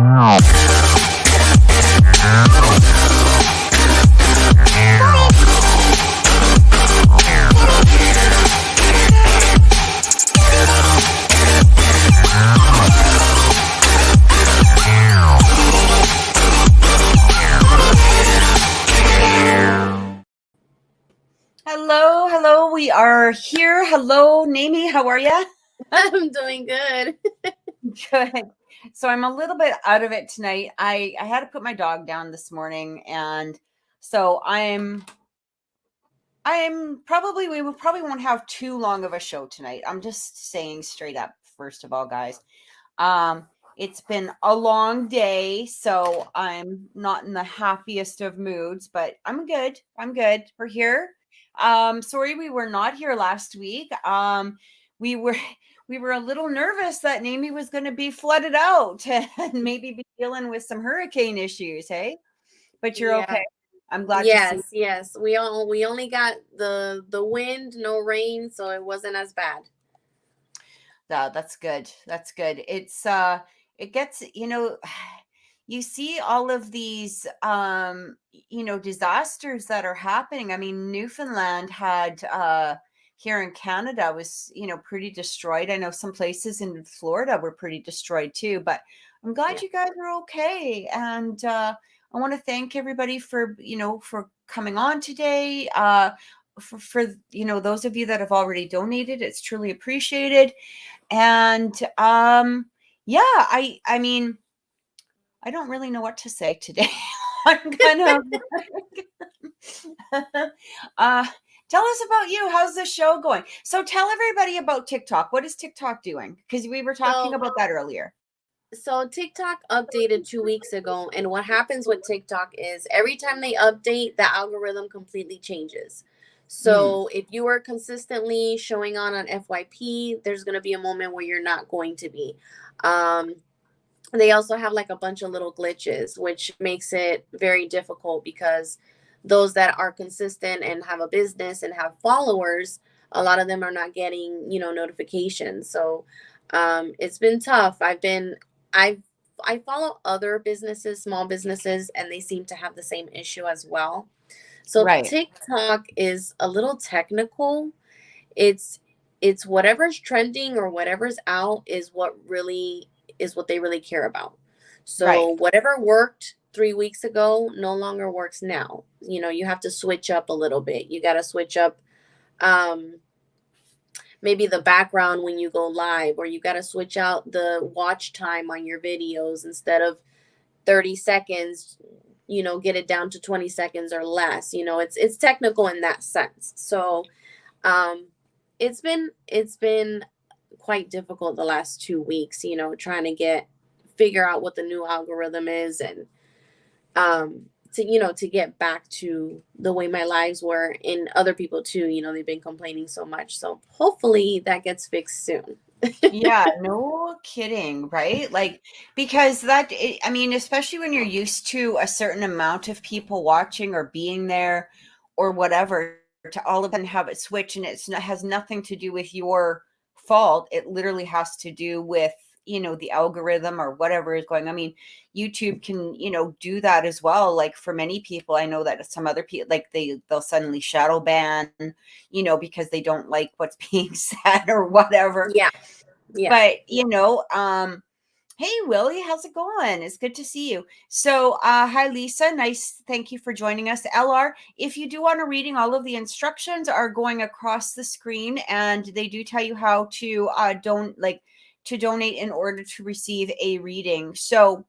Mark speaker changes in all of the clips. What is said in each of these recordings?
Speaker 1: Hello, we are here. Hello, Naimi, how are you?
Speaker 2: I'm doing good.
Speaker 1: Good. So I'm a little bit out of it tonight. I had to put my dog down this morning, and so we probably won't have too long of a show tonight. I'm just saying straight up, first of all, guys. It's been a long day, so I'm not in the happiest of moods, but I'm good. We're here. Sorry we were not here last week. We were we were a little nervous that Naimi was going to be flooded out and maybe be dealing with some hurricane issues, hey? But you're
Speaker 2: Yeah.
Speaker 1: okay. I'm glad to see you.
Speaker 2: Yes. We only got the wind, no rain, so it wasn't as bad.
Speaker 1: That's good. That's good. It gets, you see all of these disasters that are happening. I mean, Newfoundland had here in Canada was, pretty destroyed. I know some places in Florida were pretty destroyed too, but I'm glad you guys are okay. And I want to thank everybody for coming on today. For those of you that have already donated, it's truly appreciated. And I mean, I don't really know what to say today. I'm kind of tell us about you. How's the show going? So tell everybody about TikTok. What is TikTok doing? Because we were talking about that earlier.
Speaker 2: So TikTok updated 2 weeks ago, and what happens with TikTok is every time they update, the algorithm completely changes. So if you are consistently showing on FYP, there's going to be a moment where you're not going to be. They also have like a bunch of little glitches, which makes it very difficult because those that are consistent and have a business and have followers, a lot of them are not getting, notifications. So it's been tough. I follow other businesses, small businesses, and they seem to have the same issue as well. So TikTok is a little technical. It's whatever's trending or whatever's out is what they really care about. So whatever worked 3 weeks ago no longer works now. You have to switch up a little bit. You got to switch up maybe the background when you go live, or you got to switch out the watch time on your videos. Instead of 30 seconds, get it down to 20 seconds or less. It's technical in that sense. So it's been quite difficult the last 2 weeks, trying to figure out what the new algorithm is, and to get back to the way my lives were, and other people too. They've been complaining so much. So hopefully that gets fixed soon.
Speaker 1: Yeah, no kidding, right? Like, because I mean, especially when you're used to a certain amount of people watching or being there or whatever, to all of them have it switch, and has nothing to do with your fault. It literally has to do with the algorithm or whatever is going. I mean, YouTube can do that as well. Like, for many people, I know that some other people, like, they'll suddenly shadow ban because they don't like what's being said or whatever. But hey Willie, how's it going? It's good to see you. So hi Lisa, nice, thank you for joining us. LR, if you do want a reading, all of the instructions are going across the screen, and they do tell you how to donate in order to receive a reading. So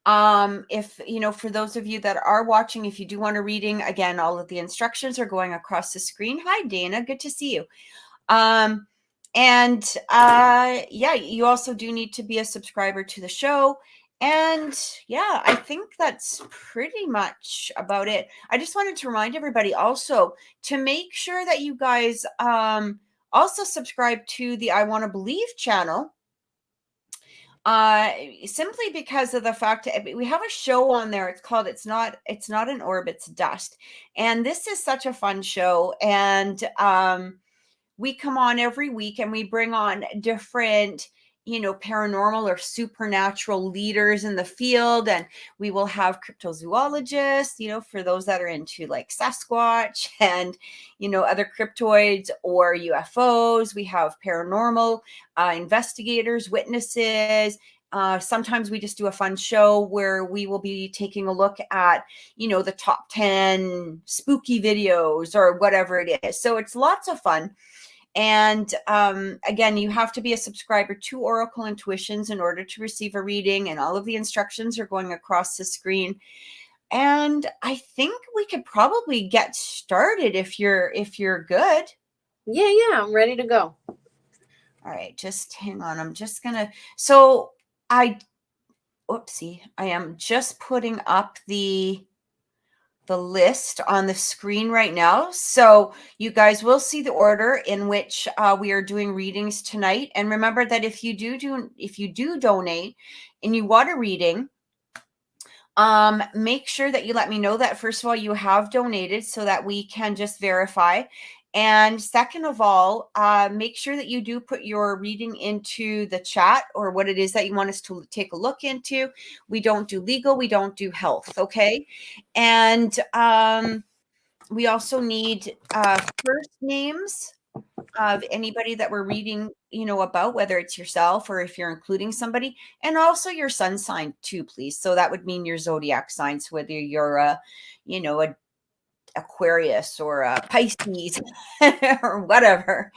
Speaker 1: if for those of you that are watching, if you do want a reading, again, all of the instructions are going across the screen. Hi Dana, good to see you. And you also do need to be a subscriber to the show. And yeah, I think that's pretty much about it. I just wanted to remind everybody also to make sure that you guys also subscribe to the I Want to Believe channel. Simply because of the fact that we have a show on there. It's called It's Not an Orb, It's Dust. And this is such a fun show. And we come on every week, and we bring on different paranormal or supernatural leaders in the field, and we will have cryptozoologists, for those that are into like Sasquatch and, other cryptoids or UFOs. We have paranormal investigators, witnesses. Sometimes we just do a fun show where we will be taking a look at, the top 10 spooky videos or whatever it is. So it's lots of fun. And again, you have to be a subscriber to Oracle Intuitions in order to receive a reading, and all of the instructions are going across the screen. And I think we could probably get started if you're good.
Speaker 2: Yeah, I'm ready to go.
Speaker 1: All right, just hang on. I'm just gonna. Oopsie, I am just putting up the list on the screen right now. So you guys will see the order in which we are doing readings tonight. And remember that if you do donate and you want a reading, make sure that you let me know that first of all you have donated so that we can just verify. And second of all, make sure that you do put your reading into the chat or what it is that you want us to take a look into. We don't do legal, we don't do health, okay? And we also need first names of anybody that we're reading, about, whether it's yourself or if you're including somebody, and also your sun sign too, please. So that would mean your zodiac signs, whether you're a Aquarius or a Pisces or whatever.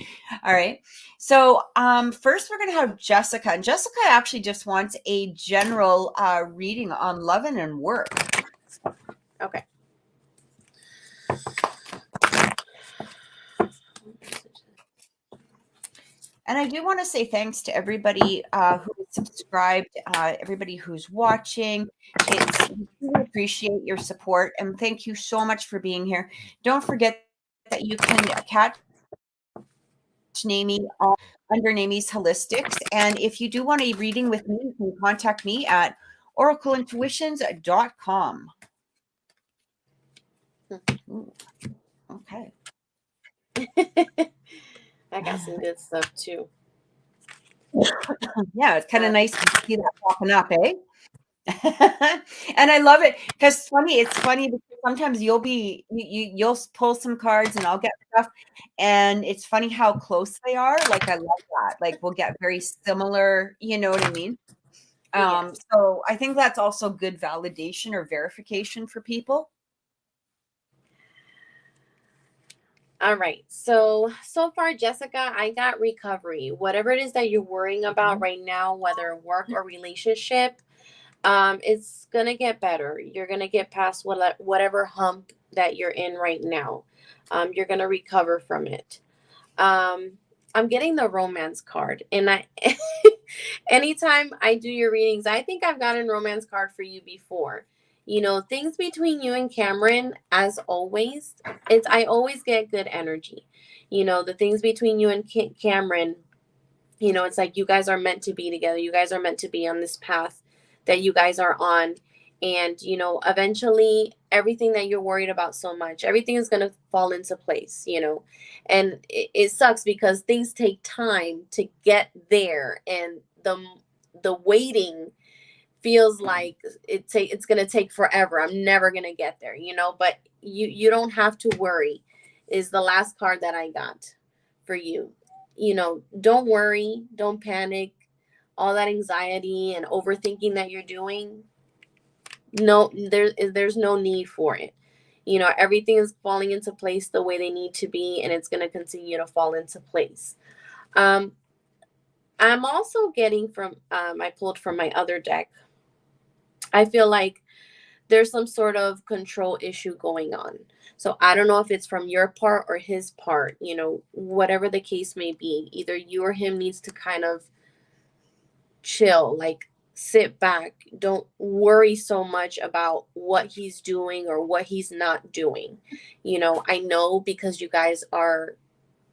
Speaker 1: All right. So first we're going to have Jessica, and Jessica actually just wants a general reading on love and work.
Speaker 2: Okay.
Speaker 1: And I do want to say thanks to everybody who subscribed, everybody who's watching. We appreciate your support, and thank you so much for being here. Don't forget that you can catch Naimi under Naimi's Holistics. And if you do want a reading with me, you can contact me at oracleintuitions.com. Ooh, okay.
Speaker 2: I got some good stuff too.
Speaker 1: Yeah, it's kind of nice to see that popping up, eh? And I love it because it's funny because sometimes you'll pull some cards and I'll get stuff, and it's funny how close they are. Like I love that. Like we'll get very similar, you know what I mean?
Speaker 2: Yes.
Speaker 1: So I think that's also good validation or verification for people.
Speaker 2: All right. So far, Jessica, I got recovery. Whatever it is that you're worrying about right now, whether work or relationship, it's gonna get better. You're gonna get past whatever hump that you're in right now. You're gonna recover from it. I'm getting the romance card, and anytime I do your readings, I think I've gotten romance card for you before. Things between you and Cameron, as always, I always get good energy. The things between you and Cameron, it's like you guys are meant to be together. You guys are meant to be on this path that you guys are on. And, eventually everything that you're worried about so much, everything is going to fall into place, and it sucks because things take time to get there. And the waiting feels like it's going to take forever. I'm never going to get there, but you don't have to worry is the last card that I got for you. Don't worry, don't panic. All that anxiety and overthinking that you're doing, no, there's no need for it. Everything is falling into place the way they need to be, and it's going to continue to fall into place. I'm also getting from I pulled from my other deck. I feel like there's some sort of control issue going on. So I don't know if it's from your part or his part, whatever the case may be. Either you or him needs to kind of chill, like sit back. Don't worry so much about what he's doing or what he's not doing. I know because you guys are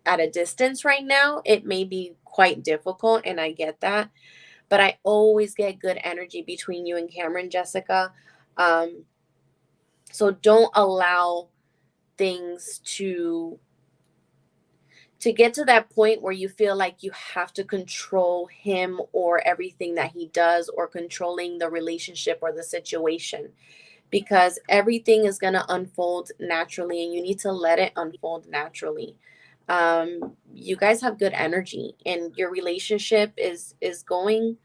Speaker 2: at a distance right now, it may be quite difficult, and I get that. But I always get good energy between you and Cameron, Jessica. So don't allow things to to get to that point where you feel like you have to control him or everything that he does, or controlling the relationship or the situation, because everything is going to unfold naturally and you need to let it unfold naturally. You guys have good energy and your relationship is going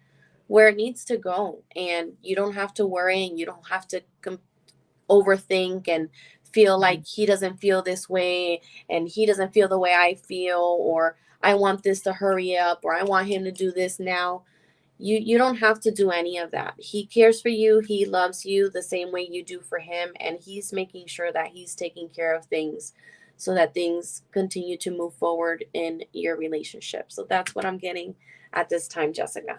Speaker 2: where it needs to go, and you don't have to worry, and you don't have to overthink and feel like he doesn't feel this way and he doesn't feel the way I feel, or I want this to hurry up, or I want him to do this now. You don't have to do any of that. He cares for you. He loves you the same way you do for him, and he's making sure that he's taking care of things so that things continue to move forward in your relationship. So that's what I'm getting at this time, Jessica.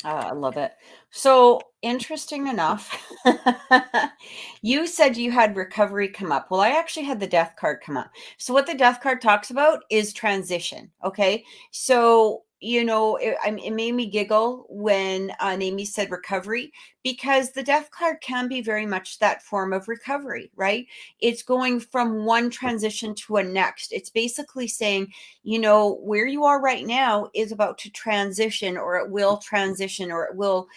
Speaker 1: I love it. So interesting enough, you said you had recovery come up. Well, I actually had the death card come up. So what the death card talks about is transition. Okay. So, it made me giggle when Naimi said recovery, because the death card can be very much that form of recovery, right? It's going from one transition to a next. It's basically saying, where you are right now is about to transition, or it will transition, or it will,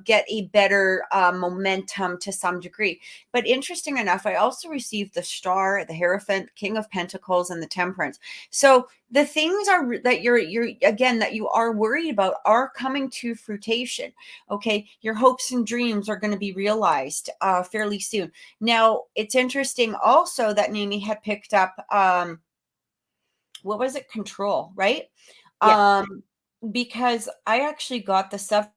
Speaker 1: get a better momentum to some degree. But interesting enough, I also received the Star, the Hierophant, King of Pentacles, and the Temperance. So the things are that you're again, that you are worried about are coming to fruition. Okay. Your hopes and dreams are going to be realized fairly soon. Now, it's interesting also that Naimi had picked up, what was it? Control, right?
Speaker 2: Yeah.
Speaker 1: Because I actually got the Seven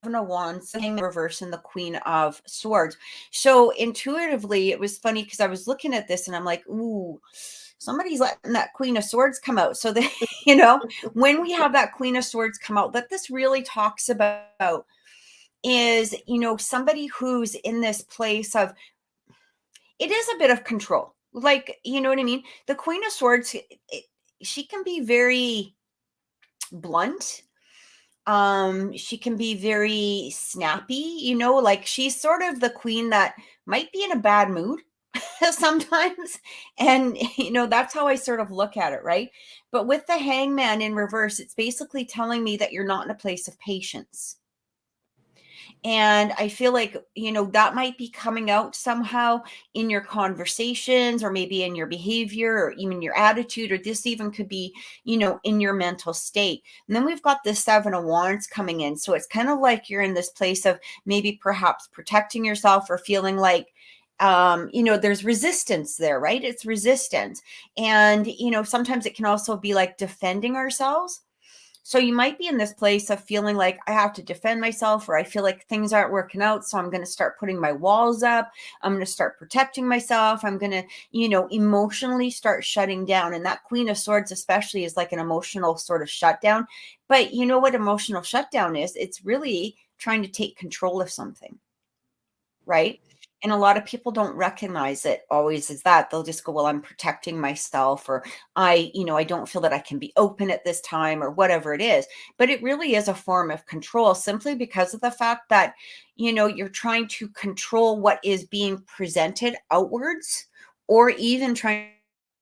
Speaker 1: of Wands, Hangman reverse, and the Queen of Swords. So intuitively, it was funny because I was looking at this and I'm like, ooh, somebody's letting that Queen of Swords come out. So that, when we have that Queen of Swords come out, that this really talks about is, somebody who's in this place of, it is a bit of control. Like, you know what I mean? The Queen of Swords, she can be very blunt. She can be very snappy, like she's sort of the queen that might be in a bad mood sometimes. And, that's how I sort of look at it, right? But with the Hangman in reverse, it's basically telling me that you're not in a place of patience. And I feel like, that might be coming out somehow in your conversations, or maybe in your behavior, or even your attitude, or this even could be, in your mental state. And then we've got the Seven of Wands coming in. So it's kind of like you're in this place of maybe perhaps protecting yourself, or feeling like, there's resistance there, right? It's resistance. And, sometimes it can also be like defending ourselves. So you might be in this place of feeling like I have to defend myself, or I feel like things aren't working out. So I'm going to start putting my walls up. I'm going to start protecting myself. I'm going to, emotionally start shutting down. And that Queen of Swords especially is like an emotional sort of shutdown. But you know what emotional shutdown is? It's really trying to take control of something, right? And a lot of people don't recognize it always as that. They'll just go, well, I'm protecting myself, or I don't feel that I can be open at this time, or whatever it is. But it really is a form of control, simply because of the fact that, you're trying to control what is being presented outwards, or even trying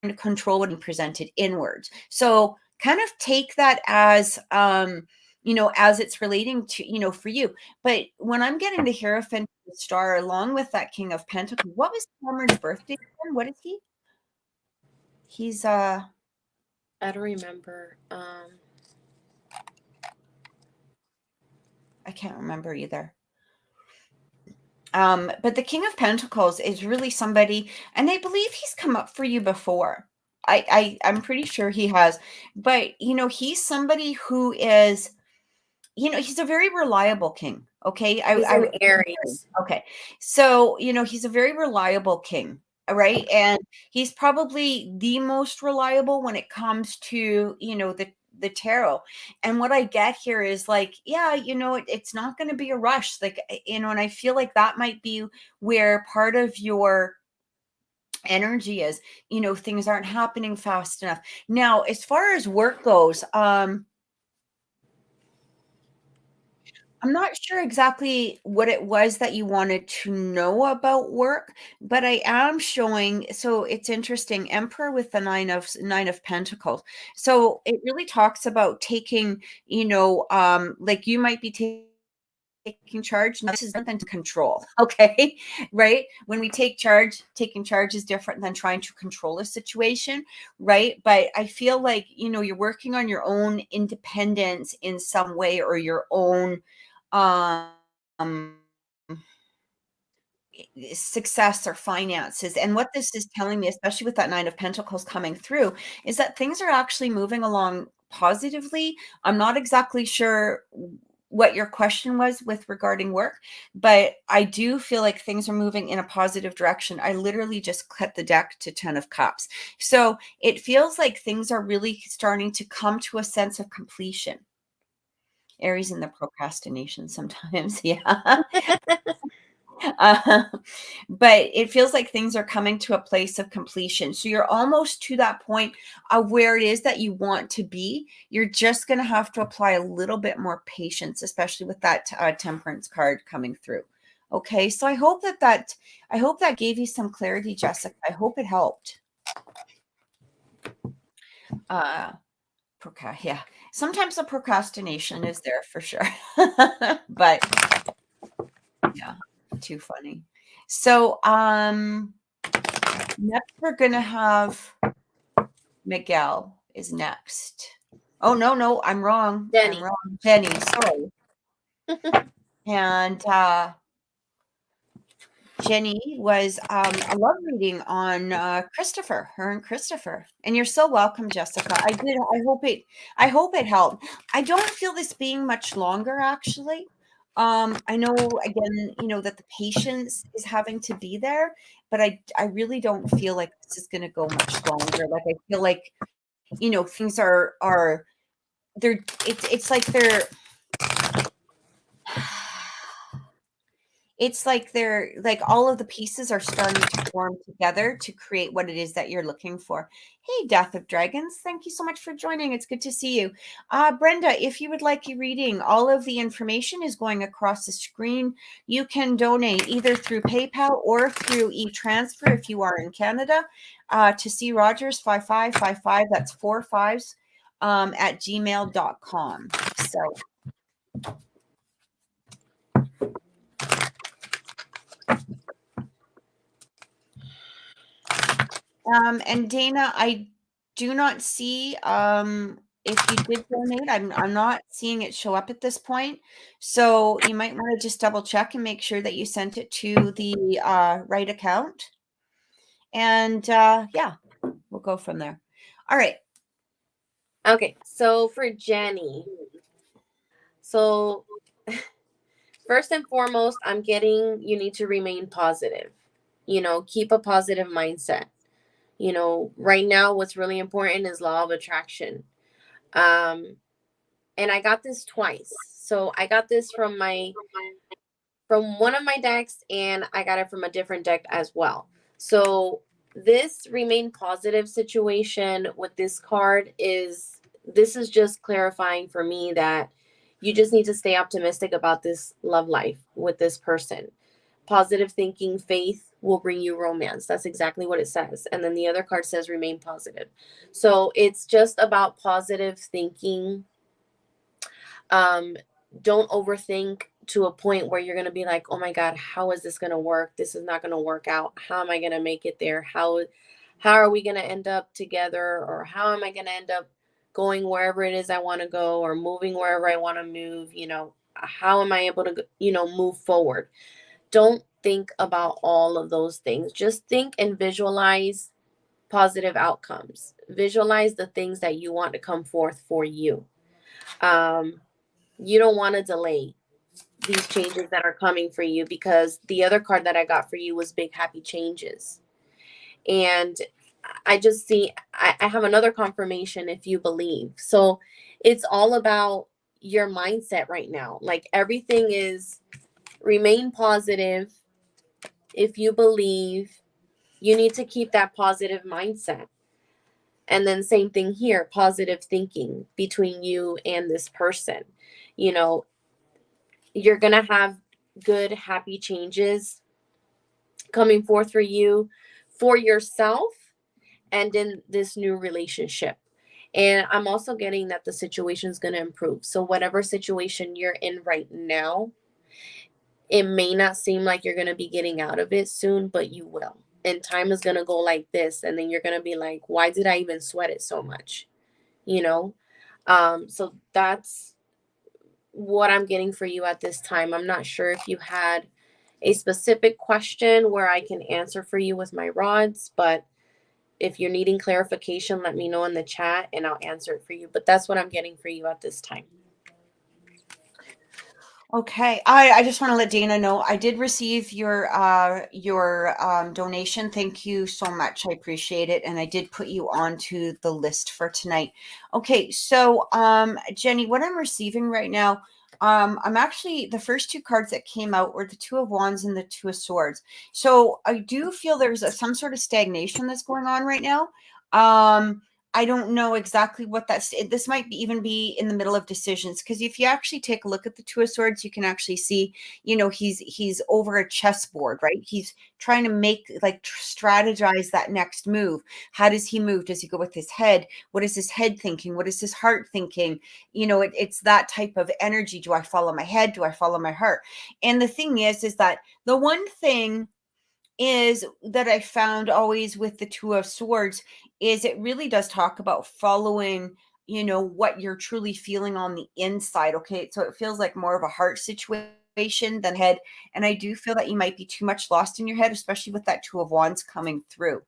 Speaker 1: to control what is presented inwards. So kind of take that as, as it's relating to, for you. But when I'm getting the Hierophant Star along with that King of Pentacles, what was Cameron's birthday again? What is he? He's
Speaker 2: I don't remember.
Speaker 1: I can't remember either. But the King of Pentacles is really somebody, and I believe he's come up for you before. I'm pretty sure he has. But he's somebody who is, he's a very reliable king. Okay.
Speaker 2: He's in Aries.
Speaker 1: Okay. So, he's a very reliable king. Right. And he's probably the most reliable when it comes to, the tarot. And what I get here is like, yeah, it's not going to be a rush. Like, and I feel like that might be where part of your energy is, things aren't happening fast enough. Now, as far as work goes, I'm not sure exactly what it was that you wanted to know about work, but I am showing, so it's interesting, Emperor with the nine of Pentacles. So it really talks about taking, like you might be taking charge. Now, this is different than control, okay? Right? When we take charge, taking charge is different than trying to control a situation, right? But I feel like, you're working on your own independence in some way, or your own um success or finances. And what this is telling me, especially with that nine of pentacles coming through, is that things are actually moving along positively. I'm not exactly sure what your question was with regarding work, but I do feel like things are moving in a positive direction. I literally just cut the deck to 10 of cups. So it feels like things are really starting to come to a sense of completion. Aries in the procrastination sometimes. Yeah. Uh, but it feels like things are coming to a place of completion. So you're almost to that point of where it is that you want to be. You're just going to have to apply a little bit more patience, especially with that temperance card coming through. Okay. So I hope that gave you some clarity, Jessica. I hope it helped. Uh, yeah. Sometimes the procrastination is there for sure, but yeah, too funny. So, next we're gonna have Miguel is next. Oh, no, I'm wrong. I'm
Speaker 2: Jenny.
Speaker 1: wrong. Jenny, sorry. And Jenny was a love reading on Christopher, her and Christopher. And you're so welcome, Jessica. I hope it helped. I don't feel this being much longer, actually. I know again, that the patience is having to be there, but I really don't feel like this is gonna go much longer. Like I feel like, things are it's like they're it's like they're like all of the pieces are starting to form together to create what it is that you're looking for. Hey, Death of Dragons, thank you so much for joining. It's good to see you. Brenda, if you would like a reading, all of the information is going across the screen. You can donate either through PayPal or through e-transfer if you are in Canada, to C Rogers 5555, that's 4 5s, at gmail.com. So and Dana, I do not see if you did donate. I'm not seeing it show up at this point. So you might want to just double check and make sure that you sent it to the right account. And yeah, we'll go from there. All right.
Speaker 2: Okay, so for Jenny, so first and foremost, I'm getting you need to remain positive. Keep a positive mindset. Right now, what's really important is law of attraction. And I got this twice. So I got this from one of my decks, and I got it from a different deck as well. So this remain positive situation with this card is just clarifying for me that you just need to stay optimistic about this love life with this person. Positive thinking, faith will bring you romance. That's exactly what it says. And then the other card says remain positive. So it's just about positive thinking. Don't overthink to a point where you're going to be like, oh my God, how is this going to work? This is not going to work out. How am I going to make it there? How are we going to end up together? Or how am I going to end up going wherever it is I want to go, or moving wherever I want to move? How am I able to, move forward? Don't think about all of those things. Just think and visualize positive outcomes. Visualize the things that you want to come forth for you. You don't want to delay these changes that are coming for you, because the other card that I got for you was big happy changes. And I just see, I have another confirmation, if you believe. So it's all about your mindset right now. Like everything is remain positive. If you believe, you need to keep that positive mindset. And then same thing here, positive thinking between you and this person. You know, You're going to have good, happy changes coming forth for you, for yourself, and in this new relationship. And I'm also getting that the situation is going to improve. So, whatever situation you're in right now, it may not seem like you're going to be getting out of it soon, but you will. And time is going to go like this. And then you're going to be like, why did I even sweat it so much? You know? So that's what I'm getting for you at this time. I'm not sure if you had a specific question where I can answer for you with my rods, but if you're needing clarification, let me know in the chat and I'll answer it for you. But that's what I'm getting for you at this time.
Speaker 1: Okay. I just want to let Dana know I did receive your donation. Thank you so much. I appreciate it. And I did put you onto the list for tonight. Okay, so Jenny, what I'm receiving right now, I'm actually, the first two cards that came out were the Two of Wands and the Two of Swords. So I do feel there's some sort of stagnation that's going on right now. I don't know exactly what that's. This might even be in the middle of decisions, because if you actually take a look at the Two of Swords, you can actually see, he's over a chessboard, right? He's trying to make, like, strategize that next move. How does he move? Does he go with his head? What is his head thinking? What is his heart thinking? It's that type of energy. Do I follow my head? Do I follow my heart? And the thing is that the one thing is that I found always with the Two of Swords is it really does talk about following, what you're truly feeling on the inside. Okay. So it feels like more of a heart situation than head. And I do feel that you might be too much lost in your head, especially with that Two of Wands coming through.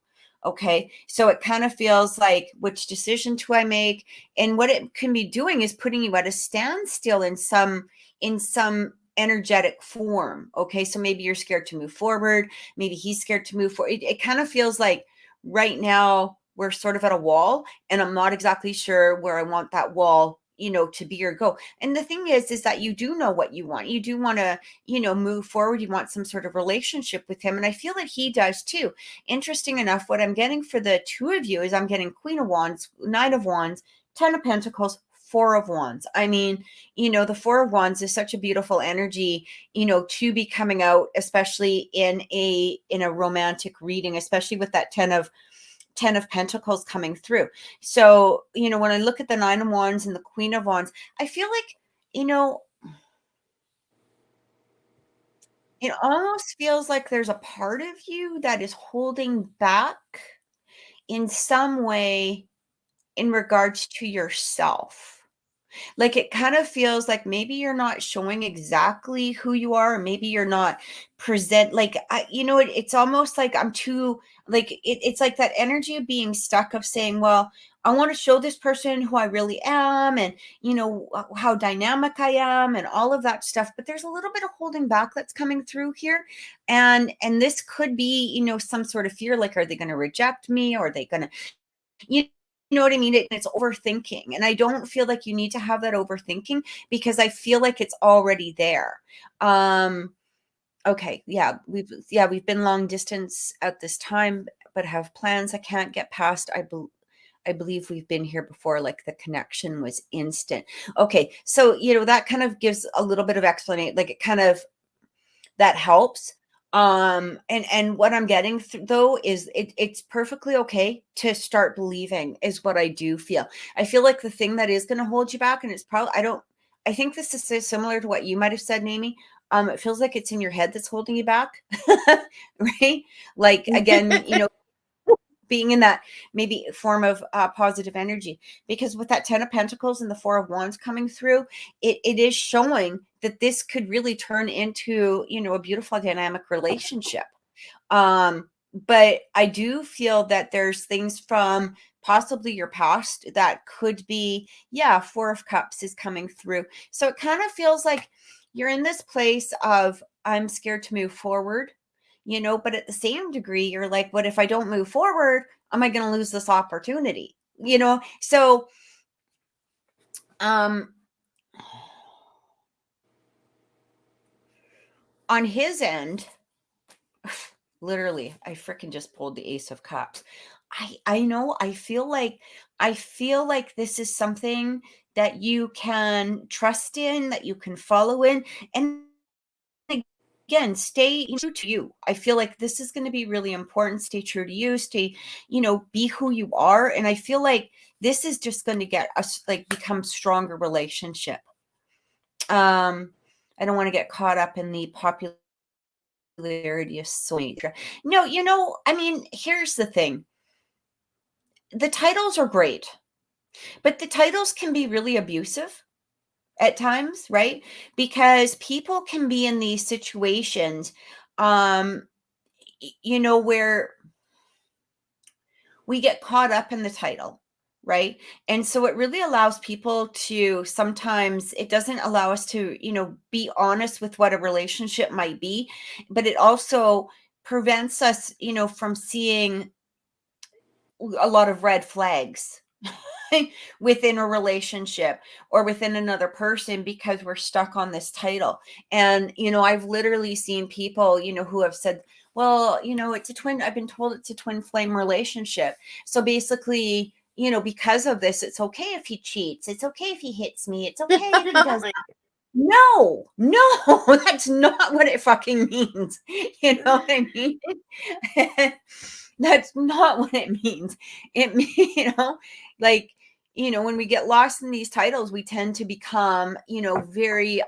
Speaker 1: Okay. So it kind of feels like, which decision do I make? And what it can be doing is putting you at a standstill in some energetic form. Okay. So maybe you're scared to move forward. Maybe he's scared to move forward. It kind of feels like right now we're sort of at a wall, and I'm not exactly sure where I want that wall, to be or go. And the thing is that you do know what you want. You do want to, move forward. You want some sort of relationship with him. And I feel that he does too. Interesting enough, what I'm getting for the two of you is I'm getting Queen of Wands, Nine of Wands, Ten of Pentacles, Four of Wands. I mean, the Four of Wands is such a beautiful energy, to be coming out, especially in a romantic reading, especially with that Ten of Pentacles coming through. So, when I look at the Nine of Wands and the Queen of Wands, I feel like, it almost feels like there's a part of you that is holding back in some way in regards to yourself. Like, it kind of feels like maybe you're not showing exactly who you are, or maybe you're not like, it's almost like I'm too, like, it's like that energy of being stuck, of saying, well, I want to show this person who I really am, and, how dynamic I am, and all of that stuff. But there's a little bit of holding back that's coming through here. And this could be, some sort of fear, like, are they going to reject me? Or are they going to, you you know what I mean? It's overthinking. And I don't feel like you need to have that overthinking, because I feel like it's already there. Okay. Yeah. We've been long distance at this time, but have plans I can't get past. I believe we've been here before. Like, the connection was instant. Okay. So, that kind of gives a little bit of explanation. Like, it kind of, that helps. And what I'm getting though is it's perfectly okay to start believing, is what I do feel. I feel like the thing that is going to hold you back, and it's probably, I think this is similar to what you might have said, Naimi. It feels like it's in your head that's holding you back. Right? Like, again, being in that maybe form of positive energy, because with that Ten of Pentacles and the Four of Wands coming through, it is showing that this could really turn into, a beautiful dynamic relationship. But I do feel that there's things from possibly your past that could be, yeah, Four of Cups is coming through. So it kind of feels like you're in this place of, I'm scared to move forward, but at the same degree, you're like, what if I don't move forward? Am I going to lose this opportunity? So, on his end, literally, I freaking just pulled the Ace of Cups. I know, I feel like this is something that you can trust in, that you can follow in, and again, stay true to you. I feel like this is going to be really important. Stay true to you. Stay, be who you are. And I feel like this is just going to get us become stronger relationship. I don't want to get caught up in the popularity of social. No, I mean, here's the thing. The titles are great, but the titles can be really abusive at times, right? Because people can be in these situations, where we get caught up in the title, right? And so it really allows people to, sometimes it doesn't allow us to, be honest with what a relationship might be, but it also prevents us, from seeing a lot of red flags within a relationship or within another person because we're stuck on this title. And, I've literally seen people, who have said, well, I've been told it's a twin flame relationship. So basically, because of this, it's okay if he cheats. It's okay if he hits me. It's okay if he does. No, that's not what it fucking means. You know what I mean? That's not what it means. It means, when we get lost in these titles, we tend to become, very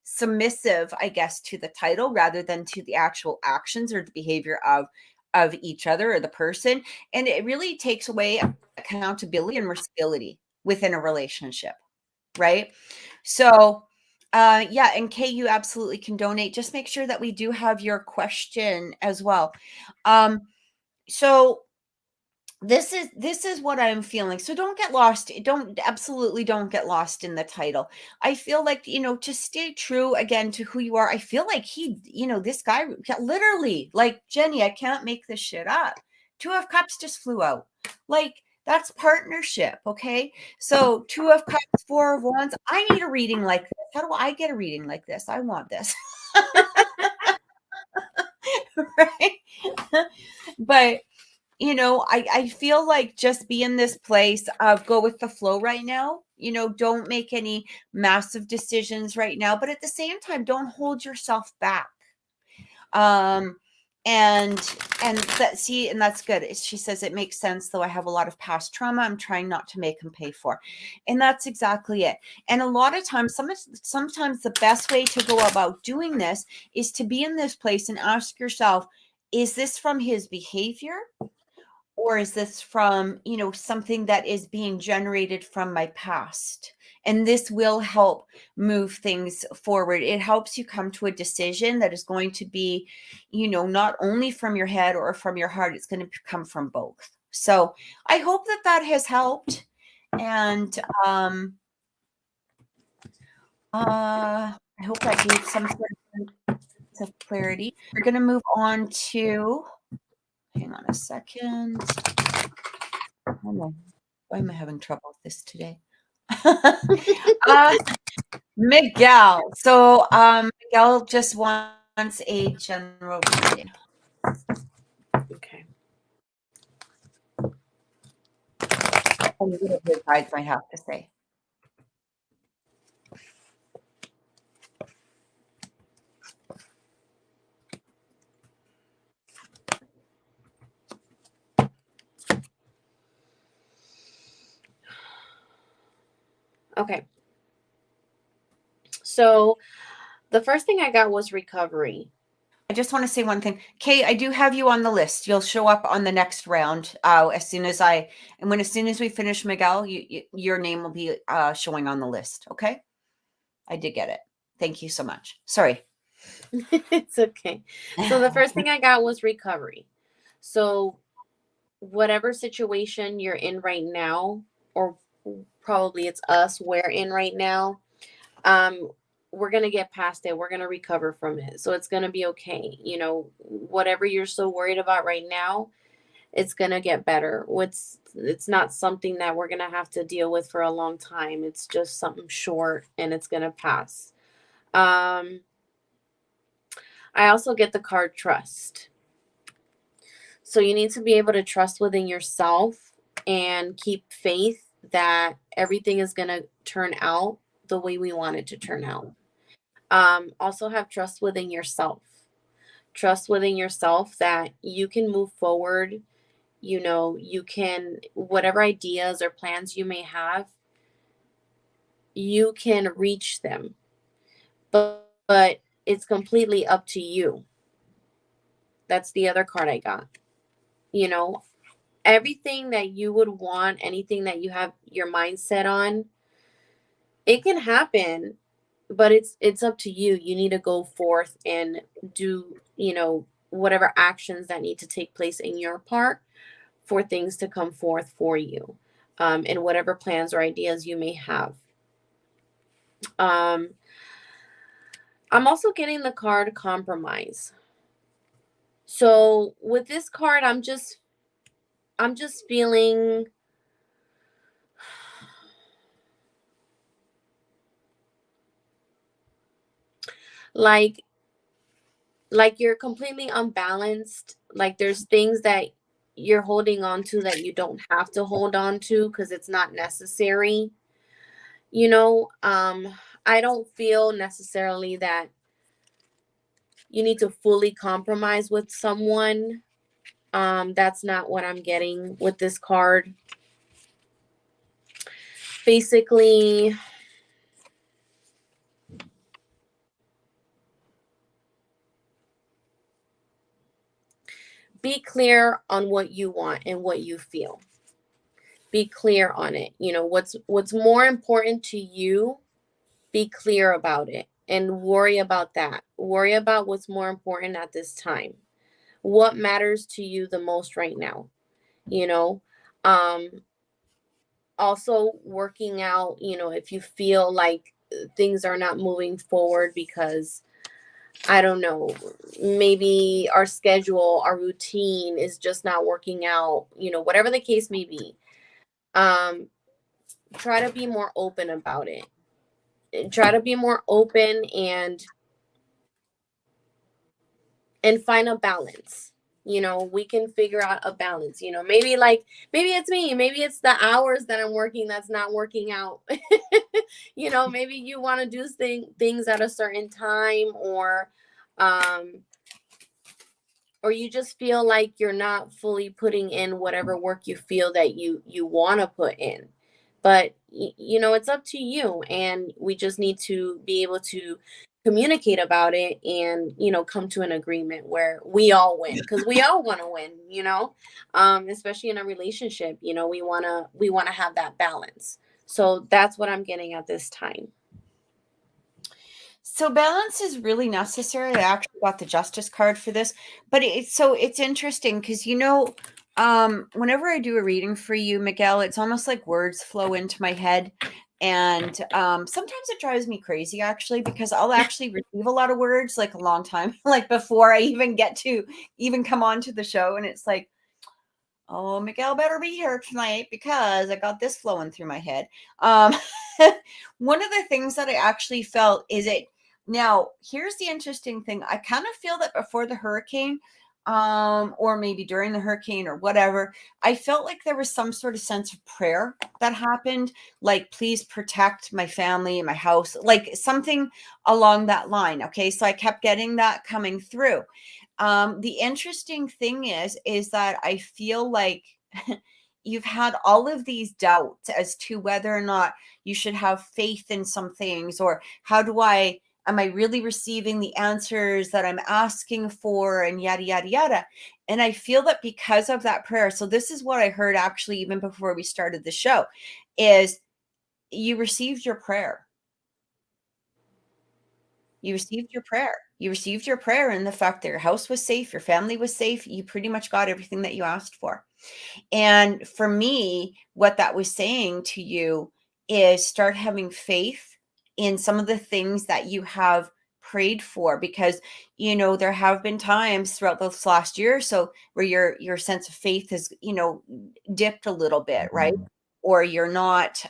Speaker 1: submissive, I guess, to the title rather than to the actual actions or the behavior of each other or the person. And it really takes away accountability and responsibility within a relationship, right? So yeah, and Kay, you absolutely can donate. Just make sure that we do have your question as well. So this is what I'm feeling. So don't get lost. Don't get lost in the title. I feel like, to stay true again to who you are. I feel like this guy literally, like, Jenny, I can't make this shit up. 2 of Cups just flew out. Like, that's partnership. Okay. So 2 of Cups, 4 of Wands. I need a reading like this. How do I get a reading like this? I want this. Right. But I feel like just be in this place of go with the flow right now. Don't make any massive decisions right now, but at the same time, don't hold yourself back. And that's good. She says it makes sense, though I have a lot of past trauma I'm trying not to make him pay for. And that's exactly it. And a lot of times, sometimes the best way to go about doing this is to be in this place and ask yourself, is this from his behavior? Or is this from, something that is being generated from my past? And this will help move things forward. It helps you come to a decision that is going to be, not only from your head or from your heart, it's going to come from both. So I hope that has helped. And I hope that gave some sort of clarity. We're going to move on to, hang on a second. Oh, why am I having trouble with this today? Miguel. So Miguel just wants a general reading.
Speaker 2: Okay.
Speaker 1: And what his guides might have to say.
Speaker 2: Okay. So the first thing I got was recovery.
Speaker 1: I just want to say one thing. Kay, I do have you on the list. You'll show up on the next round as soon as we finish Miguel, your name will be showing on the list. Okay? I did get it. Thank you so much. Sorry.
Speaker 2: It's okay. So the first thing I got was recovery. So whatever situation you're in right now, or probably it's us, we're in right now, we're going to get past it. We're going to recover from it. So it's going to be okay. Whatever you're so worried about right now, it's going to get better. It's not something that we're going to have to deal with for a long time. It's just something short and it's going to pass. I also get the card trust. So you need to be able to trust within yourself and keep faith that everything is going to turn out the way we want it to turn out. Also have trust within yourself. Trust within yourself that you can move forward. You know, you can, whatever ideas or plans you may have, you can reach them. But it's completely up to you. That's the other card I got. You know, everything that you would want, anything that you have your mind set on, it can happen, but it's up to you. You need to go forth and do, you know, whatever actions that need to take place in your part for things to come forth for you, and whatever plans or ideas you may have. um I'm also getting the card compromise. So with this card, I'm just feeling like you're completely unbalanced. Like there's things that you're holding on to that you don't have to hold on to because it's not necessary. You know, I don't feel necessarily that you need to fully compromise with someone. That's not what I'm getting with this card. Basically, be clear on what you want and what you feel. Be clear on it. You know, what's more important to you, be clear about it and worry about that. Worry about what's more important at this time. What matters to you the most right now, you know? Um Also working out, you know, if you feel like things are not moving forward because I don't know, maybe our schedule, our routine is just not working out, you know, whatever the case may be. Um, Try to be more open about it. Try to be more open and find a balance. You know, we can figure out a balance. You know, maybe like maybe it's me, maybe it's the hours that I'm working that's not working out. You know, maybe you want to do things at a certain time, um or you just feel like you're not fully putting in whatever work you feel that you want to put in. But you know, it's up to you, and we just need to be able to communicate about it and, you know, come to an agreement where we all win, because we all want to win, you know. Especially in a relationship, you know, we want to have that balance. So that's what I'm getting at this time.
Speaker 1: So balance is really necessary. I actually got the justice card for this, but it's interesting because whenever I do a reading for you, Miguel, it's almost like words flow into my head, and sometimes it drives me crazy actually because I'll actually receive a lot of words like a long time, like before I even get to even come on to the show, and it's like, oh, Miguel better be here tonight because I got this flowing through my head. Um, One of the things that I actually felt is it. Now, here's the interesting thing. I kind of feel that before the hurricane, or maybe during the hurricane or whatever, I felt like there was some sort of sense of prayer that happened, like, please protect my family and my house, like something along that line. Okay. So I kept getting that coming through. The interesting thing is that I feel like you've had all of these doubts as to whether or not you should have faith in some things, or am I really receiving the answers that I'm asking for, and yada, yada, yada. And I feel that because of that prayer, so this is what I heard actually, even before we started the show, is you received your prayer. You received your prayer. You received your prayer, and the fact that your house was safe, your family was safe, you pretty much got everything that you asked for. And for me, what that was saying to you is start having faith in some of the things that you have prayed for, because there have been times throughout this last year or so where your sense of faith has dipped a little bit, right? Or you're not,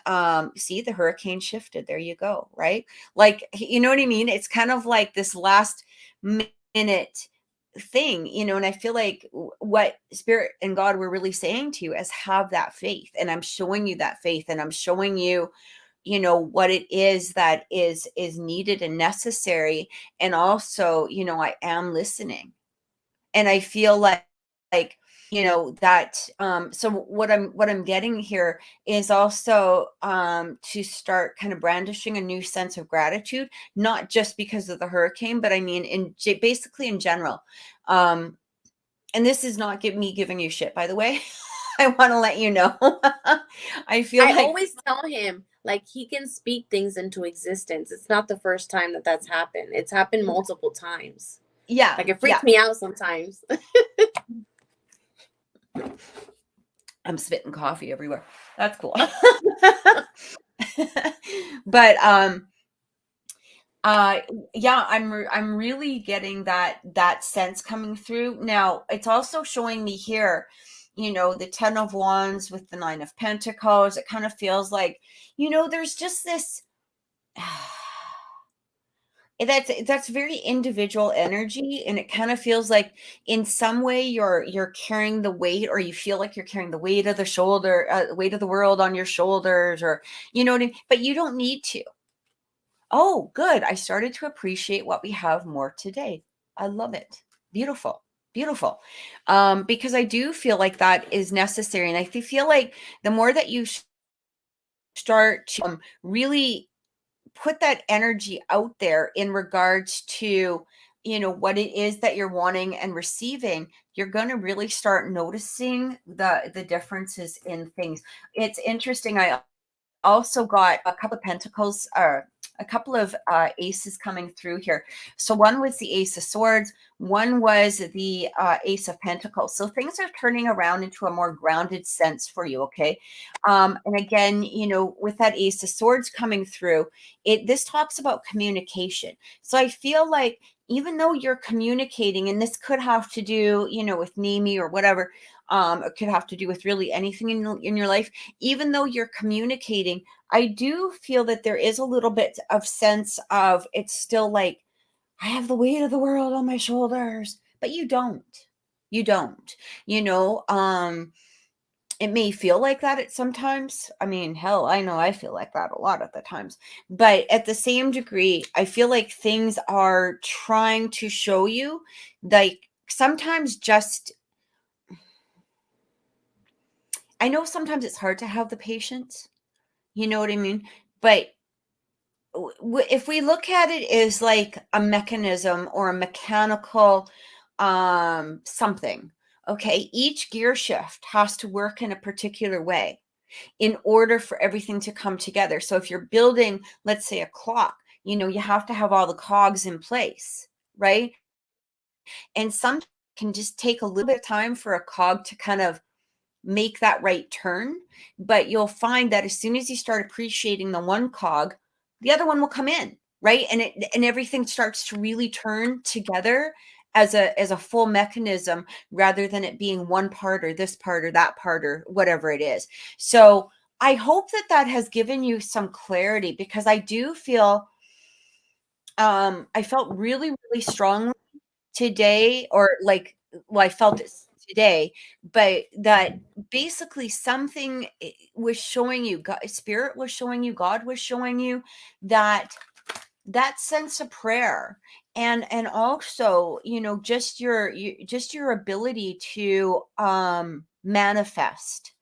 Speaker 1: see, the hurricane shifted, there you go, right? Like, you know what I mean? It's kind of like this last minute thing, you know, and I feel like what Spirit and God were really saying to you is have that faith. And I'm showing you that faith, and I'm showing you, you know, what it is that is needed and necessary. And also, you know, I am listening. And I feel like, you know, that so what I'm getting here is also to start kind of brandishing a new sense of gratitude, not just because of the hurricane, but I mean basically in general. And this is not me giving you shit, by the way. I want to let you know. I feel
Speaker 2: I
Speaker 1: like,
Speaker 2: always tell him, like, he can speak things into existence. It's not the first time that that's happened. It's happened multiple times.
Speaker 1: yeah,
Speaker 2: Like, it
Speaker 1: yeah.
Speaker 2: freaks me out sometimes.
Speaker 1: I'm spitting coffee everywhere. That's cool. But yeah, I'm really getting that sense coming through. Now, it's also showing me here, you know, the 10 of Wands with the 9 of Pentacles. It kind of feels like, you know, there's just this that's very individual energy, and it kind of feels like in some way you're carrying the weight, or you feel like you're carrying the weight of the shoulder, weight of the world on your shoulders, or you know what I mean? But you don't need to. Oh, good. I started to appreciate what we have more today. I love it. Beautiful. Beautiful. Because I do feel like that is necessary. And I feel like the more that you start to really put that energy out there in regards to, you know, what it is that you're wanting and receiving, you're going to really start noticing the differences in things. It's interesting. I also got a couple of pentacles, or a couple of aces coming through here. So one was the Ace of Swords, one was the Ace of Pentacles. So things are turning around into a more grounded sense for you, okay? And again, you know, with that Ace of Swords coming through, this talks about communication. So I feel like even though you're communicating, and this could have to do, you know, with Naimi or whatever, it could have to do with really anything in your life, even though you're communicating, I do feel that there is a little bit of sense of it's still like, I have the weight of the world on my shoulders, but you don't. You don't. You know, it may feel like that at sometimes. I mean, hell, I know I feel like that a lot of the times. But at the same degree, I feel like things are trying to show you, like sometimes just, I know sometimes it's hard to have the patience. You know what I mean? But if we look at it as like a mechanism or a mechanical something, okay, each gear shift has to work in a particular way in order for everything to come together. So if you're building, let's say, a clock, you know, you have to have all the cogs in place, right? And some can just take a little bit of time for a cog to kind of make that right turn. But you'll find that as soon as you start appreciating the one cog, the other one will come in, right? And everything starts to really turn together as a full mechanism, rather than it being one part or this part or that part or whatever it is. So I hope that that has given you some clarity, because I do feel I felt really, really strongly today, or like, well, I felt it today, but that basically something was showing you, God, Spirit was showing you, God was showing you that that sense of prayer, and also, you know, just just your ability to manifest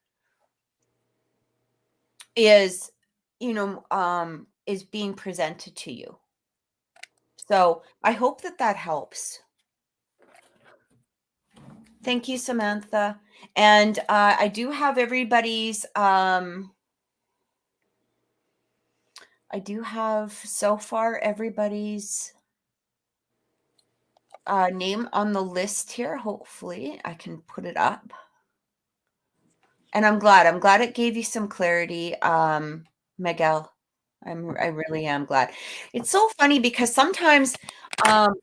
Speaker 1: is, you know, is being presented to you. So I hope that that helps. Thank you, Samantha. And I do have everybody's, I do have so far everybody's name on the list here. Hopefully I can put it up. And I'm glad it gave you some clarity, Miguel. I really am glad. It's so funny because sometimes, um,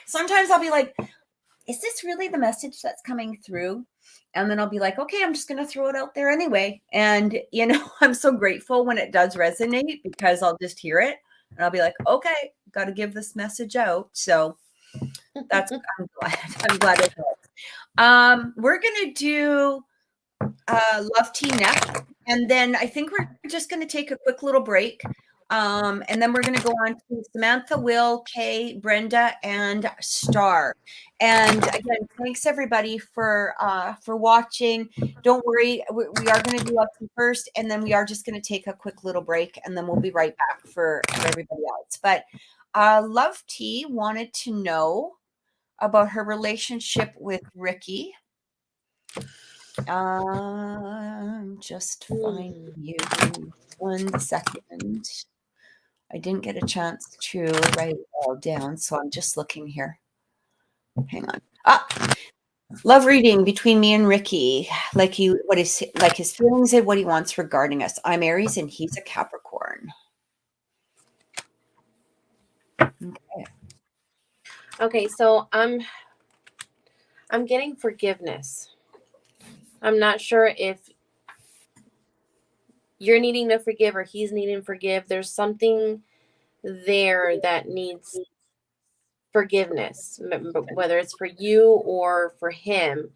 Speaker 1: sometimes I'll be like, is this really the message that's coming through? And then I'll be like, okay, I'm just going to throw it out there anyway. And, you know, I'm so grateful when it does resonate, because I'll just hear it and I'll be like, okay, got to give this message out. So, I'm glad it helped. We're gonna do love tea next, and then I think we're just gonna take a quick little break. And then we're gonna go on to Samantha, Will, Kay, Brenda, and Star. And again, thanks everybody for watching. Don't worry, we are gonna do love tea first, and then we are just gonna take a quick little break, and then we'll be right back for everybody else. But Love Tea wanted to know about her relationship with Ricky. Just find you 1 second. I didn't get a chance to write it all down, so I'm just looking here. Hang on. Love reading between me and Ricky. Like his feelings and what he wants regarding us. I'm Aries and he's a Capricorn.
Speaker 2: Okay, so I'm getting forgiveness. I'm not sure if you're needing to forgive or he's needing to forgive. There's something there that needs forgiveness, whether it's for you or for him.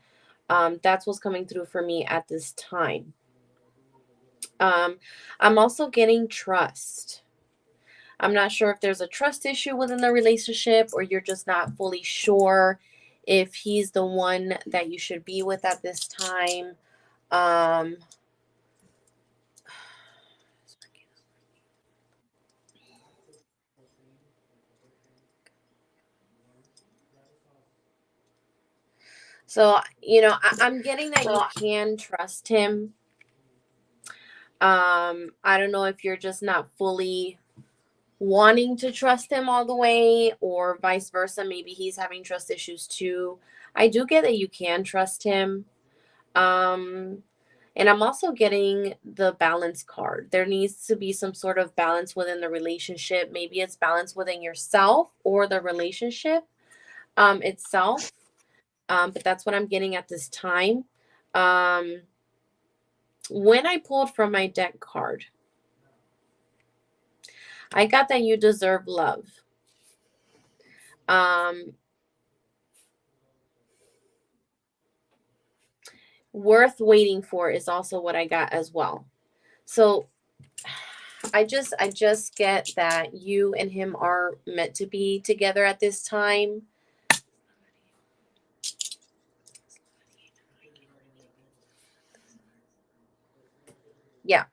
Speaker 2: That's what's coming through for me at this time. I'm also getting trust. I'm not sure if there's a trust issue within the relationship or you're just not fully sure if he's the one that you should be with at this time. So, I'm getting that you can trust him. I don't know if you're just not fully wanting to trust him all the way or vice versa. Maybe he's having trust issues too. I do get that you can trust him. And I'm also getting the balance card. There needs to be some sort of balance within the relationship. Maybe it's balance within yourself or the relationship itself. But that's what I'm getting at this time. When I pulled from my deck card, I got that you deserve love. Worth waiting for is also what I got as well. So I just get that you and him are meant to be together at this time. Yeah.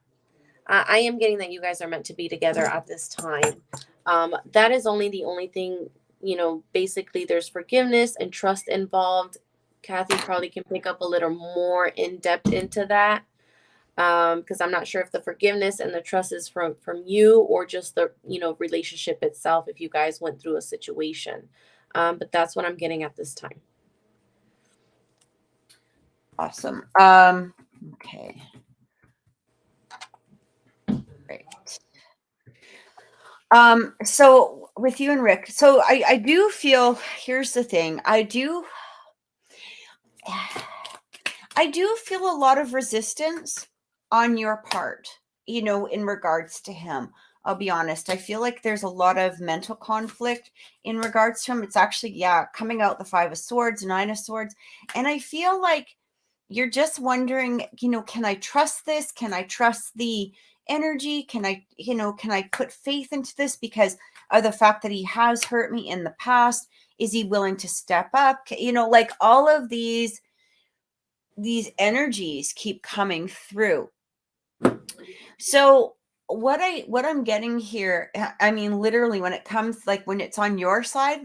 Speaker 2: I am getting that you guys are meant to be together at this time. That is the only thing, basically there's forgiveness and trust involved. Kathy probably can pick up a little more in depth into that. Because I'm not sure if the forgiveness and the trust is from you or just the, relationship itself, if you guys went through a situation. But that's what I'm getting at this time.
Speaker 1: Awesome. Okay. Great. So with you and Rick, so I do feel, here's the thing. I do feel a lot of resistance on your part, in regards to him. I'll be honest. I feel like there's a lot of mental conflict in regards to him. It's actually, coming out the 5 of Swords, 9 of Swords. And I feel like you're just wondering, can I trust this? Can I trust the energy? Can I put faith into this because of the fact that he has hurt me in the past? Is he willing to step up? Like all of these energies keep coming through. So what I'm getting here, I mean, literally when it comes, like when it's on your side,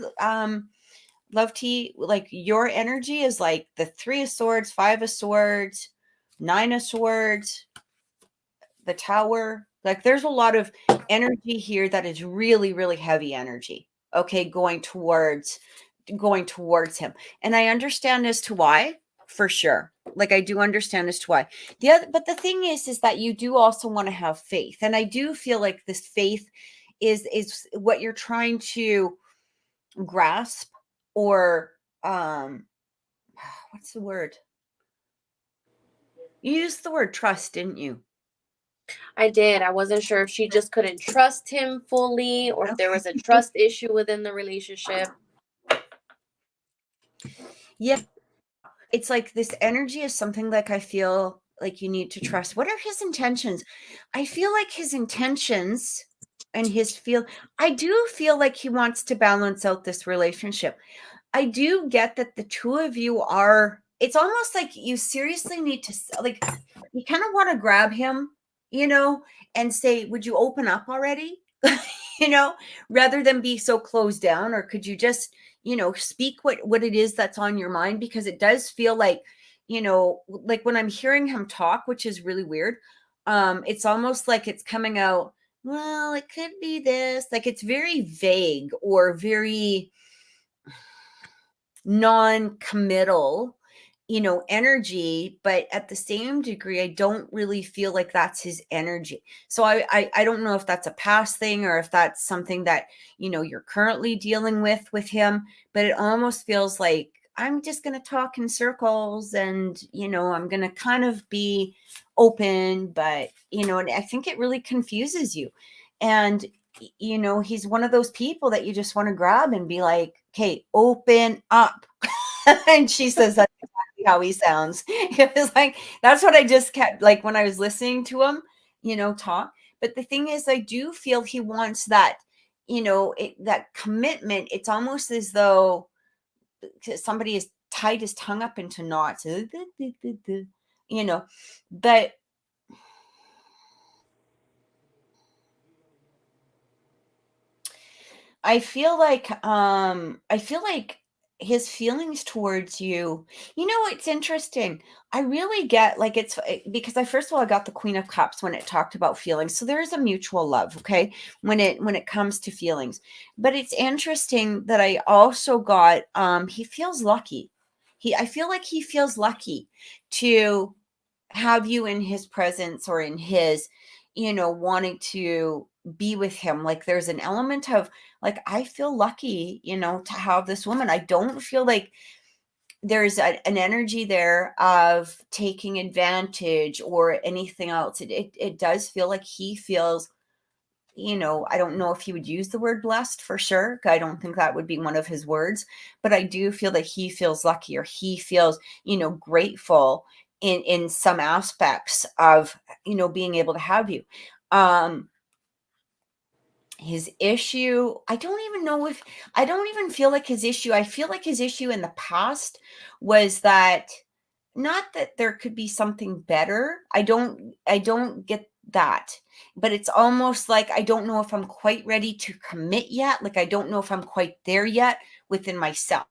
Speaker 1: Love Tea, like your energy is like the 3 of Swords, 5 of Swords, 9 of Swords, the Tower. Like there's a lot of energy here that is really, really heavy energy. Okay. Going towards him. And I understand as to why, for sure. Like I do understand as to why. But the thing is that you do also want to have faith. And I do feel like this faith is what you're trying to grasp, or what's the word? You used the word trust, didn't you?
Speaker 2: I did. I wasn't sure if she just couldn't trust him fully or if there was a trust issue within the relationship.
Speaker 1: Yeah. It's like this energy is something like I feel like you need to trust. What are his intentions? I feel like his intentions and I do feel like he wants to balance out this relationship. I do get that the two of you are, it's almost like you seriously need to, like, you kind of want to grab him, and say, would you open up already? you know, Rather than be so closed down, or could you just, speak what it is that's on your mind? Because it does feel like, like when I'm hearing him talk, which is really weird, it's almost like it's coming out, well, it could be this, like it's very vague or very non-committal, energy, but at the same degree, I don't really feel like that's his energy. So I don't know if that's a past thing or if that's something that, you're currently dealing with him, but it almost feels like I'm just going to talk in circles and, I'm going to kind of be open, but, and I think it really confuses you. And he's one of those people that you just want to grab and be like, okay, open up. And she says that's exactly how he sounds. It was like, that's what I just kept, like, when I was listening to him, talk. But the thing is, I do feel he wants that, that commitment. It's almost as though somebody has tied his tongue up into knots, but I feel like his feelings towards you, it's interesting. I really get, like, because I first of all I got the Queen of Cups when it talked about feelings. So there is a mutual love, okay, when it comes to feelings. But it's interesting that I also got he feels lucky. I feel like he feels lucky to have you in his presence, or in his, wanting to be with him. Like there's an element of, like, I feel lucky, to have this woman. I don't feel like there's an energy there of taking advantage or anything else. It does feel like he feels, I don't know if he would use the word blessed for sure. I don't think that would be one of his words, but I do feel that he feels lucky, or he feels, grateful in some aspects of, being able to have you. Um, his issue, I don't even feel like his issue. I feel like his issue in the past was that, not that there could be something better. I don't get that. But it's almost like I don't know if I'm quite ready to commit yet. Like I don't know if I'm quite there yet within myself.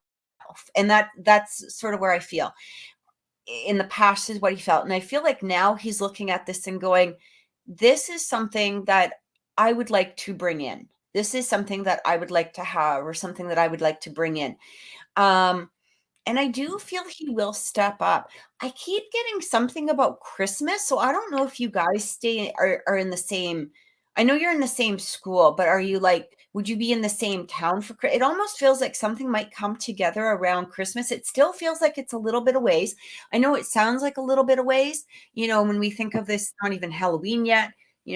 Speaker 1: And that's sort of where I feel. In the past is what he felt. And I feel like now he's looking at this and going, this is something that I would like to bring in. This is something that I would like to have, or something that I would like to bring in. Um, and I do feel he will step up. I keep getting something about Christmas. So I don't know if you guys are in the same, I know you're in the same school, but are you, like, would you be in the same town for it almost feels like something might come together around Christmas. It still feels like it's a little bit of ways. I know it sounds like a little bit of ways, when we think of this, not even Halloween yet.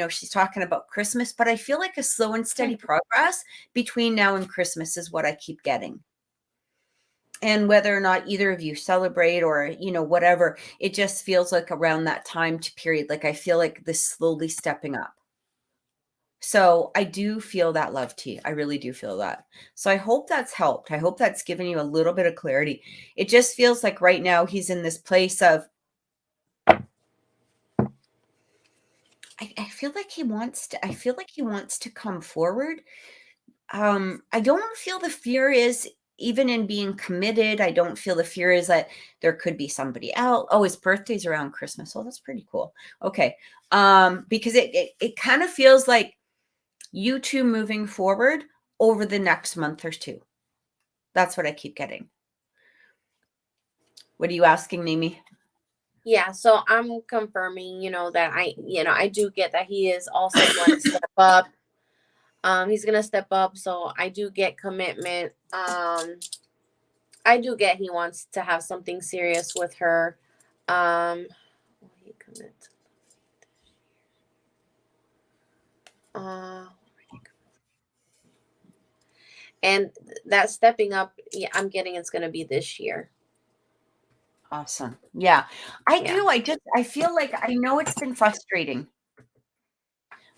Speaker 1: She's talking about Christmas, but I feel like a slow and steady progress between now and Christmas is what I keep getting. And whether or not either of you celebrate, or whatever, it just feels like around that time to period, like I feel like this slowly stepping up. So I do feel that love to you. I really do feel that. So I hope that's helped. I hope that's given you a little bit of clarity. It just feels like right now he's in this place of, I feel like he wants to come forward. I don't feel the fear is even in being committed. I don't feel the fear is that there could be somebody else. Oh, his birthday's around Christmas. Oh, that's pretty cool. Okay. Because it kind of feels like you two moving forward over the next month or two. That's what I keep getting. What are you asking, Naimi?
Speaker 2: Yeah, so I'm confirming, that I do get that he is also going to step up. He's gonna step up, so I do get commitment. I do get he wants to have something serious with her. Will he commit? Uh, And that stepping up, yeah, I'm getting it's going to be this year.
Speaker 1: Awesome. Yeah, I do. I feel like I know it's been frustrating.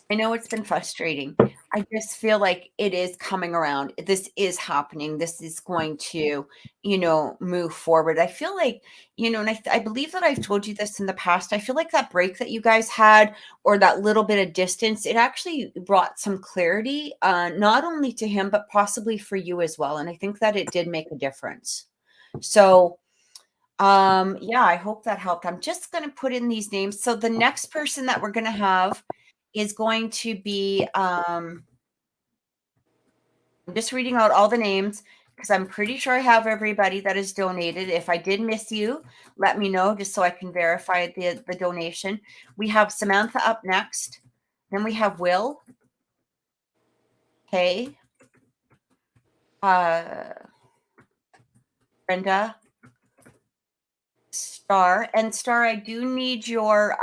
Speaker 1: I know it's been frustrating. I just feel like it is coming around. This is happening. This is going to, move forward. I feel like, and I believe that I've told you this in the past. I feel like that break that you guys had, or that little bit of distance, it actually brought some clarity, not only to him, but possibly for you as well. And I think that it did make a difference. So, yeah, I hope that helped. I'm just going to put in these names. So the next person that we're going to have is going to be, I'm just reading out all the names because I'm pretty sure I have everybody that is donated. If I did miss you, let me know just so I can verify the donation. We have Samantha up next. Then we have Will. Okay. Brenda. Star. And Star, I do need your,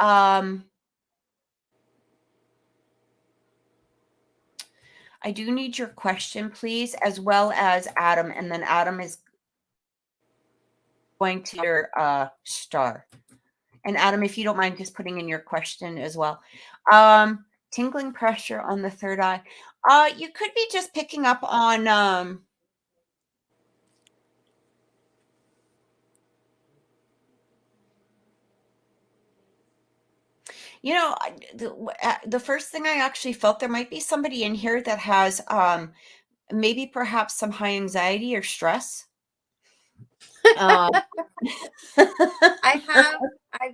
Speaker 1: question, please, as well as Adam. And then Adam is going to your Star. And Adam, if you don't mind just putting in your question as well. Tingling pressure on the third eye. You could be just picking up on the first thing I actually felt, there might be somebody in here that has maybe perhaps some high anxiety or stress.
Speaker 2: I've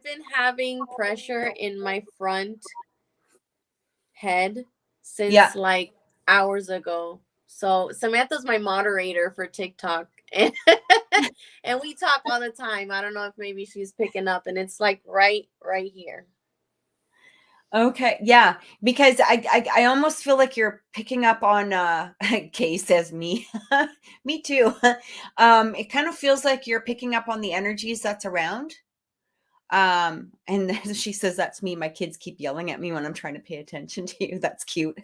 Speaker 2: been having pressure in my front head since like hours ago. So Samantha's my moderator for TikTok, and we talk all the time. I don't know if maybe she's picking up, and it's like right here.
Speaker 1: Okay. Yeah. Because I almost feel like you're picking up on, Kay says me, me too. It kind of feels like you're picking up on the energies that's around. And she says, that's me. My kids keep yelling at me when I'm trying to pay attention to you. That's cute.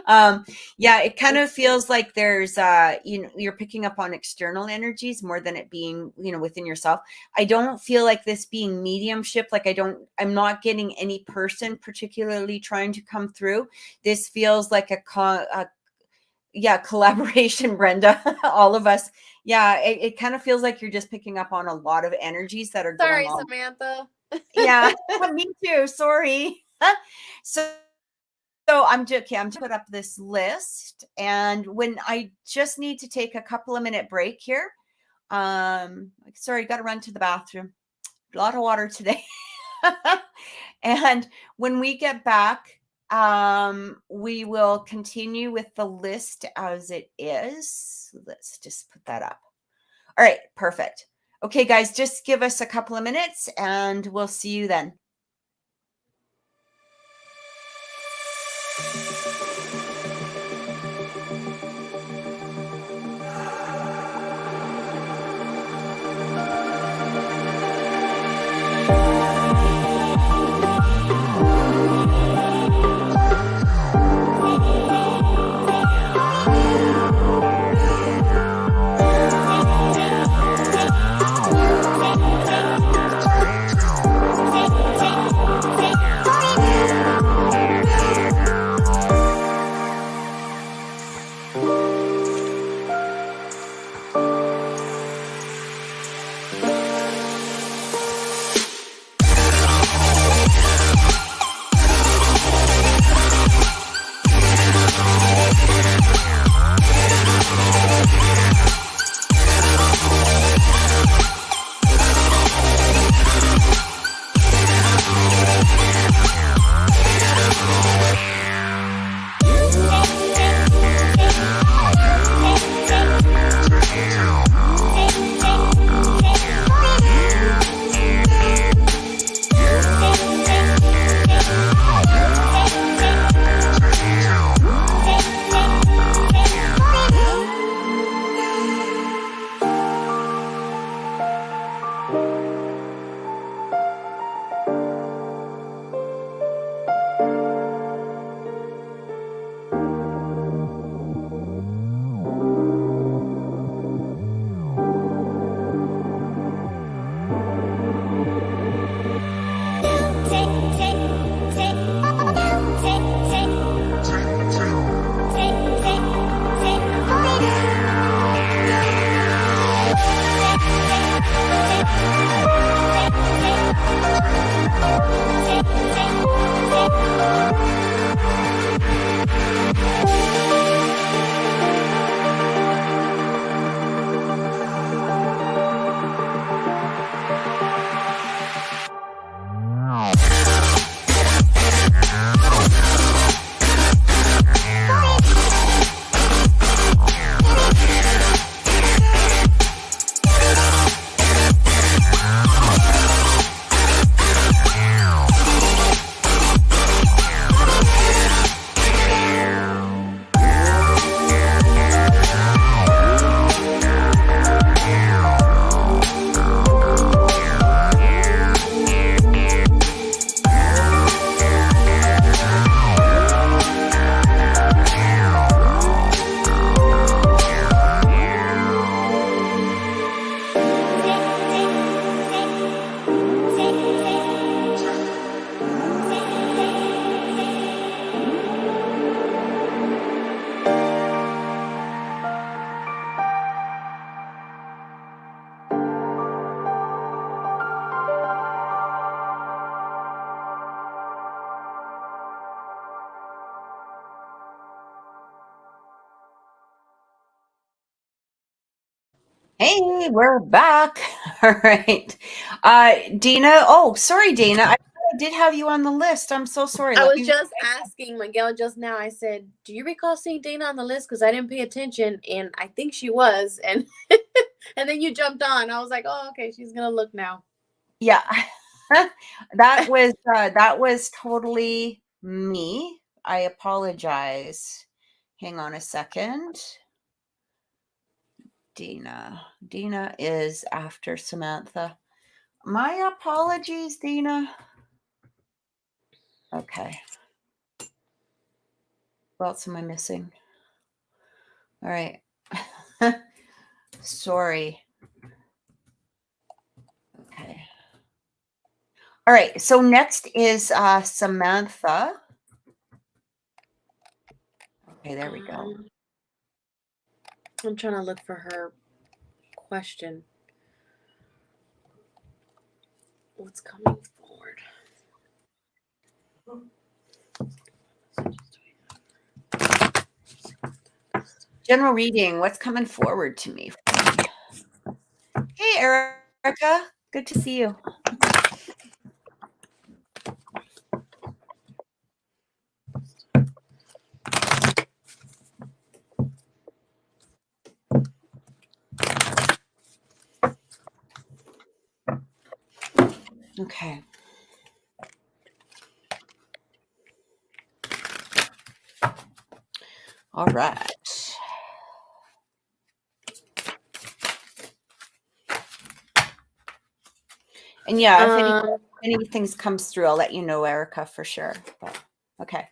Speaker 1: Yeah, it kind of feels like there's, you're picking up on external energies more than it being, within yourself. I don't feel like this being mediumship. Like I'm not getting any person particularly trying to come through. This feels like collaboration, Brenda, all of us. Yeah, it kind of feels like you're just picking up on a lot of energies that are
Speaker 2: Sorry,
Speaker 1: going on.
Speaker 2: Samantha.
Speaker 1: Yeah, me too. Sorry. So I'm just I'm put up this list, and when I just need to take a couple of minute break here. Sorry, got to run to the bathroom. A lot of water today. And when we get back, we will continue with the list as it is. Let's just put that up. All right, perfect. Okay, guys, just give us a couple of minutes and we'll see you then. Hey, we're back. All right. Dina. Oh, sorry, Dana. I did have you on the list. I'm so sorry.
Speaker 2: I
Speaker 1: Let
Speaker 2: was
Speaker 1: me.
Speaker 2: just asking Miguel just now. I said, "Do you recall seeing Dana on the list?" Because I didn't pay attention, and I think she was. And and then you jumped on. I was like, "Oh, okay, she's gonna look now."
Speaker 1: Yeah. That was totally me. I apologize. Hang on a second. Dina. Dina is after Samantha. My apologies, Dina. Okay. What else am I missing? All right. Sorry. Okay. All right. So next is Samantha. Okay, there we go.
Speaker 2: I'm trying to look for her question. What's coming forward?
Speaker 1: General reading. What's coming forward to me? Hey, Erica. Good to see you. Okay. All right. And yeah, if anything comes through, I'll let you know, Erica, for sure. But, okay.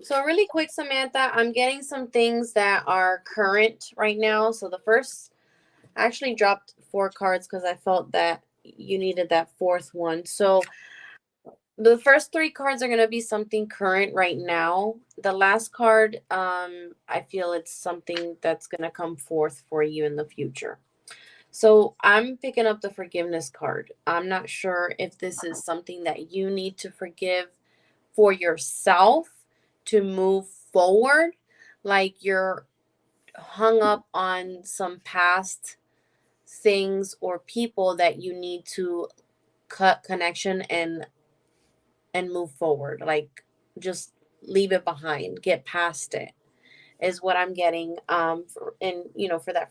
Speaker 2: So really quick, Samantha, I'm getting some things that are current right now. So the first, I actually dropped 4 cards because I felt that you needed that fourth one. So the first 3 cards are going to be something current right now. The last card, I feel it's something that's going to come forth for you in the future. So I'm picking up the forgiveness card. I'm not sure if this is something that you need to forgive for yourself to move forward, like you're hung up on some past things or people that you need to cut connection and move forward, like just leave it behind, get past it, is what I'm getting. And for that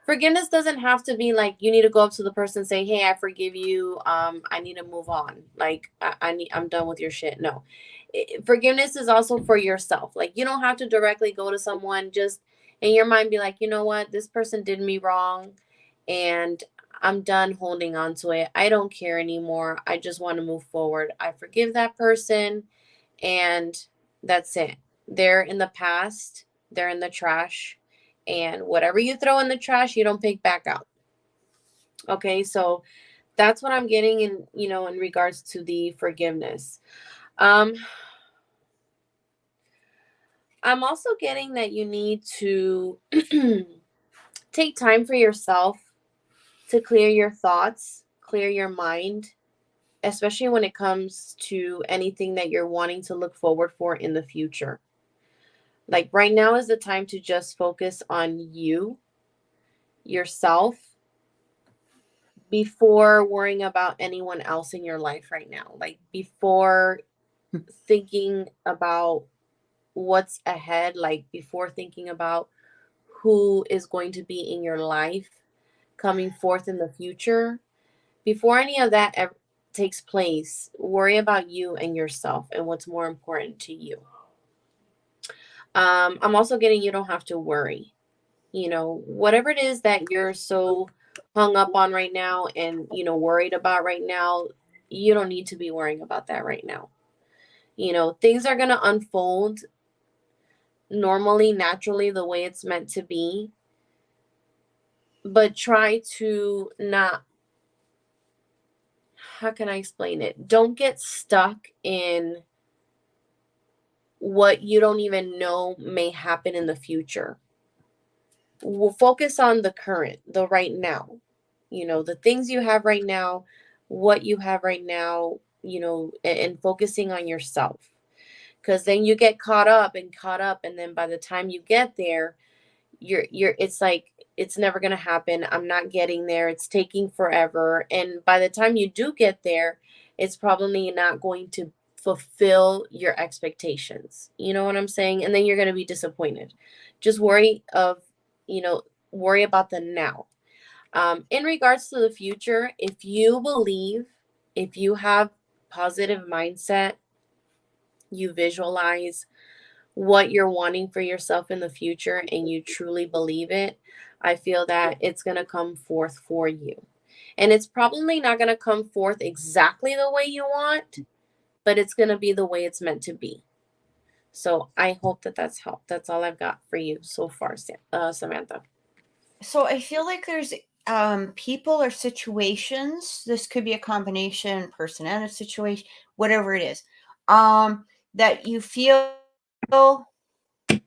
Speaker 2: forgiveness doesn't have to be like you need to go up to the person and say, hey, I forgive you, I need to move on, like I'm done with your shit. No, forgiveness is also for yourself. Like you don't have to directly go to someone, just in your mind be like, you know what, this person did me wrong and I'm done holding on to it. I don't care anymore. I just want to move forward. I forgive that person and that's it. They're in the past, they're in the trash, and whatever you throw in the trash, you don't pick back out. Okay, so that's what I'm getting in regards to the forgiveness. I'm also getting that you need to take time for yourself to clear your thoughts, clear your mind, especially when it comes to anything that you're wanting to look forward for in the future. Like right now is the time to just focus on you, yourself, before worrying about anyone else in your life right now. Like before thinking about what's ahead, like before thinking about who is going to be in your life coming forth in the future. Before any of that ever takes place, worry about you and yourself and what's more important to you. I'm also getting you don't have to worry. Whatever it is that you're so hung up on right now and, worried about right now, you don't need to be worrying about that right now. Things are going to unfold normally, naturally, the way it's meant to be. But try to not, how can I explain it? Don't get stuck in what you don't even know may happen in the future. We'll focus on the current, the right now. The things you have right now, what you have right now, and focusing on yourself. Because then you get caught up, and then by the time you get there, it's like it's never going to happen. I'm not getting there. It's taking forever. And by the time you do get there, it's probably not going to fulfill your expectations. You know what I'm saying? And then you're going to be disappointed. Just worry about the now. In regards to the future, if you have positive mindset, you visualize what you're wanting for yourself in the future and you truly believe it, I feel that it's going to come forth for you. And it's probably not going to come forth exactly the way you want, but it's going to be the way it's meant to be. So I hope that that's helped. That's all I've got for you so far, Samantha.
Speaker 1: So I feel like there's people or situations, this could be a combination, person and a situation, whatever it is, that you feel, I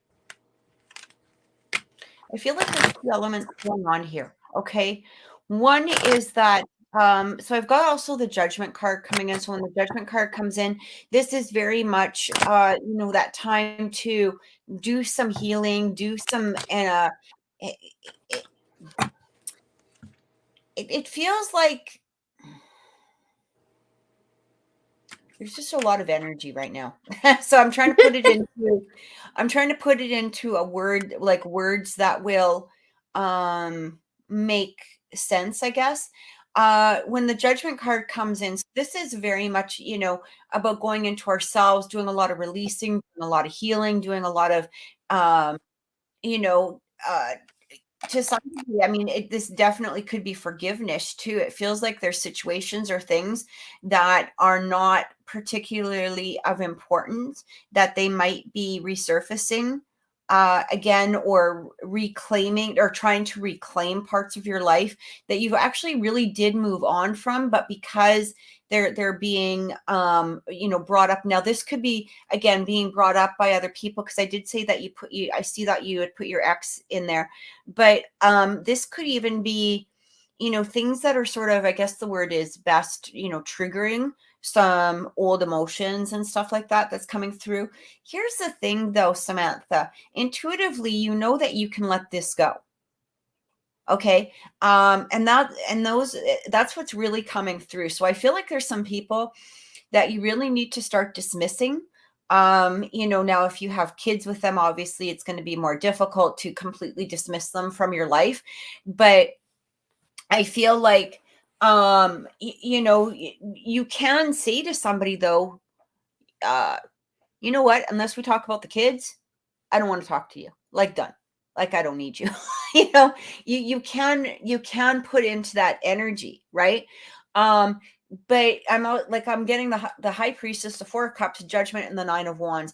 Speaker 1: feel like there's two elements going on here. Okay. One is that, so I've got also the Judgment card coming in. So when the Judgment card comes in, this is very much, that time to do some healing, do some, it feels like there's just a lot of energy right now. So I'm trying to put it into a word, like words that will make sense, I guess. When the Judgment card comes in, this is very much, about going into ourselves, doing a lot of releasing, doing a lot of healing, doing a lot of you know, to some degree, I mean, this definitely could be forgiveness too. It feels like there's situations or things that are not particularly of importance that they might be resurfacing again, or reclaiming or trying to reclaim parts of your life that you actually really did move on from, but because they're being brought up now. This could be again being brought up by other people, because I did say that I see that you would put your ex in there, but this could even be things that are sort of, I guess the word is best, triggering some old emotions and stuff like that that's coming through. Here's the thing though, Samantha, intuitively you know that you can let this go. Okay. That's what's really coming through. So I feel like there's some people that you really need to start dismissing. Now if you have kids with them, obviously it's going to be more difficult to completely dismiss them from your life. But I feel like, you can say to somebody though, you know what, unless we talk about the kids, I don't want to talk to you. Like, done. Like, I don't need you. You can put into that energy, right? But I'm getting the High Priestess, the Four of Cups, Judgment, and the Nine of Wands.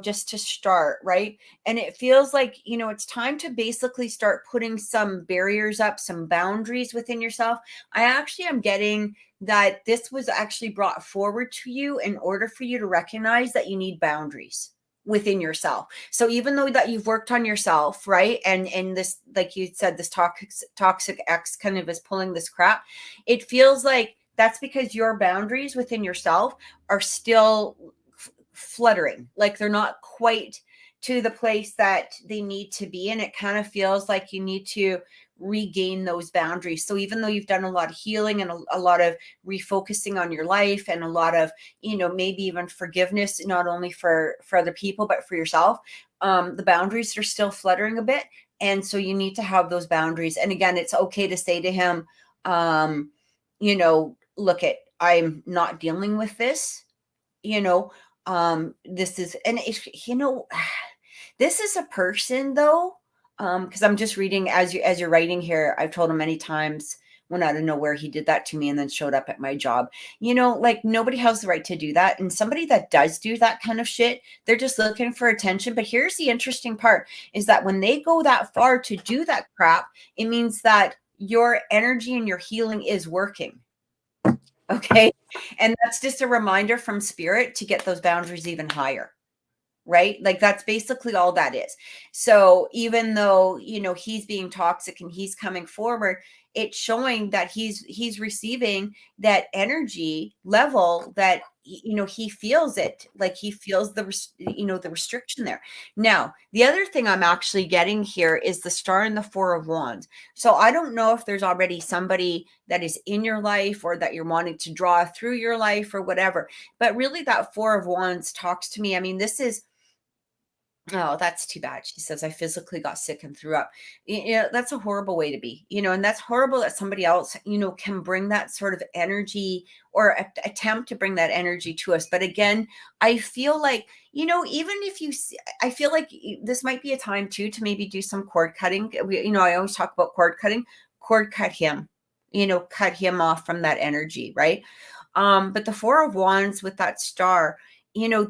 Speaker 1: Just to start, right? And it feels like, it's time to basically start putting some barriers up, some boundaries within yourself. I actually am getting that this was actually brought forward to you in order for you to recognize that you need boundaries within yourself. So even though that you've worked on yourself, right? And this, like you said, this toxic ex kind of is pulling this crap. It feels like that's because your boundaries within yourself are still fluttering. Like they're not quite to the place that they need to be. And it kind of feels like you need to regain those boundaries. So even though you've done a lot of healing and a lot of refocusing on your life and a lot of, maybe even forgiveness, not only for other people, but for yourself, the boundaries are still fluttering a bit. And so you need to have those boundaries. And again, it's okay to say to him, look, I'm not dealing with this, this is, and if, this is a person though, because I'm just reading as you're writing here. I've told him many times when out of nowhere he did that to me and then showed up at my job. Like nobody has the right to do that. And somebody that does do that kind of shit, they're just looking for attention. But here's the interesting part is that when they go that far to do that crap, it means that your energy and your healing is working. Okay. And that's just a reminder from spirit to get those boundaries even higher. Right? Like that's basically all that is. So even though, he's being toxic and he's coming forward, it's showing that he's receiving that energy level that he feels it, like he feels the the restriction there. Now the other thing I'm actually getting here is the Star and the Four of Wands. So I don't know if there's already somebody that is in your life, or that you're wanting to draw through your life, or whatever, but really that Four of Wands talks to me. I mean, this is, oh, that's too bad. She says, I physically got sick and threw up. That's a horrible way to be, and that's horrible that somebody else, can bring that sort of energy, or attempt to bring that energy to us. But again, I feel like, even if I feel like this might be a time too to maybe do some cord cutting. I always talk about cord cutting. Cord cut him, cut him off from that energy, right? But the Four of Wands with that star,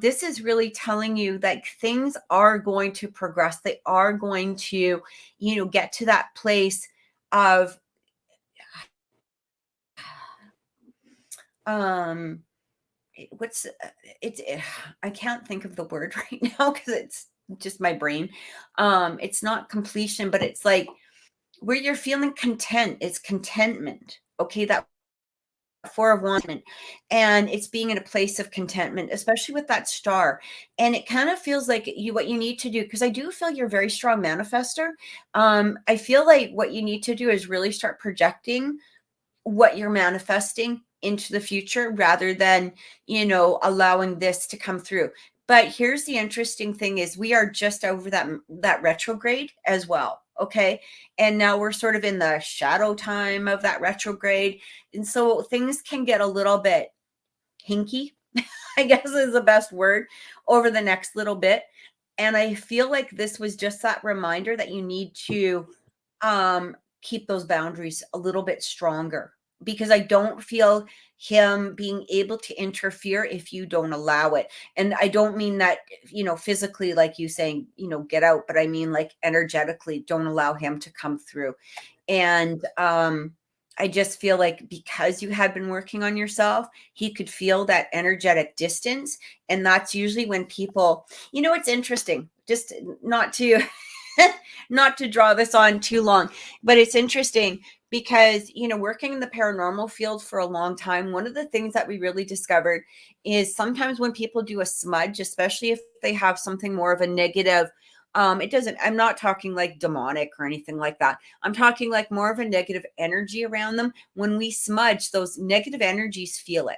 Speaker 1: this is really telling you that things are going to progress. They are going to, get to that place of, what's it's, I can't think of the word right now because it's just my brain. It's not completion, but it's like where you're feeling content. It's contentment. Okay. That Four of Wands, and it's being in a place of contentment, especially with that star. And it kind of feels like what you need to do, because I do feel you're a very strong manifester. I feel like what you need to do is really start projecting what you're manifesting into the future, rather than, allowing this to come through. But here's the interesting thing is we are just over that retrograde as well. Okay. And now we're sort of in the shadow time of that retrograde. And so things can get a little bit hinky, I guess is the best word, over the next little bit. And I feel like this was just that reminder that you need to keep those boundaries a little bit stronger, because I don't feel him being able to interfere if you don't allow it. And I don't mean that, physically, like you saying, get out, but I mean like energetically, don't allow him to come through. And I just feel like because you had been working on yourself, he could feel that energetic distance. And that's usually when people, it's interesting, just not to not to draw this on too long, but it's interesting because, working in the paranormal field for a long time, one of the things that we really discovered is sometimes when people do a smudge, especially if they have something more of a negative, I'm not talking like demonic or anything like that. I'm talking like more of a negative energy around them. When we smudge, those negative energies feel it.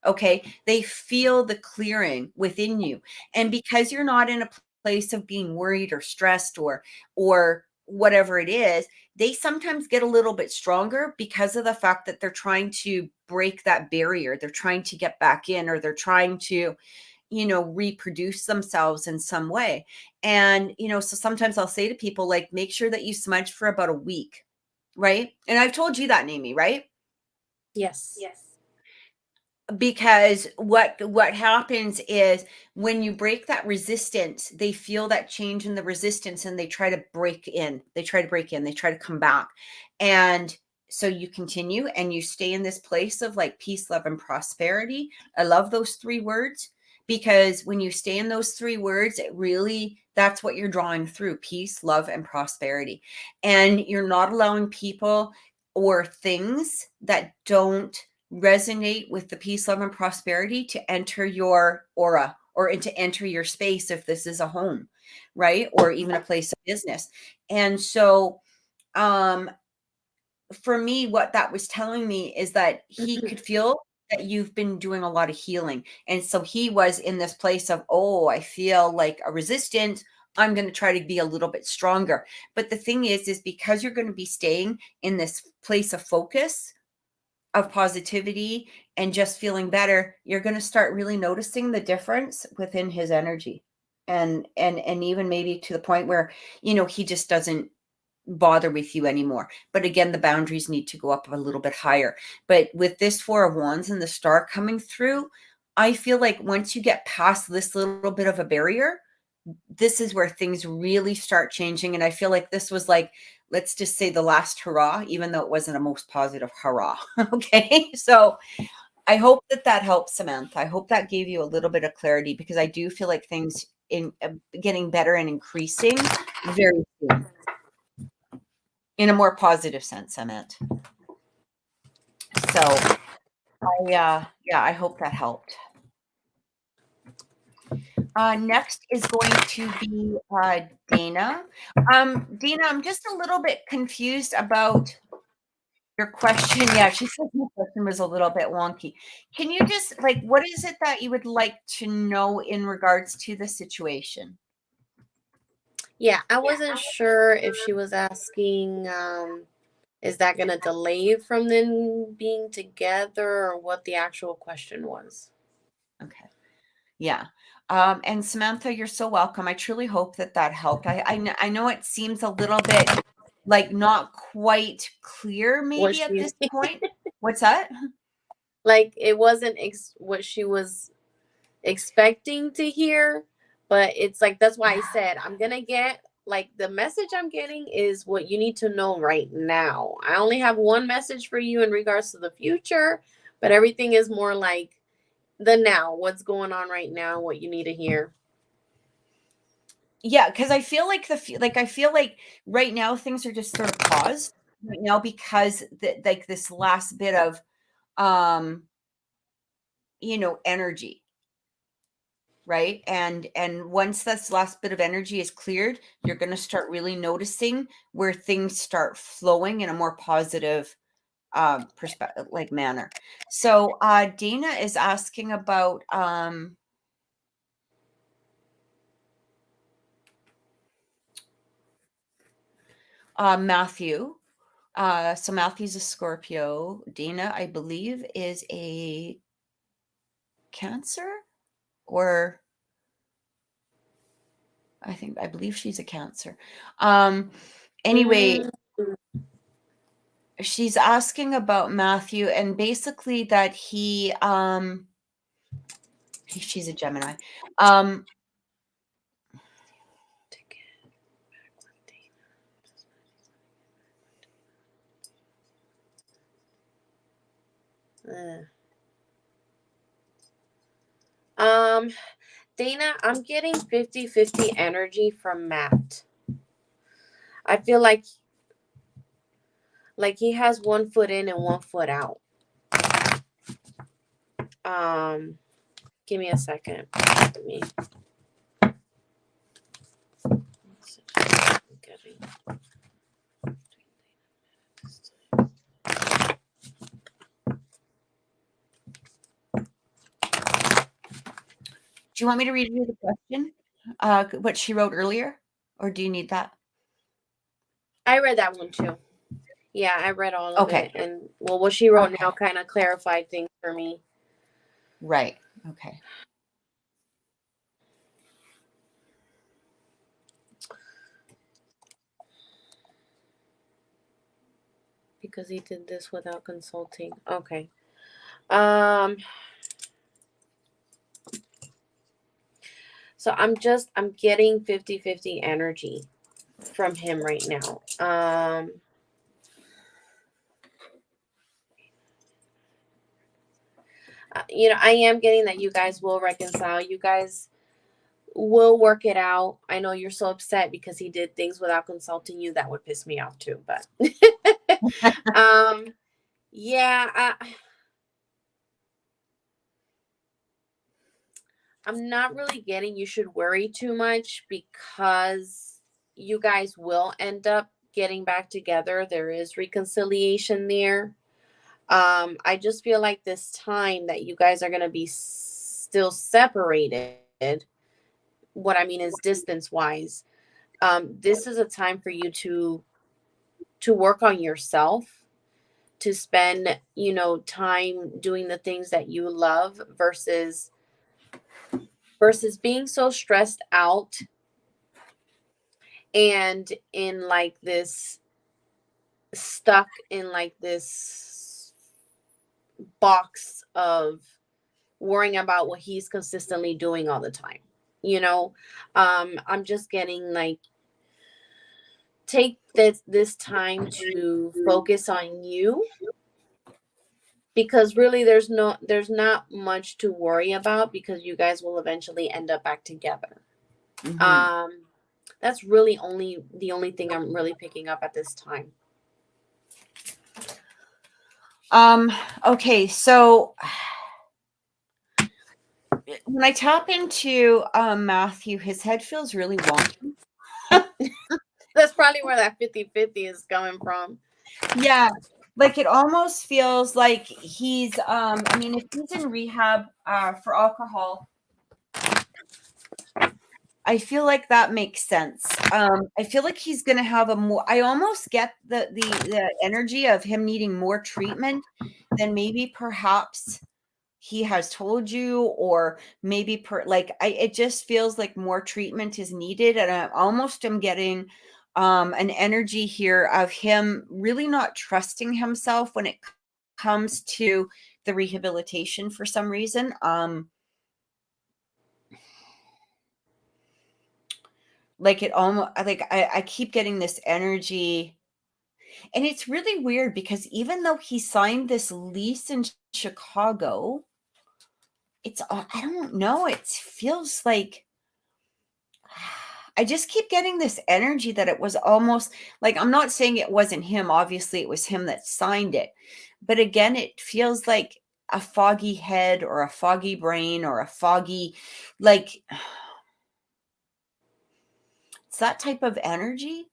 Speaker 1: Okay. They feel the clearing within you. And because you're not in a place of being worried or stressed or whatever it is, they sometimes get a little bit stronger because of the fact that they're trying to break that barrier. They're trying to get back in, or they're trying to, reproduce themselves in some way. And, so sometimes I'll say to people, like, make sure that you smudge for about a week. Right. And I've told you that, Naimi, right?
Speaker 2: Yes. Yes.
Speaker 1: Because what happens is when you break that resistance, they feel that change in the resistance, and they try to break in, they try to come back. And so you continue and you stay in this place of like peace, love, and prosperity. I love those three words, because when you stay in those three words, it really, that's what you're drawing through: peace, love, and prosperity. And you're not allowing people or things that don't resonate with the peace, love, and prosperity to enter your aura, or to enter your space if this is a home, right? Or even a place of business. And so for me, what that was telling me is that he could feel that you've been doing a lot of healing. And so he was in this place of, oh, I feel like a resistance. I'm going to try to be a little bit stronger. But the thing is because you're going to be staying in this place of focus, of positivity, and just feeling better, you're going to start really noticing the difference within his energy. And even maybe to the point where, he just doesn't bother with you anymore. But again, the boundaries need to go up a little bit higher. But with this Four of Wands and the star coming through, I feel like once you get past this little bit of a barrier, this is where things really start changing. And I feel like this was like, let's just say, the last hurrah, even though it wasn't a most positive hurrah. Okay. So I hope that helps, Samantha. I hope that gave you a little bit of clarity, because I do feel like things in getting better and increasing very soon, in a more positive sense, I meant. So I hope that helped. Next is going to be Dana. Dana, I'm just a little bit confused about your question. Yeah, she said my question was a little bit wonky. Can you just, like, what is it that you would like to know in regards to the situation?
Speaker 2: Yeah, I wasn't sure if she was asking, is that going to delay from them being together, or what the actual question was.
Speaker 1: Okay. Yeah. And Samantha, you're so welcome. I truly hope that that helped. I know it seems a little bit like not quite clear
Speaker 2: What
Speaker 1: maybe at
Speaker 2: she
Speaker 1: this point. What's that?
Speaker 2: like, it wasn't what she was expecting to hear, but it's like, that's why I said I'm gonna get, like, the message I'm getting is what you need to know right now. I only have one message for you in regards to the future, but everything is more like the now, what's going on right now, what you need to hear.
Speaker 1: Yeah, because I feel like I feel like right now things are just sort of paused right now because like this last bit of um energy, right? And once this last bit of energy is cleared, you're going to start really noticing where things start flowing in a more positive perspective, like manner. So Dana is asking about Matthew. So Matthew's a Scorpio. Dana, I believe, is a Cancer, or I believe she's a Cancer. Anyway,
Speaker 2: Mm,
Speaker 1: she's asking about Matthew, and basically that she's a Gemini.
Speaker 2: um Dana, I'm getting 50-50 energy from Matt. I feel like he has one foot in and one foot out. Give me a second. Let me.
Speaker 1: Do you want me to read you the question? What she wrote earlier, or do you need that?
Speaker 2: I read that one too. Yeah, I read all of
Speaker 1: Okay.
Speaker 2: it, and well, what she wrote
Speaker 1: Okay.
Speaker 2: now kind of clarified things for me.
Speaker 1: Right. Okay.
Speaker 2: Because he did this without consulting. Okay. So I'm getting 50-50 energy from him right now. I am getting that you guys will reconcile. You guys will work it out. I know you're so upset because he did things without consulting you. That would piss me off too, but yeah, I'm not really getting you should worry too much, because you guys will end up getting back together. There is reconciliation there. I just feel like this time that you guys are going to be still separated, what I mean is distance wise, this is a time for you to work on yourself, to spend time doing the things that you love, versus being so stressed out and in like this stuck in like this box of worrying about what he's consistently doing all the time. I'm just getting like, take this time to focus on you, because really there's not much to worry about, because you guys will eventually end up back together.
Speaker 1: Mm-hmm.
Speaker 2: That's really the only thing I'm really picking up at this time.
Speaker 1: Okay, so when I tap into Matthew, his head feels really wonky.
Speaker 2: That's probably where that 50-50 is coming from.
Speaker 1: Yeah, like it almost feels like he's I mean, if he's in rehab for alcohol, I feel like that makes sense. I feel like he's going to have a more, I almost get the energy of him needing more treatment than maybe perhaps he has told you, or maybe it just feels like more treatment is needed. And I almost am getting an energy here of him really not trusting himself when it comes to the rehabilitation for some reason. Like it almost like I keep getting this energy, and it's really weird because even though he signed this lease in Chicago, it's I don't know, it feels like I just keep getting this energy that it was almost like, I'm not saying it wasn't him, obviously it was him that signed it. But again, it feels like a foggy head or a foggy brain or a foggy, like it's that type of energy.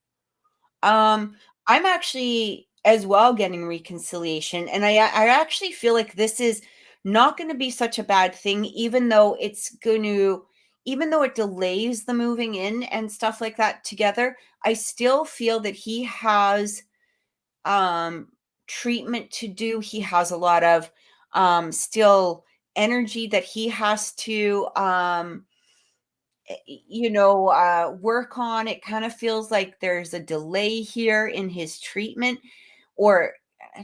Speaker 1: I'm actually as well getting reconciliation, and I actually feel like this is not going to be such a bad thing, even though even though it delays the moving in and stuff like that together. I still feel that he has um treatment to do. He has a lot of still energy that he has to work on. It kind of feels like there's a delay here in his treatment, or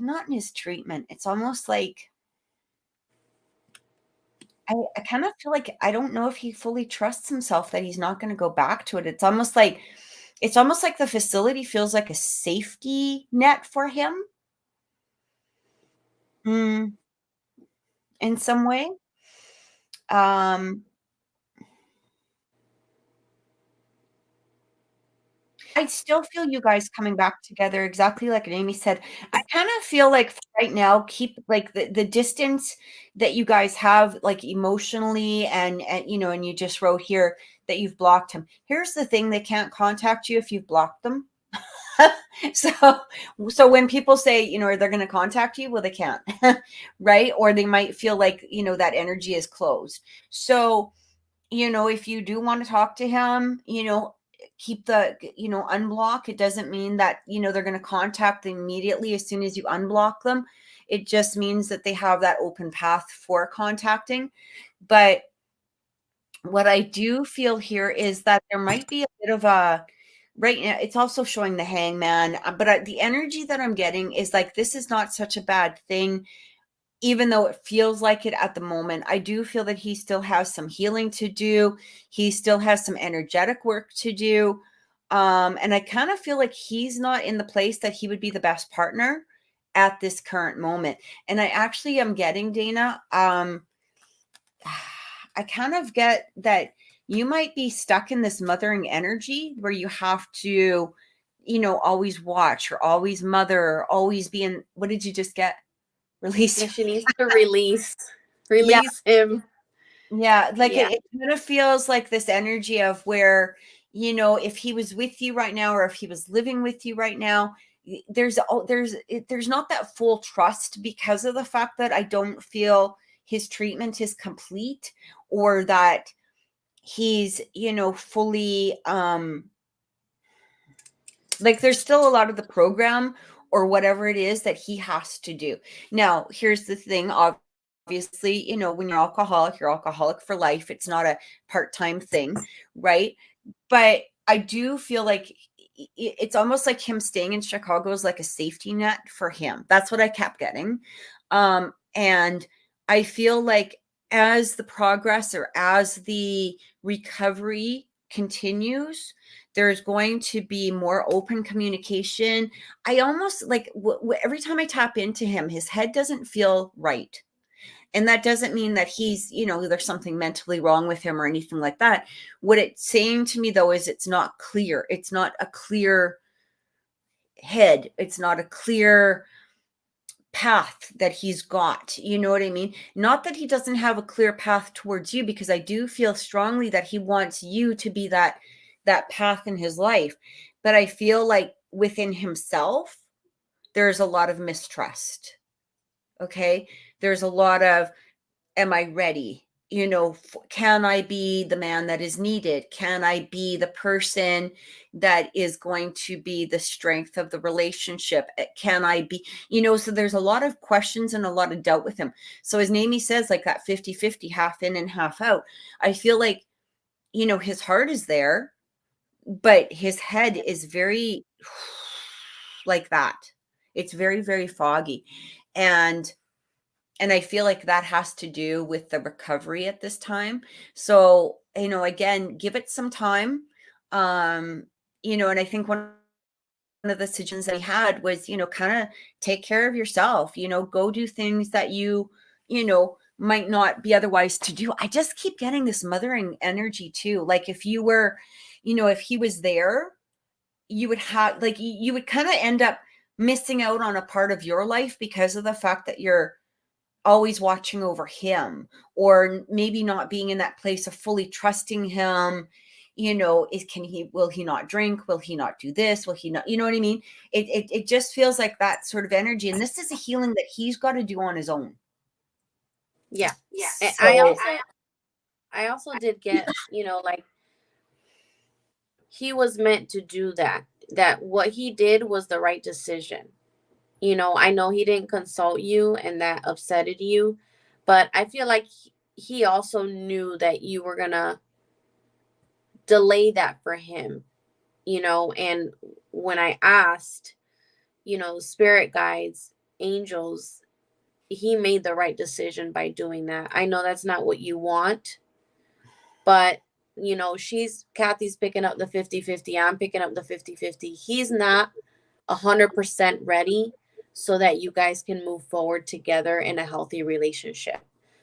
Speaker 1: not in his treatment. It's almost like I kind of feel like I don't know if he fully trusts himself that he's not going to go back to it. It's almost like the facility feels like a safety net for him, mm, in some way. Um, I still feel you guys coming back together exactly like Amy said. I kind of feel like for right now, keep like the distance that you guys have, like emotionally, and you just wrote here that you've blocked him. Here's the thing, they can't contact you if you've blocked them. so so when people say, they're going to contact you, well, they can't. Right? Or they might feel like, that energy is closed. So if you do want to talk to him, keep unblock. It doesn't mean that, they're going to contact them immediately as soon as you unblock them. It just means that they have that open path for contacting. But what I do feel here is that there might be a bit of a, right now, it's also showing the hangman, but the energy that I'm getting is like, this is not such a bad thing. Even though it feels like it at the moment, I do feel that he still has some healing to do. He still has some energetic work to do. And I kind of feel like he's not in the place that he would be the best partner at this current moment. And I actually am getting, Dana, I kind of get that you might be stuck in this mothering energy where you have to, always watch or always mother or always be in, what did you just get? Release.
Speaker 2: Yeah, she needs to release
Speaker 1: Yeah.
Speaker 2: him.
Speaker 1: Yeah, like
Speaker 2: Yeah.
Speaker 1: it kind of feels like this energy of where, if he was with you right now, or if he was living with you right now, there's not that full trust, because of the fact that I don't feel his treatment is complete, or that he's, fully like there's still a lot of the program or whatever it is that he has to do. Now, here's the thing, obviously, when you're alcoholic for life. It's not a part-time thing, right? But I do feel like it's almost like him staying in Chicago is like a safety net for him. That's what I kept getting. And I feel like as the progress or as the recovery continues, there's going to be more open communication. I almost like every time I tap into him, his head doesn't feel right. And that doesn't mean that he's, there's something mentally wrong with him or anything like that. What it's saying to me, though, is it's not clear. It's not a clear head. It's not a clear path that he's got. You know what I mean? Not that he doesn't have a clear path towards you, because I do feel strongly that he wants you to be that path in his life. But I feel like within himself, there's a lot of mistrust. Okay? There's a lot of, am I ready? You know, can I be the man that is needed? Can I be the person that is going to be the strength of the relationship? Can I be, you know, so there's a lot of questions and a lot of doubt with him. So as Naimi says, like that 50-50, half in and half out. I feel like, you know, his heart is there, but his head is very like that. It's very, very foggy. And I feel like that has to do with the recovery at this time. So, you know, again, give it some time. You know, and I think one of the suggestions that he had was, you know, kind of take care of yourself, you know, go do things that you know, might not be otherwise to do. I just keep getting this mothering energy too. Like if you were, you know, if he was there, you would have, like, you would kind of end up missing out on a part of your life because of the fact that you're always watching over him, or maybe not being in that place of fully trusting him. You know, will he not drink? Will he not do this? Will he not, you know what I mean? It just feels like that sort of energy. And this is a healing that he's got to do on his own.
Speaker 2: Yeah. And
Speaker 1: So,
Speaker 2: I also did get, you know, like he was meant to do that. That what he did was the right decision. You know, I know he didn't consult you and that upsetted you, but I feel like he also knew that you were going to delay that for him, you know. And when I asked, you know, spirit guides, angels, he made the right decision by doing that. I know that's not what you want, but you know, Kathy's picking up the 50-50. I'm picking up the 50-50. He's not 100% ready so that you guys can move forward together in a healthy relationship.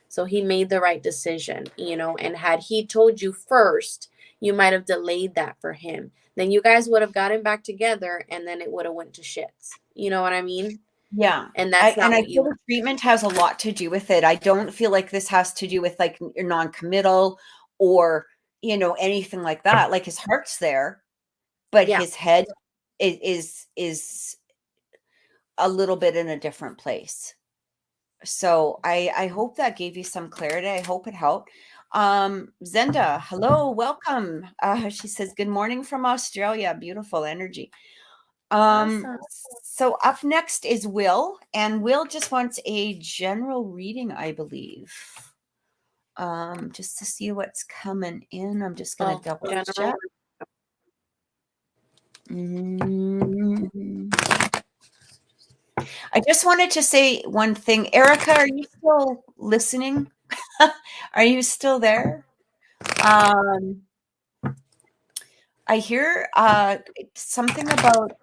Speaker 2: So he made the right decision, you know, and had he told you first, you might have delayed that for him. Then you guys would have gotten back together and then it would have went to shits. You know what I mean?
Speaker 1: yeah.
Speaker 2: And that's not
Speaker 1: I
Speaker 2: what
Speaker 1: feel
Speaker 2: you
Speaker 1: the treatment has a lot to do with it. I don't feel like this has to do with like your non-committal or, you know, anything like that. Like his heart's there, but
Speaker 2: yeah.
Speaker 1: his head is a little bit in a different place. So I hope that gave you some clarity. I hope it helped. Zenda, hello, welcome. She says, good morning from Australia. Beautiful energy.
Speaker 2: Awesome.
Speaker 1: So up next is Will, and Will just wants a general reading, I believe. Just to see what's coming in. I'm just gonna double check. I just wanted to say one thing. Erica, are you still listening? Are you still there? I hear something about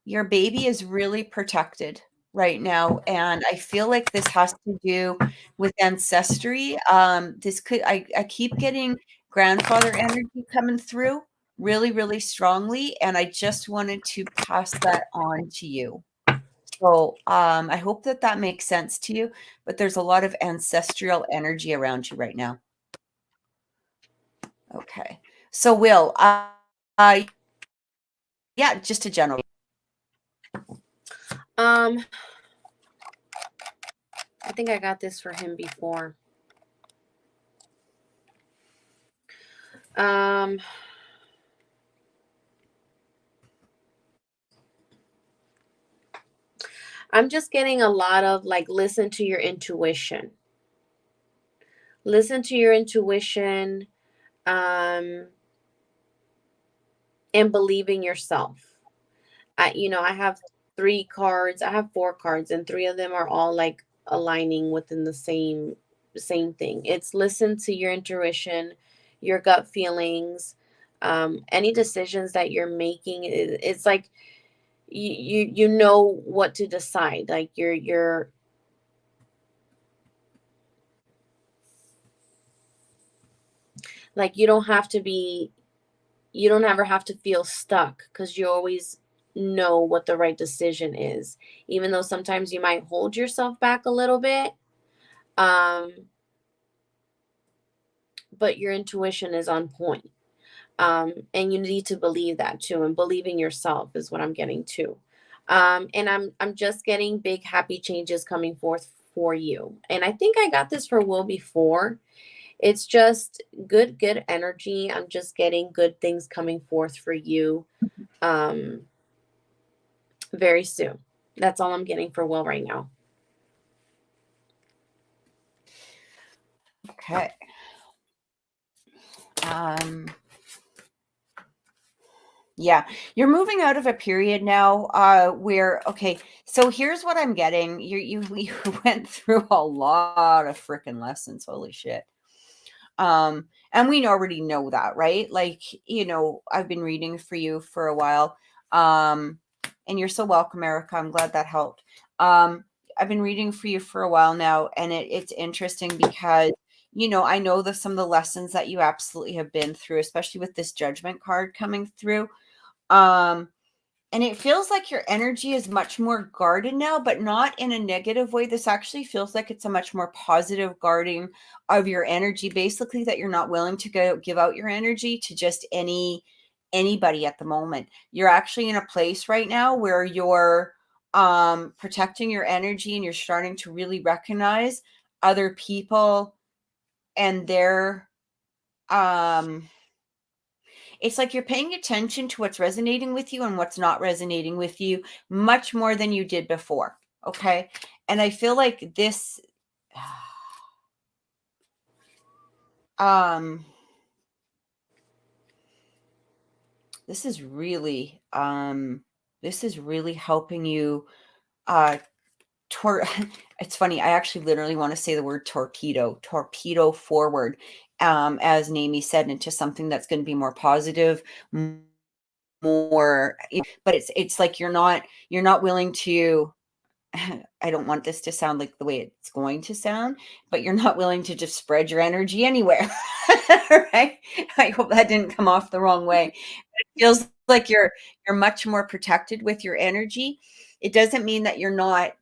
Speaker 1: your baby is really protected right now, and I feel like this has to do with ancestry. This could I keep getting grandfather energy coming through really, really strongly, and I just wanted to pass that on to you. So I hope that that makes sense to you, but there's a lot of ancestral energy around you right now. Okay. So Will, uh yeah, just a general.
Speaker 2: I think I got this for him before. I'm just getting a lot of like, listen to your intuition. Listen to your intuition, and believe in yourself. I have 3 cards. I have 4 cards, and 3 of them are all like aligning within the same thing. It's listen to your intuition, your gut feelings, any decisions that you're making. It's like you know what to decide. Like you're like you don't ever have to feel stuck because you always know what the right decision is, even though sometimes you might hold yourself back a little bit. But your intuition is on point. And you need to believe that too, and believing yourself is what I'm getting to. And I'm just getting big happy changes coming forth for you. And I think I got this for Will before. It's just good energy. I'm just getting good things coming forth for you very soon. That's all I'm getting for Will right now.
Speaker 1: Okay. Yeah, you're moving out of a period now where, okay, so here's what I'm getting. You went through a lot of freaking lessons. Holy shit. And we already know that, right? Like, I've been reading for you for a while. And you're so welcome, Erica. I'm glad that helped. I've been reading for you for a while now, and it's interesting because I know some of the lessons that you absolutely have been through, especially with this Judgment card coming through. And it feels like your energy is much more guarded now, but not in a negative way. This actually feels like it's a much more positive guarding of your energy, basically, that you're not willing to go give out your energy to just anybody at the moment. You're actually in a place right now where you're protecting your energy, and you're starting to really recognize other people and their it's like you're paying attention to what's resonating with you and what's not resonating with you much more than you did before. Okay. And I feel like this, this is really, helping you, it's funny. I actually literally want to say the word torpedo forward, as Naimi said, into something that's going to be more positive, more, but it's like you're not willing to, I don't want this to sound like the way it's going to sound, but you're not willing to just spread your energy anywhere. Right? I hope that didn't come off the wrong way. It feels like you're much more protected with your energy. It doesn't mean that you're not,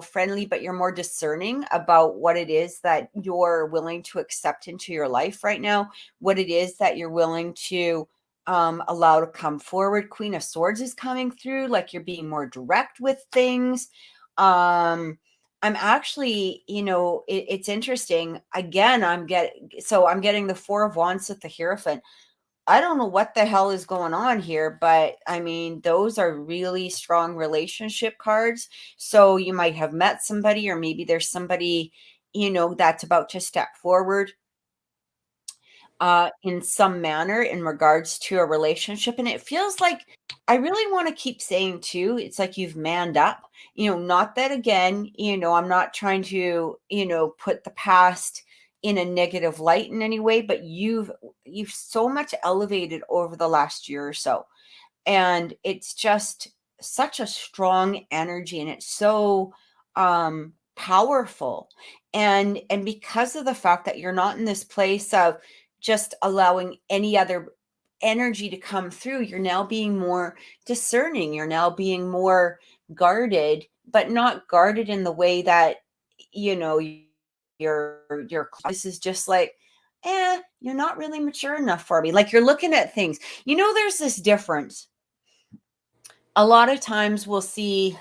Speaker 1: friendly, but you're more discerning about what it is that you're willing to accept into your life right now, what it is that you're willing to allow to come forward. Queen of Swords is coming through, like you're being more direct with things. I'm actually, it's interesting. Again, I'm getting the Four of Wands with the Hierophant. I don't know what the hell is going on here, but I mean, those are really strong relationship cards. So you might have met somebody, or maybe there's somebody, that's about to step forward in some manner in regards to a relationship. And it feels like, I really want to keep saying too, it's like you've manned up, not that, again, I'm not trying to, put the past in a negative light in any way, but you've so much elevated over the last year or so. And it's just such a strong energy, and it's so powerful. And because of the fact that you're not in this place of just allowing any other energy to come through, you're now being more discerning, you're now being more guarded, but not guarded in the way that, your this is just like, you're not really mature enough for me. Like, you're looking at things, there's this difference. A lot of times we'll see,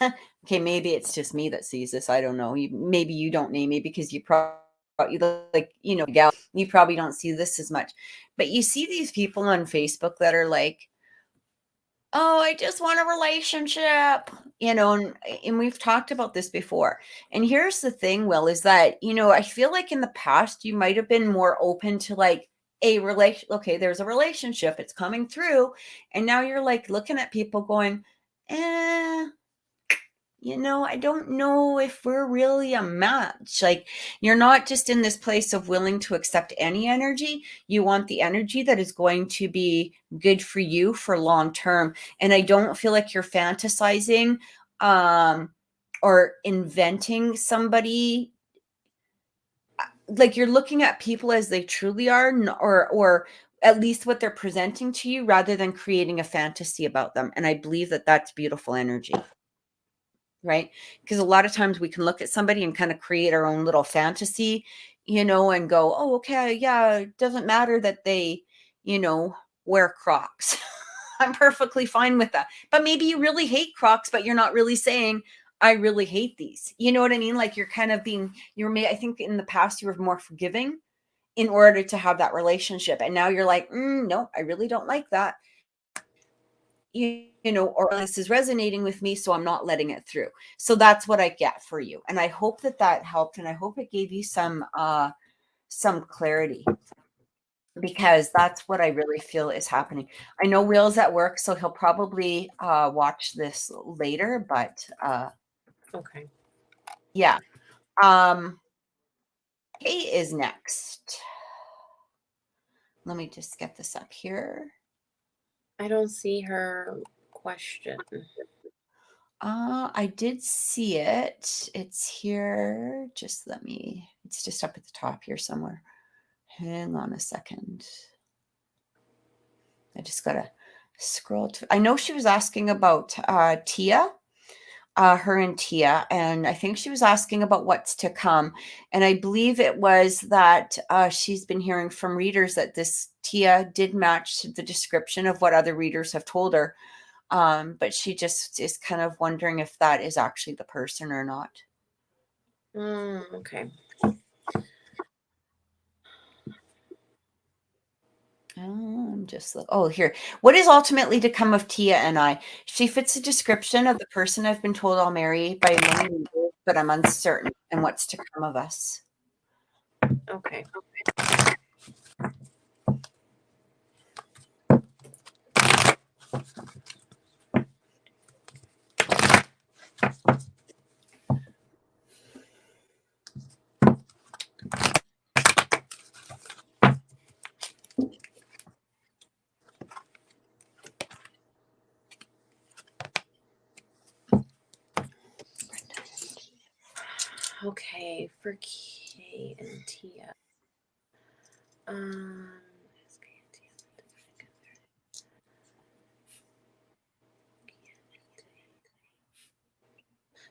Speaker 1: okay, maybe it's just me that sees this. I don't know. Maybe you don't, name me, because you probably, gal, you probably don't see this as much. But you see these people on Facebook that are like, oh, I just want a relationship, and we've talked about this before. And here's the thing, Will, is that, I feel like in the past you might have been more open to like a relation. Okay, there's a relationship, it's coming through. And now you're like looking at people going, I don't know if we're really a match. Like, you're not just in this place of willing to accept any energy. You want the energy that is going to be good for you for long term. And I don't feel like you're fantasizing or inventing somebody. Like, you're looking at people as they truly are, or at least what they're presenting to you, rather than creating a fantasy about them. And I believe that that's beautiful energy, right? Because a lot of times we can look at somebody and kind of create our own little fantasy, and go, oh, okay, yeah, it doesn't matter that they, wear Crocs. I'm perfectly fine with that. But maybe you really hate Crocs, but you're not really saying, I really hate these. You know what I mean? Like you're kind of I think in the past you were more forgiving in order to have that relationship. And now you're like, no, I really don't like that. Or this is resonating with me, so I'm not letting it through. So that's what I get for you. And I hope that helped. And I hope it gave you some clarity, because that's what I really feel is happening. I know Will's at work, so he'll probably watch this later, but
Speaker 2: Okay.
Speaker 1: yeah. Kay is next. Let me just get this up here.
Speaker 2: I don't see her question.
Speaker 1: I did see it. It's here. It's just up at the top here somewhere. Hang on a second. I just gotta scroll to. I know she was asking about Tia, her and Tia, and I think she was asking about what's to come. And I believe it was that she's been hearing from readers that this Tia did match the description of what other readers have told her. But she just is kind of wondering if that is actually the person or not.
Speaker 2: Okay.
Speaker 1: Here. What is ultimately to come of Tia and I? She fits the description of the person I've been told I'll marry by many readers, but I'm uncertain. And what's to come of us?
Speaker 2: Okay. Okay, for Kay and Tia.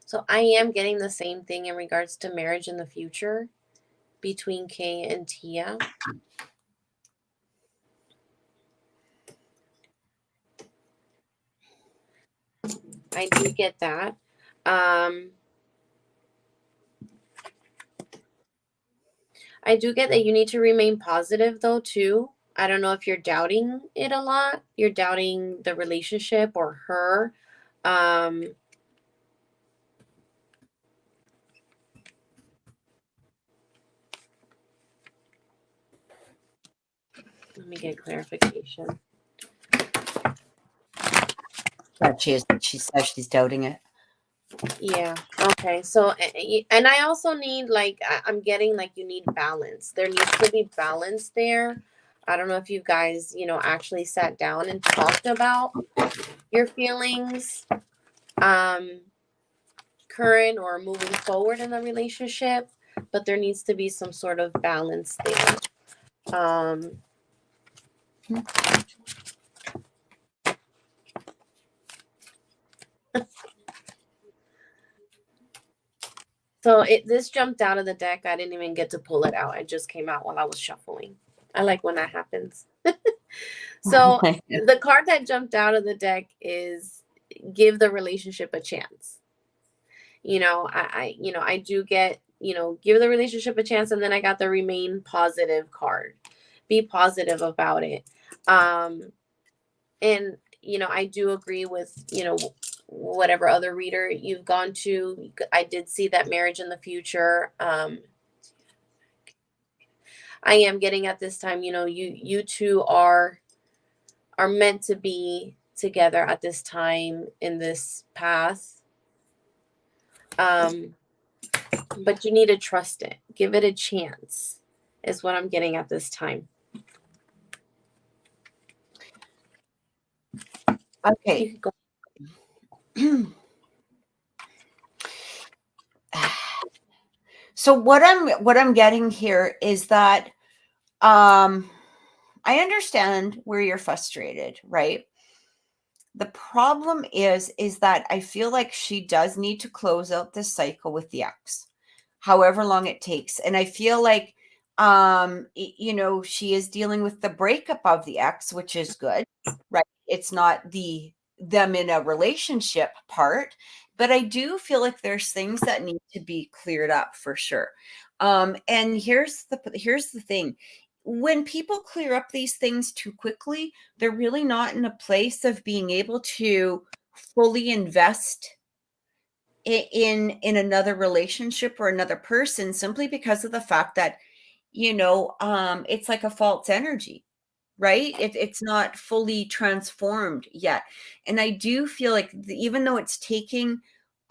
Speaker 2: So I am getting the same thing in regards to marriage in the future between Kay and Tia. I do get that. I do get that you need to remain positive though too. I don't know if you're doubting it a lot. You're doubting the relationship or her. Let me get clarification.
Speaker 1: She says she's doubting it.
Speaker 2: Yeah. Okay. So, and I also need I'm getting you need balance. There needs to be balance there. I don't know if you guys, actually sat down and talked about your feelings, current or moving forward in the relationship, but there needs to be some sort of balance there. So this jumped out of the deck. I didn't even get to pull it out. It just came out while I was shuffling. I like when that happens. So the card that jumped out of the deck is give the relationship a chance. I do get, give the relationship a chance. And then I got the remain positive card. Be positive about it. And, I do agree with, whatever other reader you've gone to. I did see that marriage in the future. I am getting at this time, you two are meant to be together at this time in this path. But you need to trust it. Give it a chance is what I'm getting at this time.
Speaker 1: Okay. So what I'm getting here is that I understand where you're frustrated, right? The problem is that I feel like she does need to close out this cycle with the ex, however long it takes. And I feel like she is dealing with the breakup of the ex, which is good, right? It's not the them in a relationship part, but I do feel like there's things that need to be cleared up for sure. And here's the thing. When people clear up these things too quickly, they're really not in a place of being able to fully invest in another relationship or another person, simply because of the fact that it's like a false energy, right? It's not fully transformed yet. And I do feel like even though it's taking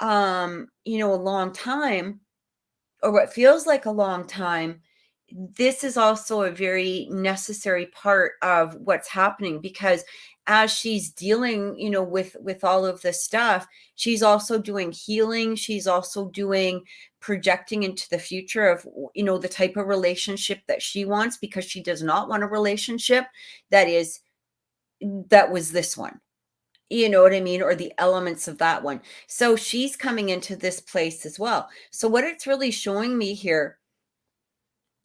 Speaker 1: a long time, or what feels like a long time, this is also a very necessary part of what's happening, because as she's dealing with all of this stuff, she's also doing healing, she's also doing projecting into the future of the type of relationship that she wants, because she does not want a relationship that was this one, you know what I mean, or the elements of that one. So she's coming into this place as well. So what it's really showing me here,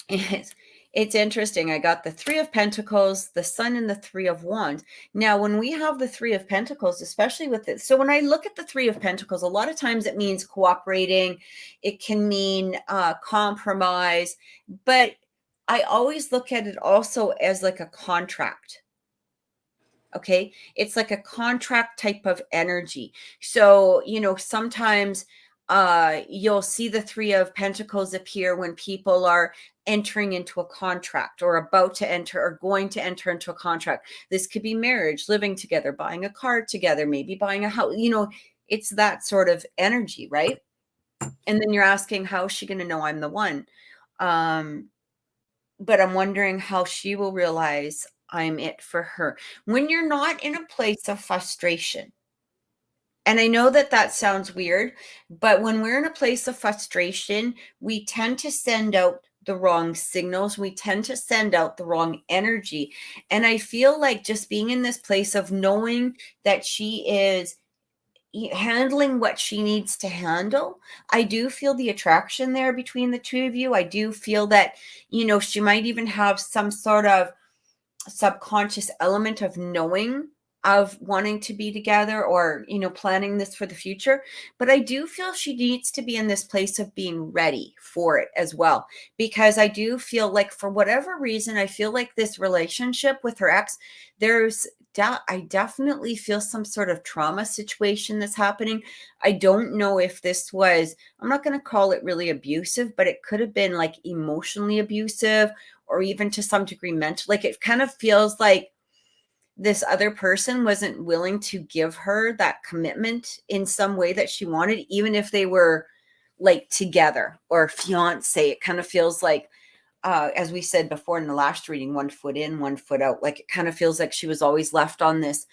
Speaker 1: it's interesting. I got the Three of Pentacles, the Sun, and the Three of Wands. Now, when we have the Three of Pentacles, especially with it, so when I look at the Three of Pentacles, a lot of times it means cooperating. It can mean compromise, but I always look at it also as like a contract. Okay. It's like a contract type of energy. So, sometimes you'll see the Three of Pentacles appear when people are entering into a contract, or about to enter, or going to enter into a contract. This could be marriage, living together, buying a car together, maybe buying a house. It's that sort of energy, right? And then you're asking, how is she going to know I'm the one? Um, but I'm wondering how she will realize I'm it for her. When you're not in a place of frustration, and I know that that sounds weird, but when we're in a place of frustration, we tend to send out the wrong signals. We tend to send out the wrong energy. And I feel like just being in this place of knowing that she is handling what she needs to handle. I do feel the attraction there between the two of you. I do feel that, she might even have some sort of subconscious element of knowing, of wanting to be together, or planning this for the future. But I do feel she needs to be in this place of being ready for it as well, because I do feel like, for whatever reason, I feel like this relationship with her ex, I definitely feel some sort of trauma situation that's happening. I don't know if this was, I'm not going to call it really abusive, but it could have been like emotionally abusive, or even to some degree mental. Like, it kind of feels like this other person wasn't willing to give her that commitment in some way that she wanted, even if they were like together or fiance. It kind of feels like, as we said before in the last reading, 1 foot in, 1 foot out. Like, it kind of feels like she was always left on this,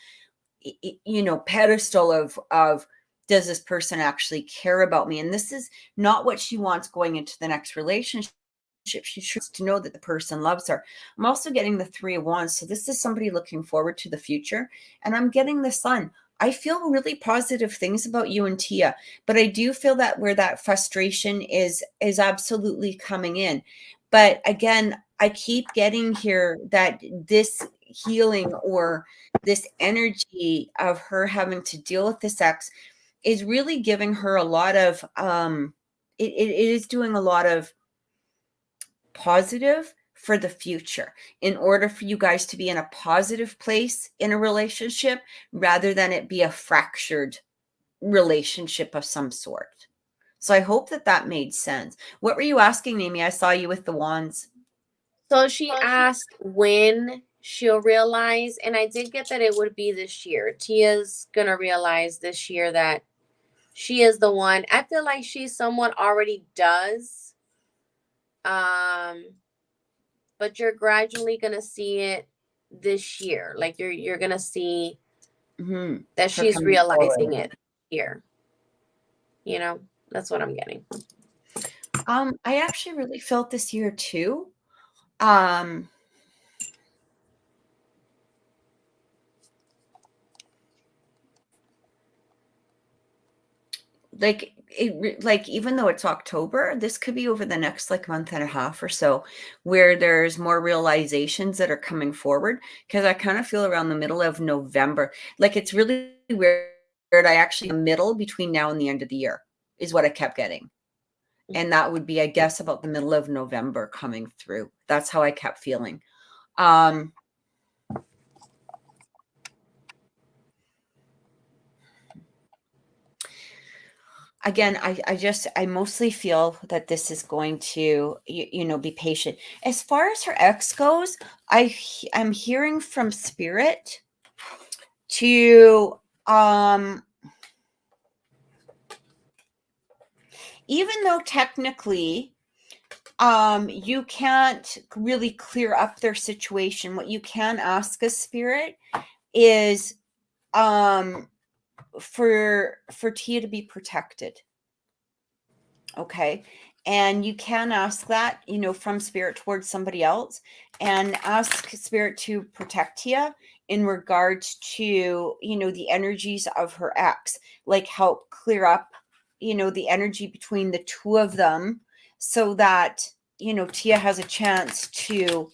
Speaker 1: pedestal of, does this person actually care about me? And this is not what she wants going into the next relationship. She should to know that the person loves her. I'm also getting the Three of Wands. So this is somebody looking forward to the future. And I'm getting the Sun. I feel really positive things about you and Tia, but I do feel that where that frustration is absolutely coming in. But again, I keep getting here that this healing, or this energy of her having to deal with this ex, is really giving her a lot of it is doing a lot of positive for the future, in order for you guys to be in a positive place in a relationship, rather than it be a fractured relationship of some sort. So I hope that that made sense. What were you asking, Naimi? I saw you with the wands.
Speaker 2: So she asked when she'll realize, and I did get that it would be this year. Tia's gonna realize this year that she is the one. I feel like she's someone already does. But you're gradually gonna see it this year. Like you're gonna see that
Speaker 1: Her
Speaker 2: she's
Speaker 1: coming
Speaker 2: realizing
Speaker 1: forward.
Speaker 2: it here. That's what I'm getting.
Speaker 1: I actually really felt this year too. Um, like even though it's October, this could be over the next like month and a half or so where there's more realizations that are coming forward, because I kind of feel around the middle of November, like it's really weird. I actually middle between now and the end of the year is what I kept getting. And that would be, I guess, about the middle of November coming through. That's how I kept feeling. Again, I mostly feel that this is going to, be patient. As far as her ex goes, I'm hearing from spirit to, even though technically, you can't really clear up their situation, what you can ask a spirit is, for Tia to be protected. Okay. And you can ask that, from spirit towards somebody else, and ask spirit to protect Tia in regards to, the energies of her ex, like help clear up, the energy between the two of them so that, Tia has a chance to,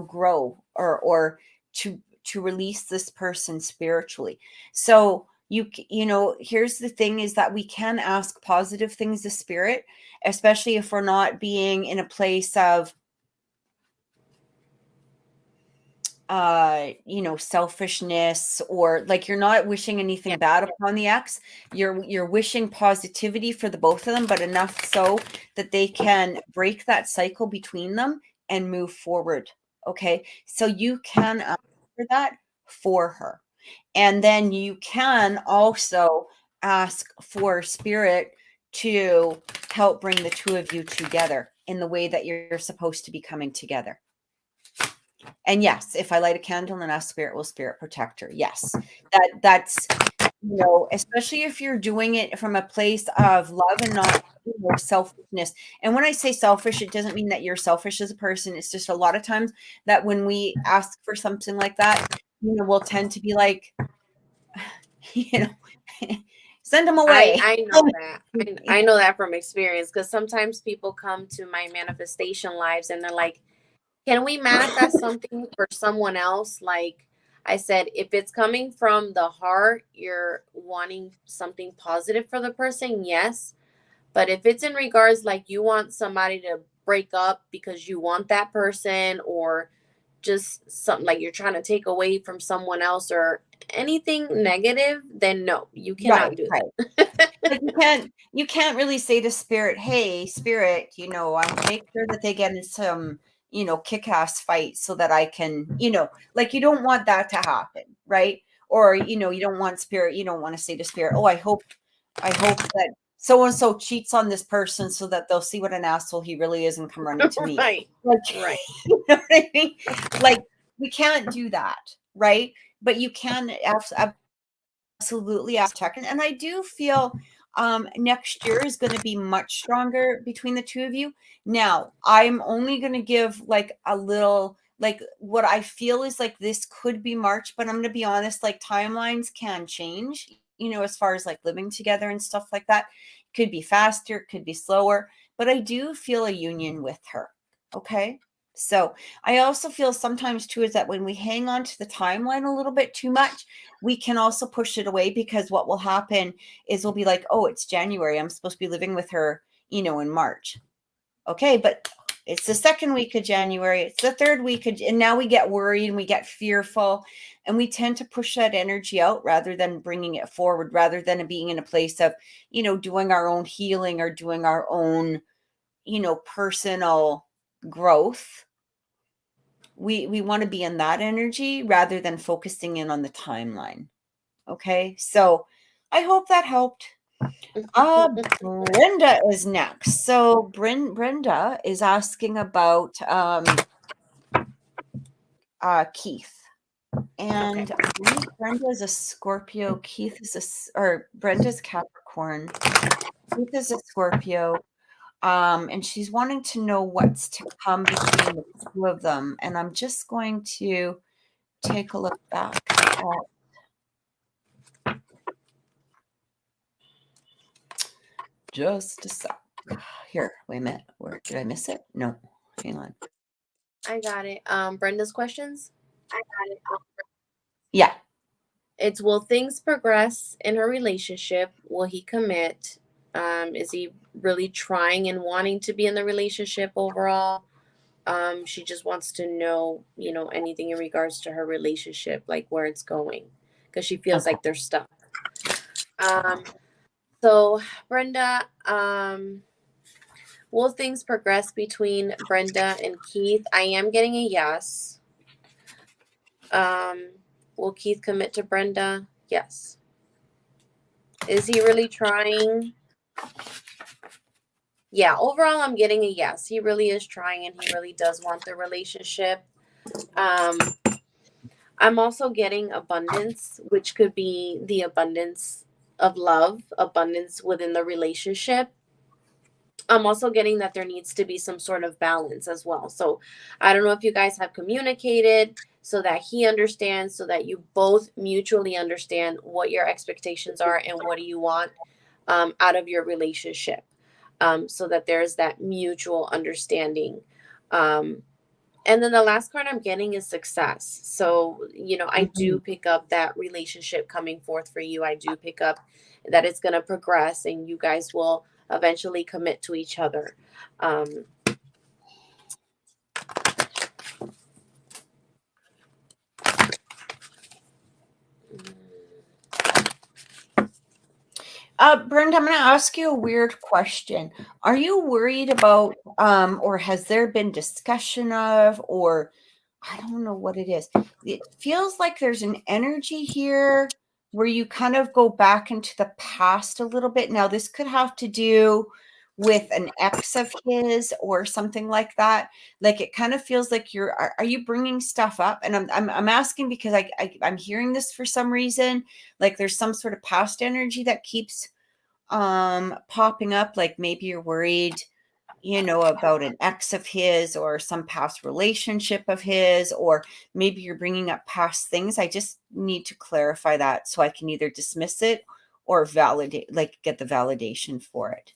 Speaker 1: grow or to release this person spiritually. So here's the thing, is that we can ask positive things to spirit, especially if we're not being in a place of selfishness, or like you're not wishing anything bad upon the ex. You're wishing positivity for the both of them, but enough so that they can break that cycle between them and move forward. Okay, so you can ask for that for her. And then you can also ask for spirit to help bring the two of you together in the way that you're supposed to be coming together. And yes, if I light a candle and ask spirit, will spirit protect her? Yes. That's, especially if you're doing it from a place of love and not, selfishness. And when I say selfish, it doesn't mean that you're selfish as a person. It's just a lot of times that when we ask for something like that, we'll tend to be like, send them away.
Speaker 2: I know that. I know that from experience, because sometimes people come to my manifestation lives and they're like, can we manifest something for someone else? Like I said, if it's coming from the heart, you're wanting something positive for the person, yes. But if it's in regards like you want somebody to break up because you want that person, or just something like you're trying to take away from someone else, or anything negative, then no, you cannot do that.
Speaker 1: Like you can't really say to spirit, hey spirit, I make sure that they get in some, kick-ass fight so that I can, like you don't want that to happen, right? Or, you don't want spirit, you don't want to say to spirit, oh, I hope that so and so cheats on this person so that they'll see what an asshole he really is and come running to me.
Speaker 2: Right.
Speaker 1: Like,
Speaker 2: Right.
Speaker 1: you know what I mean? Like we can't do that, right? But you can absolutely ask tech. And I do feel next year is going to be much stronger between the two of you. Now, I'm only going to give like a little, like what I feel is like this could be March, but I'm going to be honest, like timelines can change, as far as like living together and stuff like that. Could be faster, could be slower, but I do feel a union with her. Okay. So I also feel sometimes too is that when we hang on to the timeline a little bit too much, we can also push it away, because what will happen is we'll be like, oh, it's January. I'm supposed to be living with her, in March. Okay, but it's the second week of January. It's the third week and now we get worried and we get fearful, and we tend to push that energy out rather than bringing it forward, rather than being in a place of, doing our own healing or doing our own, personal growth. We want to be in that energy rather than focusing in on the timeline. Okay, so I hope that helped. Brenda is next. So Brenda is asking about Keith. And I believe Brenda is a Scorpio. Keith is or Brenda's Capricorn. Keith is a Scorpio. And she's wanting to know what's to come between the two of them. And I'm just going to take a look back at just a sec. Here, wait a minute. Where did I miss it? No, hang on.
Speaker 2: I got it. Brenda's questions?
Speaker 1: Yeah.
Speaker 2: It's, will things progress in her relationship? Will he commit? Is he really trying and wanting to be in the relationship overall? She just wants to know, anything in regards to her relationship, like where it's going, because she feels
Speaker 1: Okay.
Speaker 2: like they're stuck. So Brenda, will things progress between Brenda and Keith? I am getting a yes. Will Keith commit to Brenda? Yes. Is he really trying? Yeah, overall I'm getting a yes. He really is trying and he really does want the relationship. I'm also getting abundance, which could be the abundance of love, abundance within the relationship. I'm also getting that there needs to be some sort of balance as well. So I don't know if you guys have communicated so that he understands, so that you both mutually understand what your expectations are and what do you want out of your relationship, so that there's that mutual understanding. And then the last card I'm getting is success. So, I do pick up that relationship coming forth for you. I do pick up that it's going to progress and you guys will eventually commit to each other.
Speaker 1: Brenda, I'm going to ask you a weird question. Are you worried about, or has there been discussion of, or I don't know what it is. It feels like there's an energy here where you kind of go back into the past a little bit. Now, this could have to do with an ex of his or something like that. Like it kind of feels like are you bringing stuff up? And I'm asking because I'm hearing this for some reason. Like there's some sort of past energy that keeps popping up. Like maybe you're worried about an ex of his or some past relationship of his, or maybe you're bringing up past things. I just need to clarify that so I can either dismiss it or validate, like get the validation for it.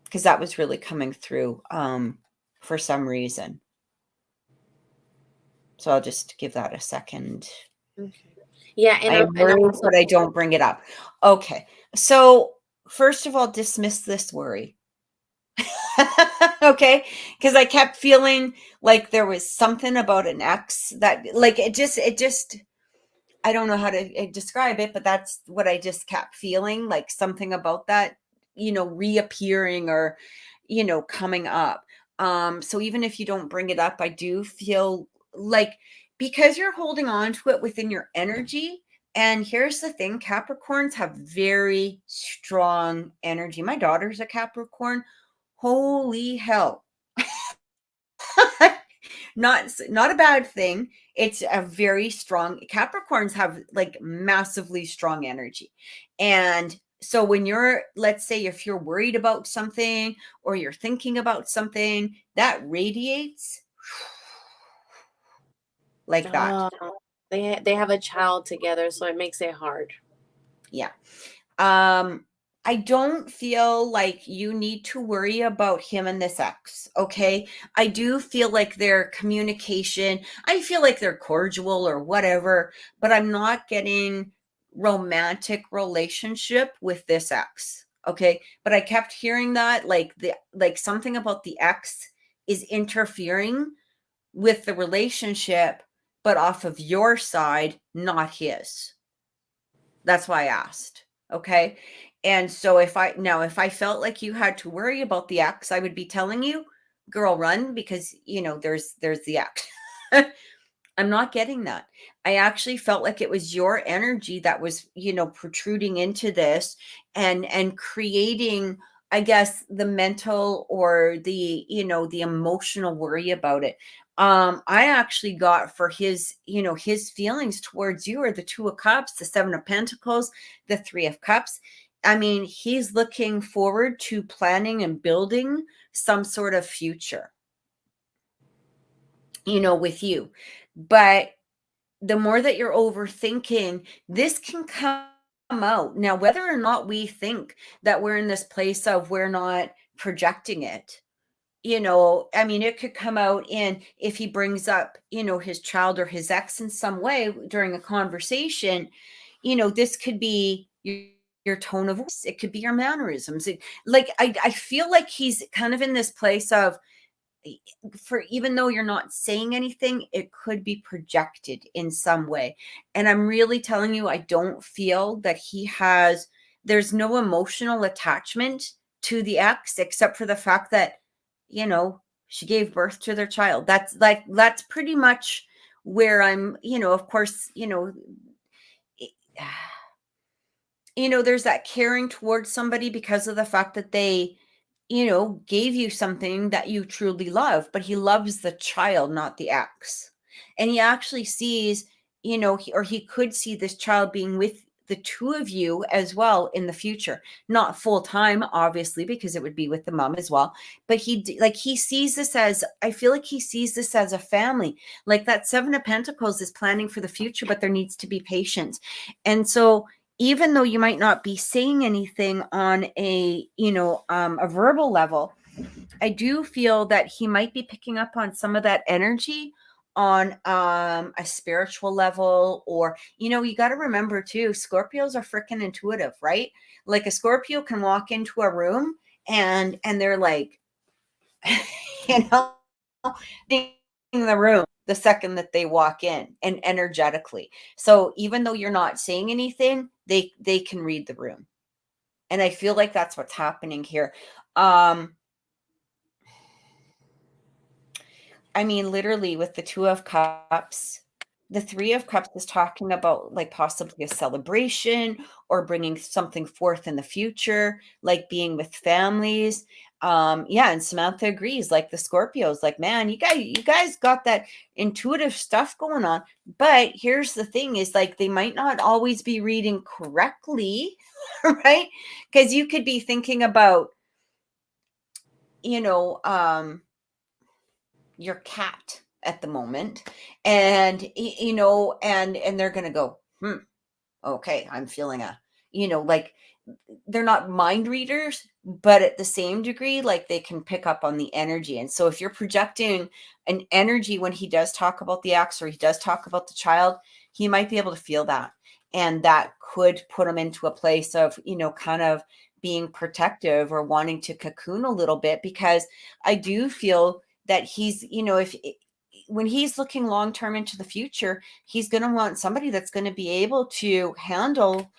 Speaker 1: Because that was really coming through for some reason. So I'll just give that a second.
Speaker 2: Okay. Yeah, and
Speaker 1: I'm worried, but I don't bring it up. Okay. So first of all, dismiss this worry. Okay, because I kept feeling like there was something about an ex that like it just I don't know how to describe it, but that's what I just kept feeling, like something about that reappearing or coming up. So even if you don't bring it up, I do feel like, because you're holding on to it within your energy. And here's the thing, Capricorns have very strong energy. My daughter's a Capricorn. Holy hell. Not a bad thing. It's a very strong, Capricorns have like massively strong energy. And so when you're, let's say if you're worried about something or you're thinking about something, that radiates like that.
Speaker 2: they have a child together, so it makes it hard.
Speaker 1: Yeah. I don't feel like you need to worry about him and this ex. Okay. I do feel like their communication, I feel like they're cordial or whatever, but I'm not getting romantic relationship with this ex. Okay. But I kept hearing that like something about the ex is interfering with the relationship, but off of your side, not his. That's why I asked. Okay. And so if I felt like you had to worry about the ex, I would be telling you, girl, run, because there's the ex. I'm not getting that. I actually felt like it was your energy that was, protruding into this and creating, I guess, the mental or the emotional worry about it. I actually got for his, his feelings towards you are the Two of Cups, the Seven of Pentacles, the Three of Cups. I mean, he's looking forward to planning and building some sort of future, with you. But the more that you're overthinking, this can come out. Now, whether or not we think that we're in this place of we're not projecting it, I mean, it could come out in if he brings up, his child or his ex in some way during a conversation, this could be your tone of voice. It could be your mannerisms. I feel like he's kind of in this place of, for even though you're not saying anything, it could be projected in some way. And I'm really telling you, I don't feel that there's no emotional attachment to the ex except for the fact that, she gave birth to their child. That's pretty much where I'm, of course, there's that caring towards somebody because of the fact that they, gave you something that you truly love, but he loves the child, not the ex. And he actually sees, or he could see this child being with the two of you as well in the future, not full time, obviously, because it would be with the mom as well. But he sees this as, I feel like he sees this as a family. Like that Seven of Pentacles is planning for the future, but there needs to be patience. And so, even though you might not be saying anything on a verbal level, I do feel that he might be picking up on some of that energy on a spiritual level. Or you got to remember too, Scorpios are freaking intuitive, right? Like a Scorpio can walk into a room and they're like you know in the room the second that they walk in, and energetically. So even though you're not saying anything, they can read the room. And I feel like that's what's happening here. I mean, literally with the Two of Cups, the Three of Cups is talking about like possibly a celebration or bringing something forth in the future, like being with families. Yeah, and Samantha agrees, like the Scorpios, like, man, you guys got that intuitive stuff going on. But here's the thing is, like, they might not always be reading correctly, right? Because you could be thinking about, your cat at the moment, and and they're gonna go, okay, I'm feeling like, they're not mind readers, but at the same degree, like, they can pick up on the energy. And so if you're projecting an energy when he does talk about the ex or he does talk about the child, he might be able to feel that, and that could put him into a place of kind of being protective or wanting to cocoon a little bit, because I do feel that he's, if when he's looking long term into the future, he's going to want somebody that's going to be able to handle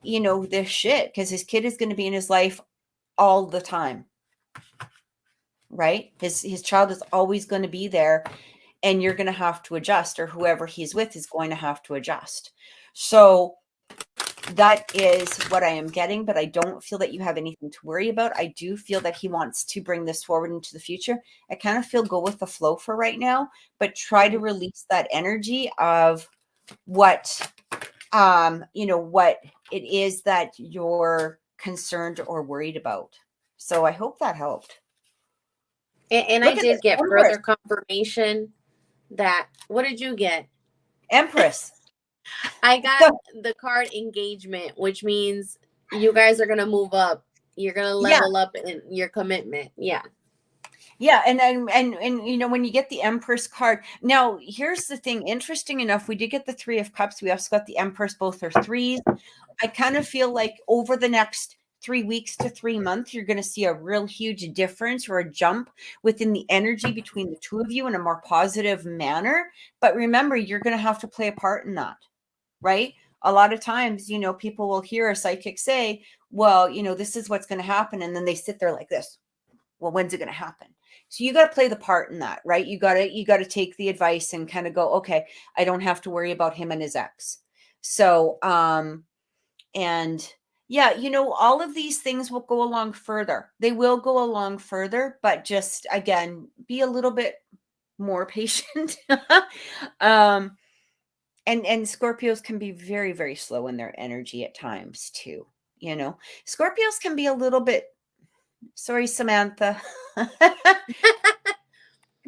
Speaker 1: this shit, because his kid is going to be in his life all the time, right? His child is always going to be there, and you're going to have to adjust, or whoever he's with is going to have to adjust. So that is what I am getting, but I don't feel that you have anything to worry about. I do feel that he wants to bring this forward into the future. I kind of feel go with the flow for right now, but try to release that energy of what what it is that you're concerned or worried about. So I hope that helped.
Speaker 2: And I
Speaker 1: Look at
Speaker 2: did
Speaker 1: this
Speaker 2: get
Speaker 1: Empress.
Speaker 2: further confirmation that, what did you get?
Speaker 1: Empress.
Speaker 2: I got the card engagement, which means you guys are going to move up. You're going to level up in your commitment. Yeah.
Speaker 1: Yeah, and when you get the Empress card, now here's the thing. Interesting enough, we did get the Three of Cups. We also got the Empress. Both are threes. I kind of feel like over the next 3 weeks to 3 months, you're going to see a real huge difference or a jump within the energy between the two of you in a more positive manner. But remember, you're going to have to play a part in that, right? A lot of times, people will hear a psychic say, well, this is what's going to happen. And then they sit there like this. Well, when's it going to happen? So you got to play the part in that, right? You got to take the advice and kind of go, okay, I don't have to worry about him and his ex. So, and yeah, all of these things will go along further. They will go along further, but just, again, be a little bit more patient. And Scorpios can be very, very slow in their energy at times too. Scorpios can be a little bit, sorry, Samantha, be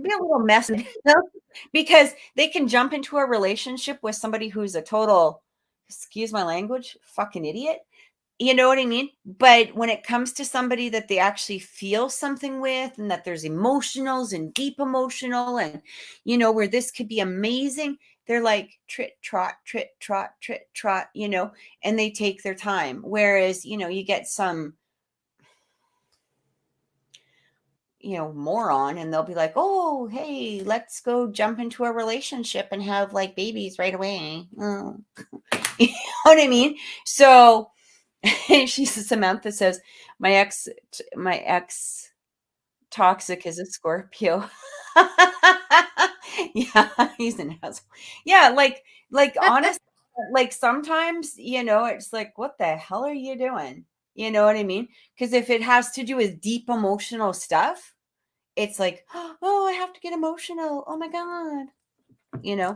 Speaker 1: a little messy, because they can jump into a relationship with somebody who's a total excuse my language, fucking idiot. You know what I mean? But when it comes to somebody that they actually feel something with, and that there's emotionals and deep emotional, and, you know, where this could be amazing, they're like trit, trot, you know, and they take their time. Whereas, you know, you get some, you know, moron, and they'll be like, oh, hey, let's go jump into a relationship and have like babies right away. Oh. You know what I mean? So, Samantha says, my ex toxic is a Scorpio. Yeah, he's an asshole. Yeah, like honestly, like sometimes, you know, it's like, what the hell are you doing? You know what I mean? Because if it has to do with deep emotional stuff, it's like, oh, I have to get emotional. Oh my God. You know.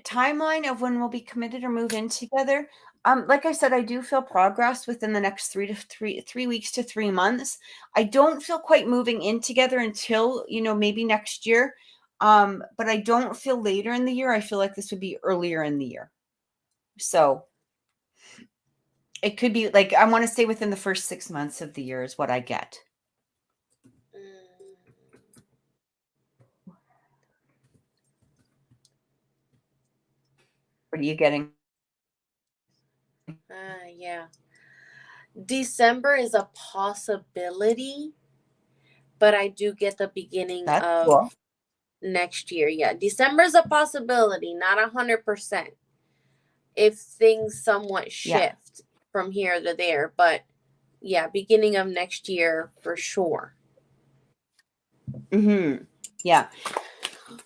Speaker 1: Timeline of when we'll be committed or move in together. Like I said, I do feel progress within the next 3 weeks to 3 months. I don't feel quite moving in together until, you know, maybe next year. But I don't feel later in the year. I feel like this would be earlier in the year. So it could be like, I want to say within the first 6 months of the year is what I get. What are you getting?
Speaker 2: Yeah. December is a possibility, but I do get the beginning
Speaker 1: That's
Speaker 2: of
Speaker 1: cool.
Speaker 2: next year. Yeah, December is a possibility, not 100%. If things somewhat shift from here to there, but yeah, beginning of next year for sure.
Speaker 1: Yeah.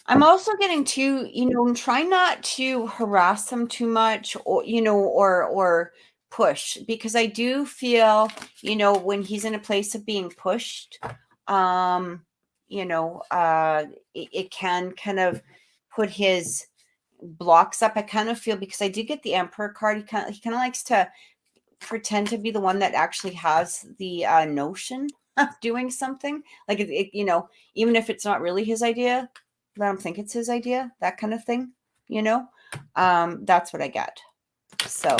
Speaker 1: I'm also getting too, you know, I'm trying not to harass him too much, or, you know, or push, because I do feel, you know, when he's in a place of being pushed, you know, it can kind of put his blocks up. I kind of feel, because I did get the Emperor card, he kind of likes to pretend to be the one that actually has the notion of doing something, like you know, even if it's not really his idea, let him think it's his idea, that kind of thing, you know. That's what I get. So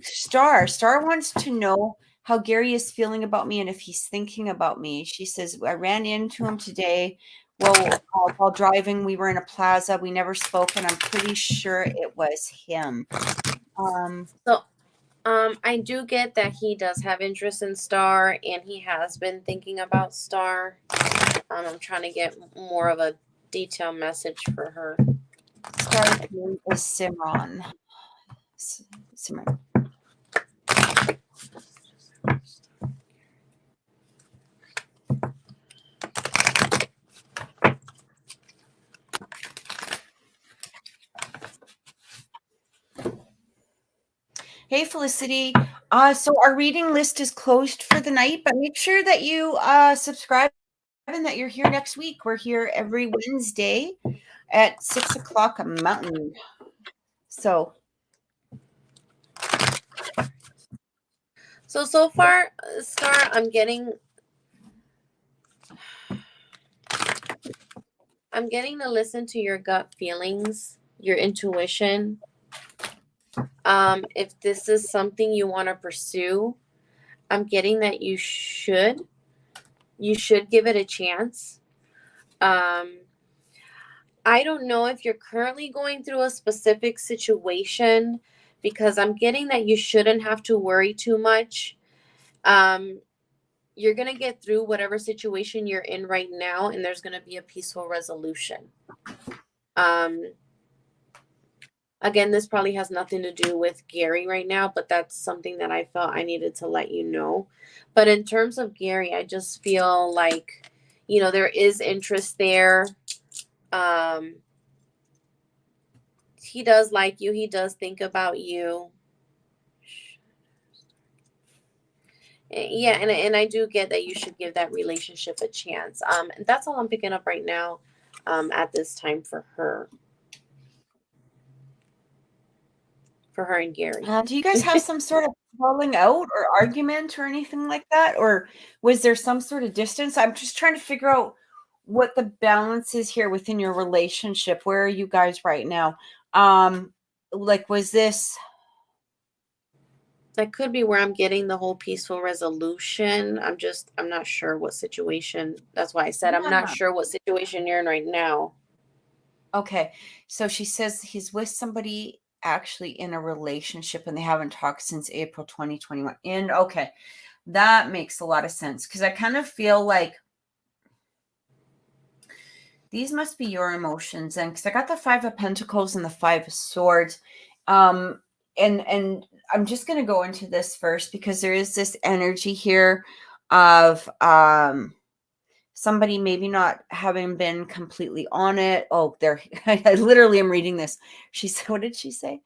Speaker 1: Star wants to know how Gary is feeling about me and if he's thinking about me. She says, I ran into him today. Well, while driving, we were in a plaza. We never spoke, and I'm pretty sure it was him.
Speaker 2: So I do get that he does have interest in Star, and he has been thinking about Star. I'm trying to get more of a detailed message for her.
Speaker 1: Star's name is Simran. Simran. Hey, Felicity. So our reading list is closed for the night, but make sure that you subscribe and that you're here next week. We're here every Wednesday at 6 o'clock Mountain. So
Speaker 2: far, Star, I'm getting to listen to your gut feelings, your intuition. If this is something you want to pursue, I'm getting that you should give it a chance. I don't know if you're currently going through a specific situation, because I'm getting that you shouldn't have to worry too much. You're going to get through whatever situation you're in right now, and there's going to be a peaceful resolution. Again, this probably has nothing to do with Gary right now, but that's something that I felt I needed to let you know. But in terms of Gary, I just feel like, you know, there is interest there. He does like you. He does think about you. Yeah, and I do get that you should give that relationship a chance. And that's all I'm picking up right now, at this time for her. For her and Gary.
Speaker 1: do you guys have some sort of falling out or argument or anything like that? Or was there some sort of distance? I'm just trying to figure out what the balance is here within your relationship. Where are you guys right now? Like, was this...
Speaker 2: That could be where I'm getting the whole peaceful resolution. I'm not sure what situation. That's why I said I'm not
Speaker 1: Yeah.
Speaker 2: sure what situation you're in right now.
Speaker 1: Okay. So she says he's with somebody actually in a relationship and they haven't talked since April 2021. And okay, that makes a lot of sense because I kind of feel like these must be your emotions. And because I got the Five of Pentacles and the Five of Swords. And I'm just going to go into this first because there is this energy here of somebody maybe not having been completely on it. Oh, there, I literally am reading this. She said, what did she say?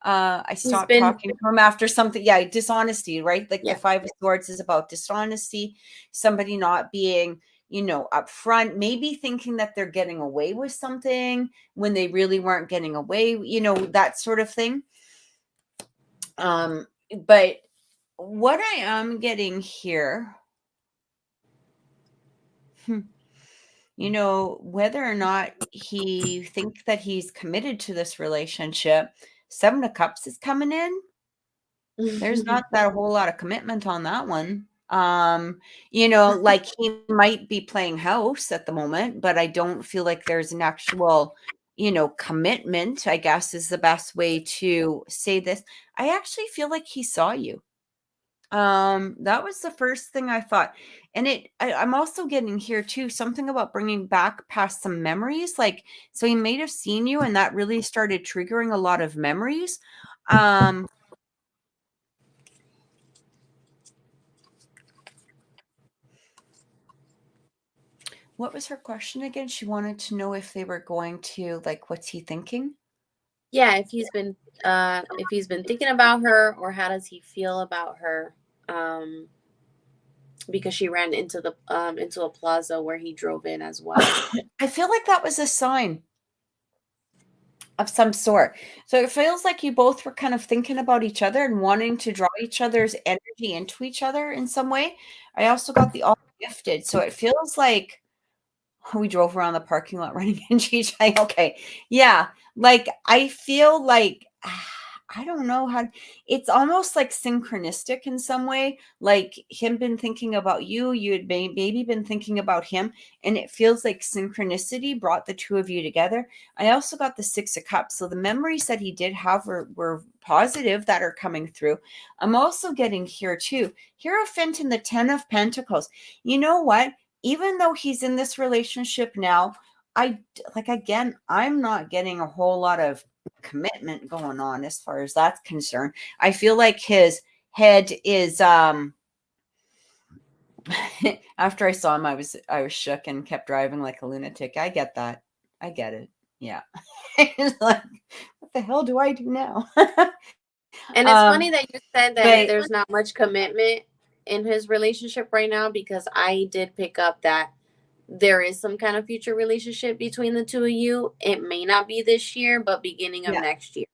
Speaker 1: I
Speaker 2: He's
Speaker 1: stopped
Speaker 2: been,
Speaker 1: talking to him after something. Yeah, dishonesty, right? Like the
Speaker 2: yeah.
Speaker 1: Five of Swords is about dishonesty, somebody not being, upfront, maybe thinking that they're getting away with something when they really weren't getting away, that sort of thing. But what I am getting here, whether or not he thinks that he's committed to this relationship, Seven of Cups is coming in. There's not that a whole lot of commitment on that one. Like he might be playing house at the moment, but I don't feel like there's an actual, commitment, I guess is the best way to say this. I actually feel like he saw you. That was the first thing I thought. And I'm also getting here too, something about bringing back past some memories. Like, so he may have seen you and that really started triggering a lot of memories. What was her question again? She wanted to know if they were going to, like, what's he thinking?
Speaker 2: Yeah, if he's been thinking about her, or how does he feel about her? Because she ran into a plaza where he drove in as well.
Speaker 1: I feel like that was a sign of some sort. So it feels like you both were kind of thinking about each other and wanting to draw each other's energy into each other in some way. I also got the all gifted. So it feels like we drove around the parking lot running into each other. Okay. Yeah. Like I feel like I don't know how it's almost like synchronistic in some way. Like him been thinking about you, you had maybe been thinking about him, and it feels like synchronicity brought the two of you together. I also got the Six of Cups. So the memories that he did have were positive that are coming through. I'm also getting here too. Hierophant and the Ten of Pentacles. You know what? Even though he's in this relationship now, again, I'm not getting a whole lot of commitment going on as far as that's concerned. I feel like his head is after I saw him, I was shook and kept driving like a lunatic. I get that. I get it. Yeah. It's like, what the hell do I do now?
Speaker 2: And it's funny that you said that
Speaker 1: But
Speaker 2: there's not much commitment in his relationship right now, because I did pick up that there is some kind of future relationship between the two of you. It may not be this year, but beginning of
Speaker 1: yeah.
Speaker 2: next year.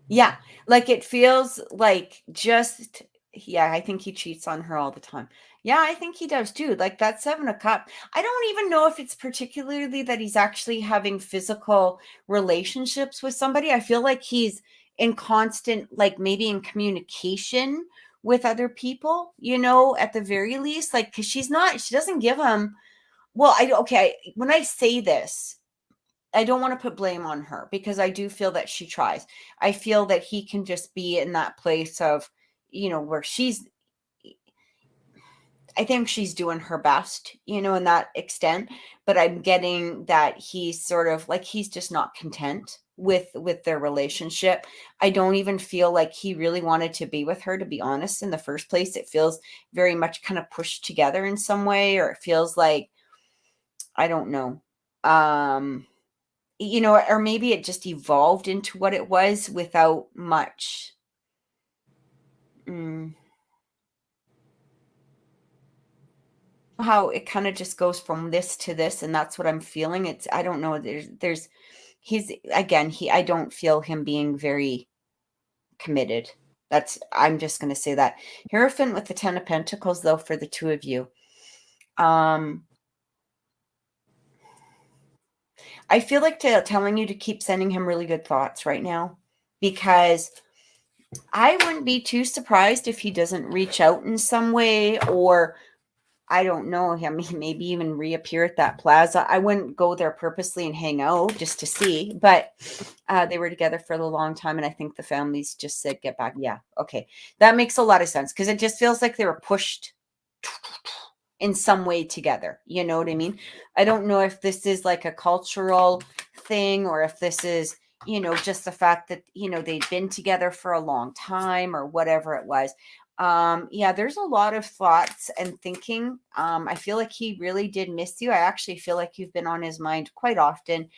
Speaker 1: Yeah, like it feels like just yeah, I think he cheats on her all the time. Yeah, I think he does too. Like that Seven of Cup. I don't even know if it's particularly that he's actually having physical relationships with somebody. I feel like he's in constant, like maybe in communication with other people, at the very least. Like, because she doesn't give him, well, okay, when I say this, I don't want to put blame on her because I do feel that she tries. I feel that he can just be in that place of, where I think she's doing her best, in that extent, but I'm getting that he's sort of like, he's just not content with their relationship. I don't even feel like he really wanted to be with her, to be honest, in the first place. It feels very much kind of pushed together in some way, or it feels like, I don't know. Or maybe it just evolved into what it was without much. How it kind of just goes from this to this, and that's what I'm feeling. I don't know. I don't feel him being very committed. I'm just going to say that. Hierophant with the Ten of Pentacles, though, for the two of you. I feel like telling you to keep sending him really good thoughts right now, because I wouldn't be too surprised if he doesn't reach out in some way, or I don't know him, maybe even reappear at that plaza. I wouldn't go there purposely and hang out just to see, but they were together for a long time, and I think the families just said, get back. Yeah, okay. That makes a lot of sense, because it just feels like they were pushed in some way together. You know what I mean? I don't know if this is like a cultural thing, or if this is, just the fact that, they'd been together for a long time, or whatever it was. Yeah, there's a lot of thoughts and thinking. I feel like he really did miss you. I actually feel like you've been on his mind quite often.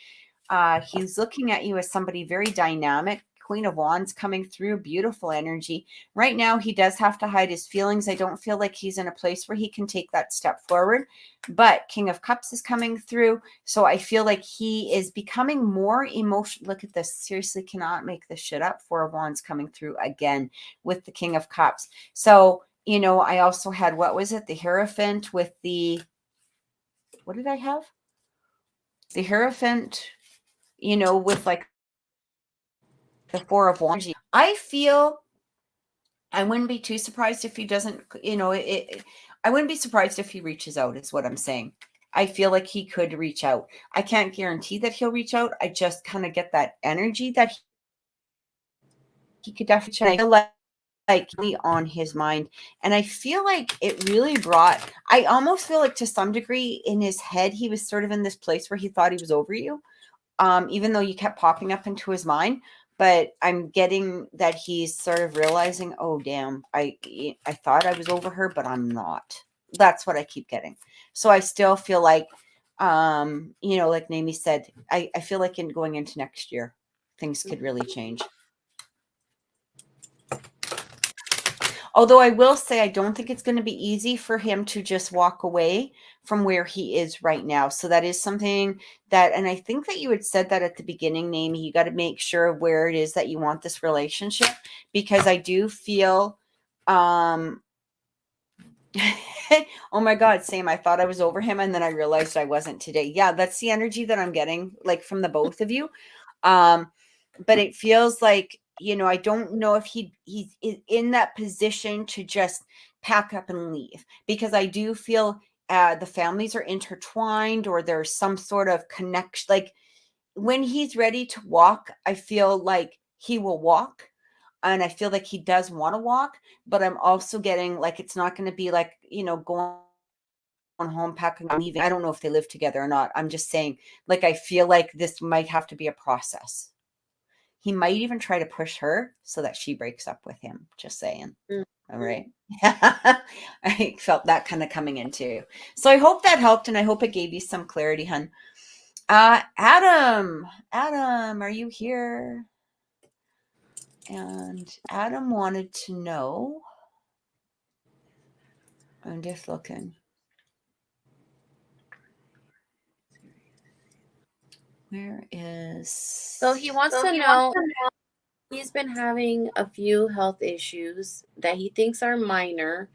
Speaker 1: He's looking at you as somebody very dynamic. Queen of Wands coming through, beautiful energy. Right now, he does have to hide his feelings. I don't feel like he's in a place where he can take that step forward. But King of Cups is coming through. So I feel like he is becoming more emotional. Look at this. Seriously, cannot make this shit up. Four of Wands coming through again with the King of Cups. So, I also had, what was it? The Hierophant with the, what did I have? The Hierophant, with like the Four of Wands. I feel I wouldn't be too surprised if he doesn't, I wouldn't be surprised if he reaches out, is what I'm saying. I feel like he could reach out. I can't guarantee that he'll reach out. I just kind of get that energy that he could definitely, like on his mind. And I feel like it really I almost feel like to some degree in his head, he was sort of in this place where he thought he was over you. Even though you kept popping up into his mind. But I'm getting that he's sort of realizing, oh, damn, I thought I was over her, but I'm not. That's what I keep getting. So I still feel like, like Naimi said, I feel like in going into next year, things could really change. Although I will say, I don't think it's going to be easy for him to just walk away from where he is right now. So that is something that, and I think that you had said that at the beginning, Naimi, you got to make sure of where it is that you want this relationship, because I do feel, oh my God, same. I thought I was over him, and then I realized I wasn't today. Yeah, that's the energy that I'm getting, like from the both of you. But it feels like, I don't know if he's in that position to just pack up and leave, because I do feel the families are intertwined, or there's some sort of connection. Like when he's ready to walk, I feel like he will walk. And I feel like he does want to walk, but I'm also getting like, it's not going to be like, going home, packing, and leaving. I don't know if they live together or not. I'm just saying, like, I feel like this might have to be a process. He might even try to push her so that she breaks up with him. Just saying. All right. I felt that kind of coming in too. So I hope that helped, and I hope it gave you some clarity, hun. Adam, are you here? And Adam wanted to know. I'm just looking. Where is?
Speaker 2: So he wants to know, he's been having a few health issues that he thinks are minor.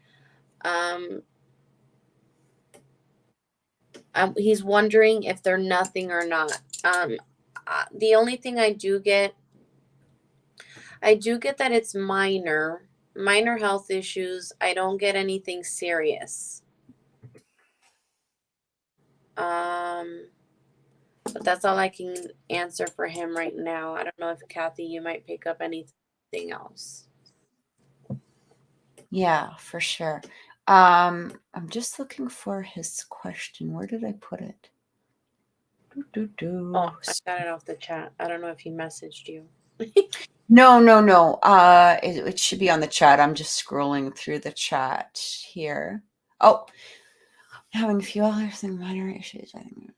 Speaker 2: He's wondering if they're nothing or not. The only thing I do get that it's minor health issues. I don't get anything serious. But that's all I can answer for him right now. I don't know if Kathy, you might pick up anything else.
Speaker 1: Yeah, for sure. I'm just looking for his question. Where did I put it?
Speaker 2: Oh, I got it off the chat. I don't know if he messaged you.
Speaker 1: No. It should be on the chat. I'm just scrolling through the chat here. Oh, having a few other minor issues. I think.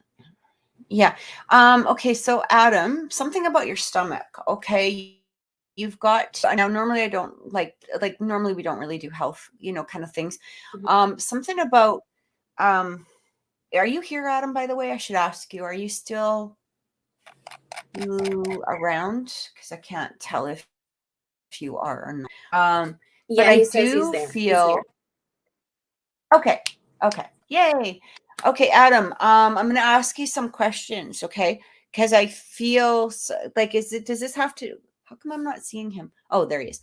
Speaker 1: Yeah. Okay. So Adam, something about your stomach. Okay. You've got, now normally I don't like normally we don't really do health, kind of things. Something about, are you here, Adam, by the way? I should ask you, are you still around? Because I can't tell if you are or not.
Speaker 2: Yeah,
Speaker 1: but I
Speaker 2: he says
Speaker 1: do
Speaker 2: he's there.
Speaker 1: feel, okay. Yay. Okay, Adam, I'm going to ask you some questions, okay? Because I feel like, does this have to, how come I'm not seeing him? Oh, there he is.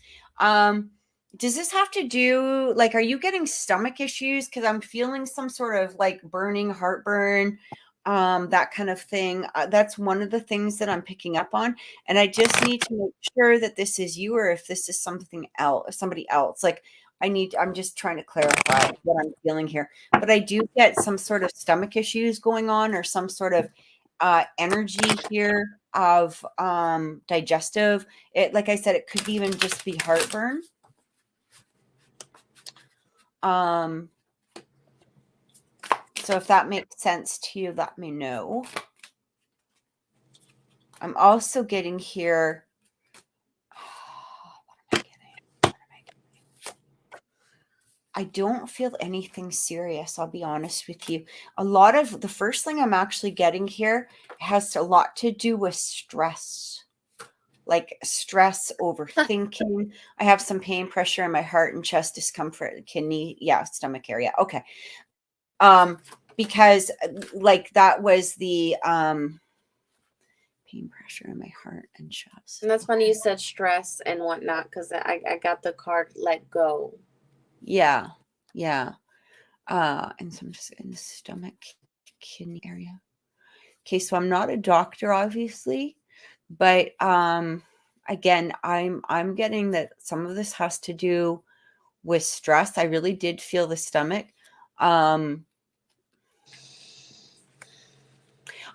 Speaker 1: Does this have to do, like, are you getting stomach issues? Because I'm feeling some sort of like burning heartburn, that kind of thing. That's one of the things that I'm picking up on. And I just need to make sure that this is you or if this is something else, somebody else. Like, I'm just trying to clarify what I'm feeling here. But I do get some sort of stomach issues going on or some sort of energy here of digestive. It, like I said, it could even just be heartburn. So if that makes sense to you, let me know. I'm also getting here. I don't feel anything serious. I'll be honest with you. A lot of the first thing I'm actually getting here has a lot to do with stress, like stress, overthinking. I have some pain, pressure in my heart and chest, discomfort, kidney, stomach area. Okay. Because like that was the pain, pressure in my heart and chest.
Speaker 2: And that's funny you said stress and whatnot, because I got the card let go.
Speaker 1: Yeah. And some just in the stomach, kidney area. Okay, so I'm not a doctor, obviously, but again, I'm getting that some of this has to do with stress. I really did feel the stomach. I'm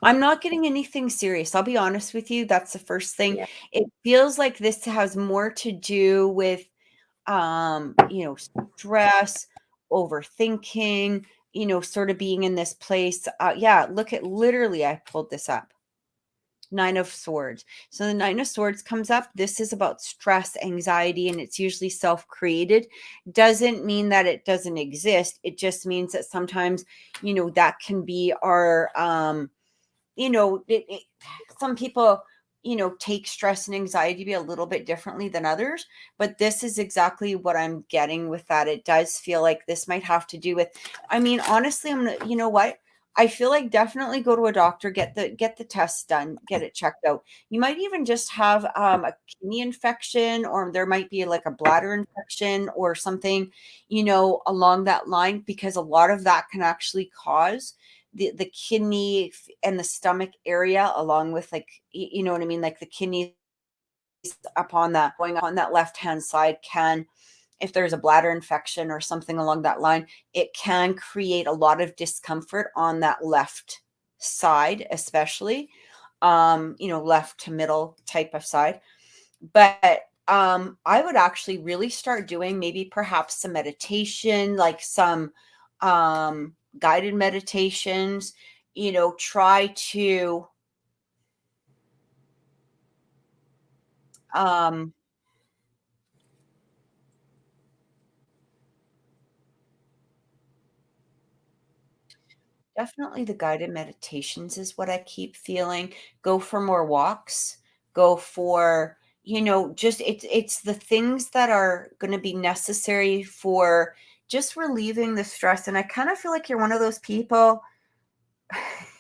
Speaker 1: not getting anything serious. I'll be honest with you. That's the first thing.
Speaker 2: Yeah.
Speaker 1: It feels like this has more to do with stress, overthinking, sort of being in this place. Look at, literally, I pulled this up. Nine of Swords. So the Nine of Swords comes up. This is about stress, anxiety, and it's usually self-created. Doesn't mean that it doesn't exist. It just means that sometimes, that can be our, some people, take stress and anxiety to be a little bit differently than others. But this is exactly what I'm getting with that. It does feel like this might have to do with, I mean, honestly, you know what? I feel like definitely go to a doctor, get the tests done, get it checked out. You might even just have a kidney infection, or there might be like a bladder infection or something, along that line, because a lot of that can actually cause the kidney and the stomach area, along with, like, you know what I mean, like the kidneys upon that, going on that left hand side, can, if there's a bladder infection or something along that line, it can create a lot of discomfort on that left side, especially left to middle type of side. But I would actually really start doing maybe perhaps some meditation, like some guided meditations, try to um definitely the guided meditations is what I keep feeling. Go for more walks, go for, just it's the things that are going to be necessary for just relieving the stress. And I kind of feel like you're one of those people.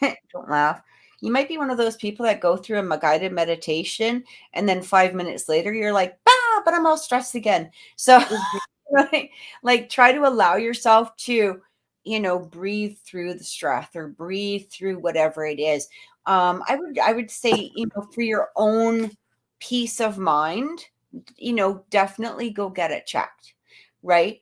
Speaker 1: Don't laugh. You might be one of those people that go through a guided meditation and then 5 minutes later you're like, but I'm all stressed again. So like try to allow yourself to, breathe through the stress or breathe through whatever it is. I would say, for your own peace of mind, definitely go get it checked, right?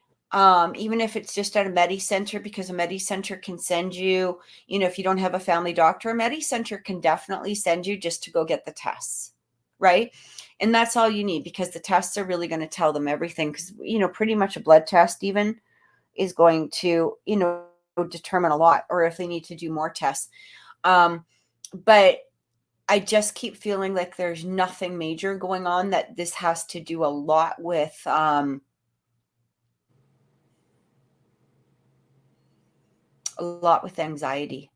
Speaker 1: Even if it's just at a Medi Center, because a Medi Center can send you, if you don't have a family doctor, a Medi Center can definitely send you just to go get the tests, right? And that's all you need, because the tests are really going to tell them everything. Because, pretty much a blood test even is going to, determine a lot, or if they need to do more tests. But I just keep feeling like there's nothing major going on, that this has to do a lot with, anxiety,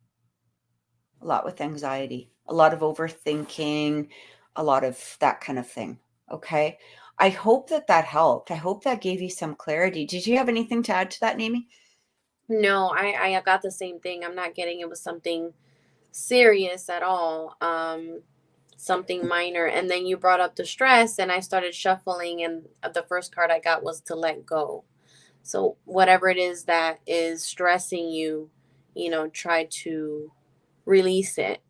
Speaker 1: a lot with anxiety, a lot of overthinking, a lot of that kind of thing. Okay. I hope that helped. I hope that gave you some clarity. Did you have anything to add to that, Naimi?
Speaker 2: No, I got the same thing. I'm not getting it was something serious at all. Something minor. And then you brought up the stress, and I started shuffling, and the first card I got was to let go. So whatever it is that is stressing you, try to release it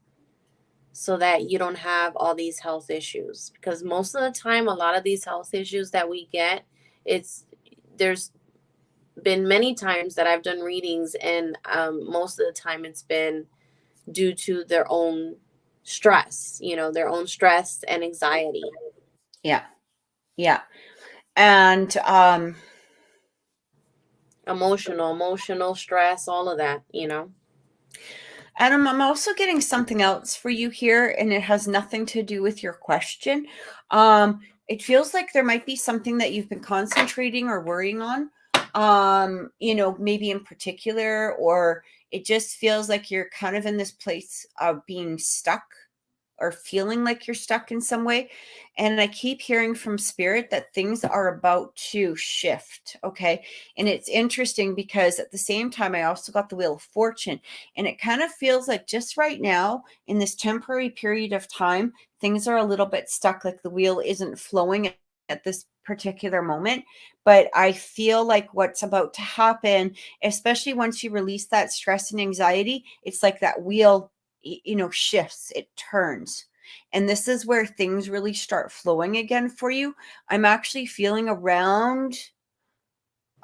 Speaker 2: so that you don't have all these health issues. Because most of the time, a lot of these health issues that we get, it's there's been many times that I've done readings, and most of the time it's been due to their own stress, their own stress and anxiety.
Speaker 1: Yeah. Yeah. And
Speaker 2: Emotional stress, all of that.
Speaker 1: Adam, I'm also getting something else for you here, and it has nothing to do with your question. It feels like there might be something that you've been concentrating or worrying on, maybe in particular, or it just feels like you're kind of in this place of being stuck or feeling like you're stuck in some way. And I keep hearing from spirit that things are about to shift. Okay. And it's interesting because at the same time, I also got the Wheel of Fortune. And it kind of feels like just right now, in this temporary period of time, things are a little bit stuck, like the wheel isn't flowing at this particular moment. But I feel like what's about to happen, especially once you release that stress and anxiety, it's like that wheel shifts, it turns. And this is where things really start flowing again for you. I'm actually feeling around,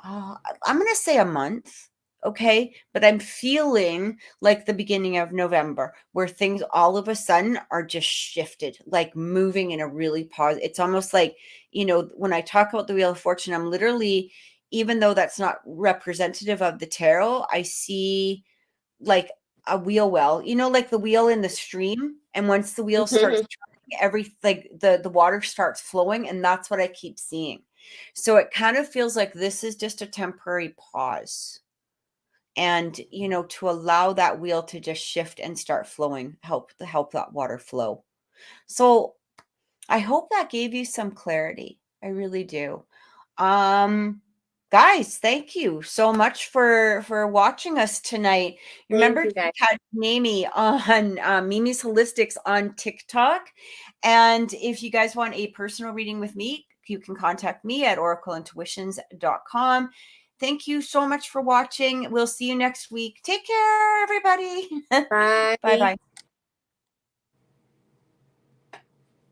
Speaker 1: I'm going to say a month. Okay. But I'm feeling like the beginning of November where things all of a sudden are just shifted, like moving in a really positive. It's almost like, when I talk about the Wheel of Fortune, I'm literally, even though that's not representative of the tarot, I see like a wheel well, like the wheel in the stream. And once the wheel starts turning, the water starts flowing, and that's what I keep seeing. So it kind of feels like this is just a temporary pause. And to allow that wheel to just shift and start flowing, help that water flow. So I hope that gave you some clarity. I really do. Guys, thank you so much for watching us tonight.
Speaker 2: Thank
Speaker 1: Remember
Speaker 2: you,
Speaker 1: to
Speaker 2: guys.
Speaker 1: catch Naimi on Mimi's Holistics on TikTok. And if you guys want a personal reading with me, you can contact me at oracleintuitions.com. Thank you so much for watching. We'll see you next week. Take care, everybody. Bye
Speaker 2: Bye.
Speaker 1: bye.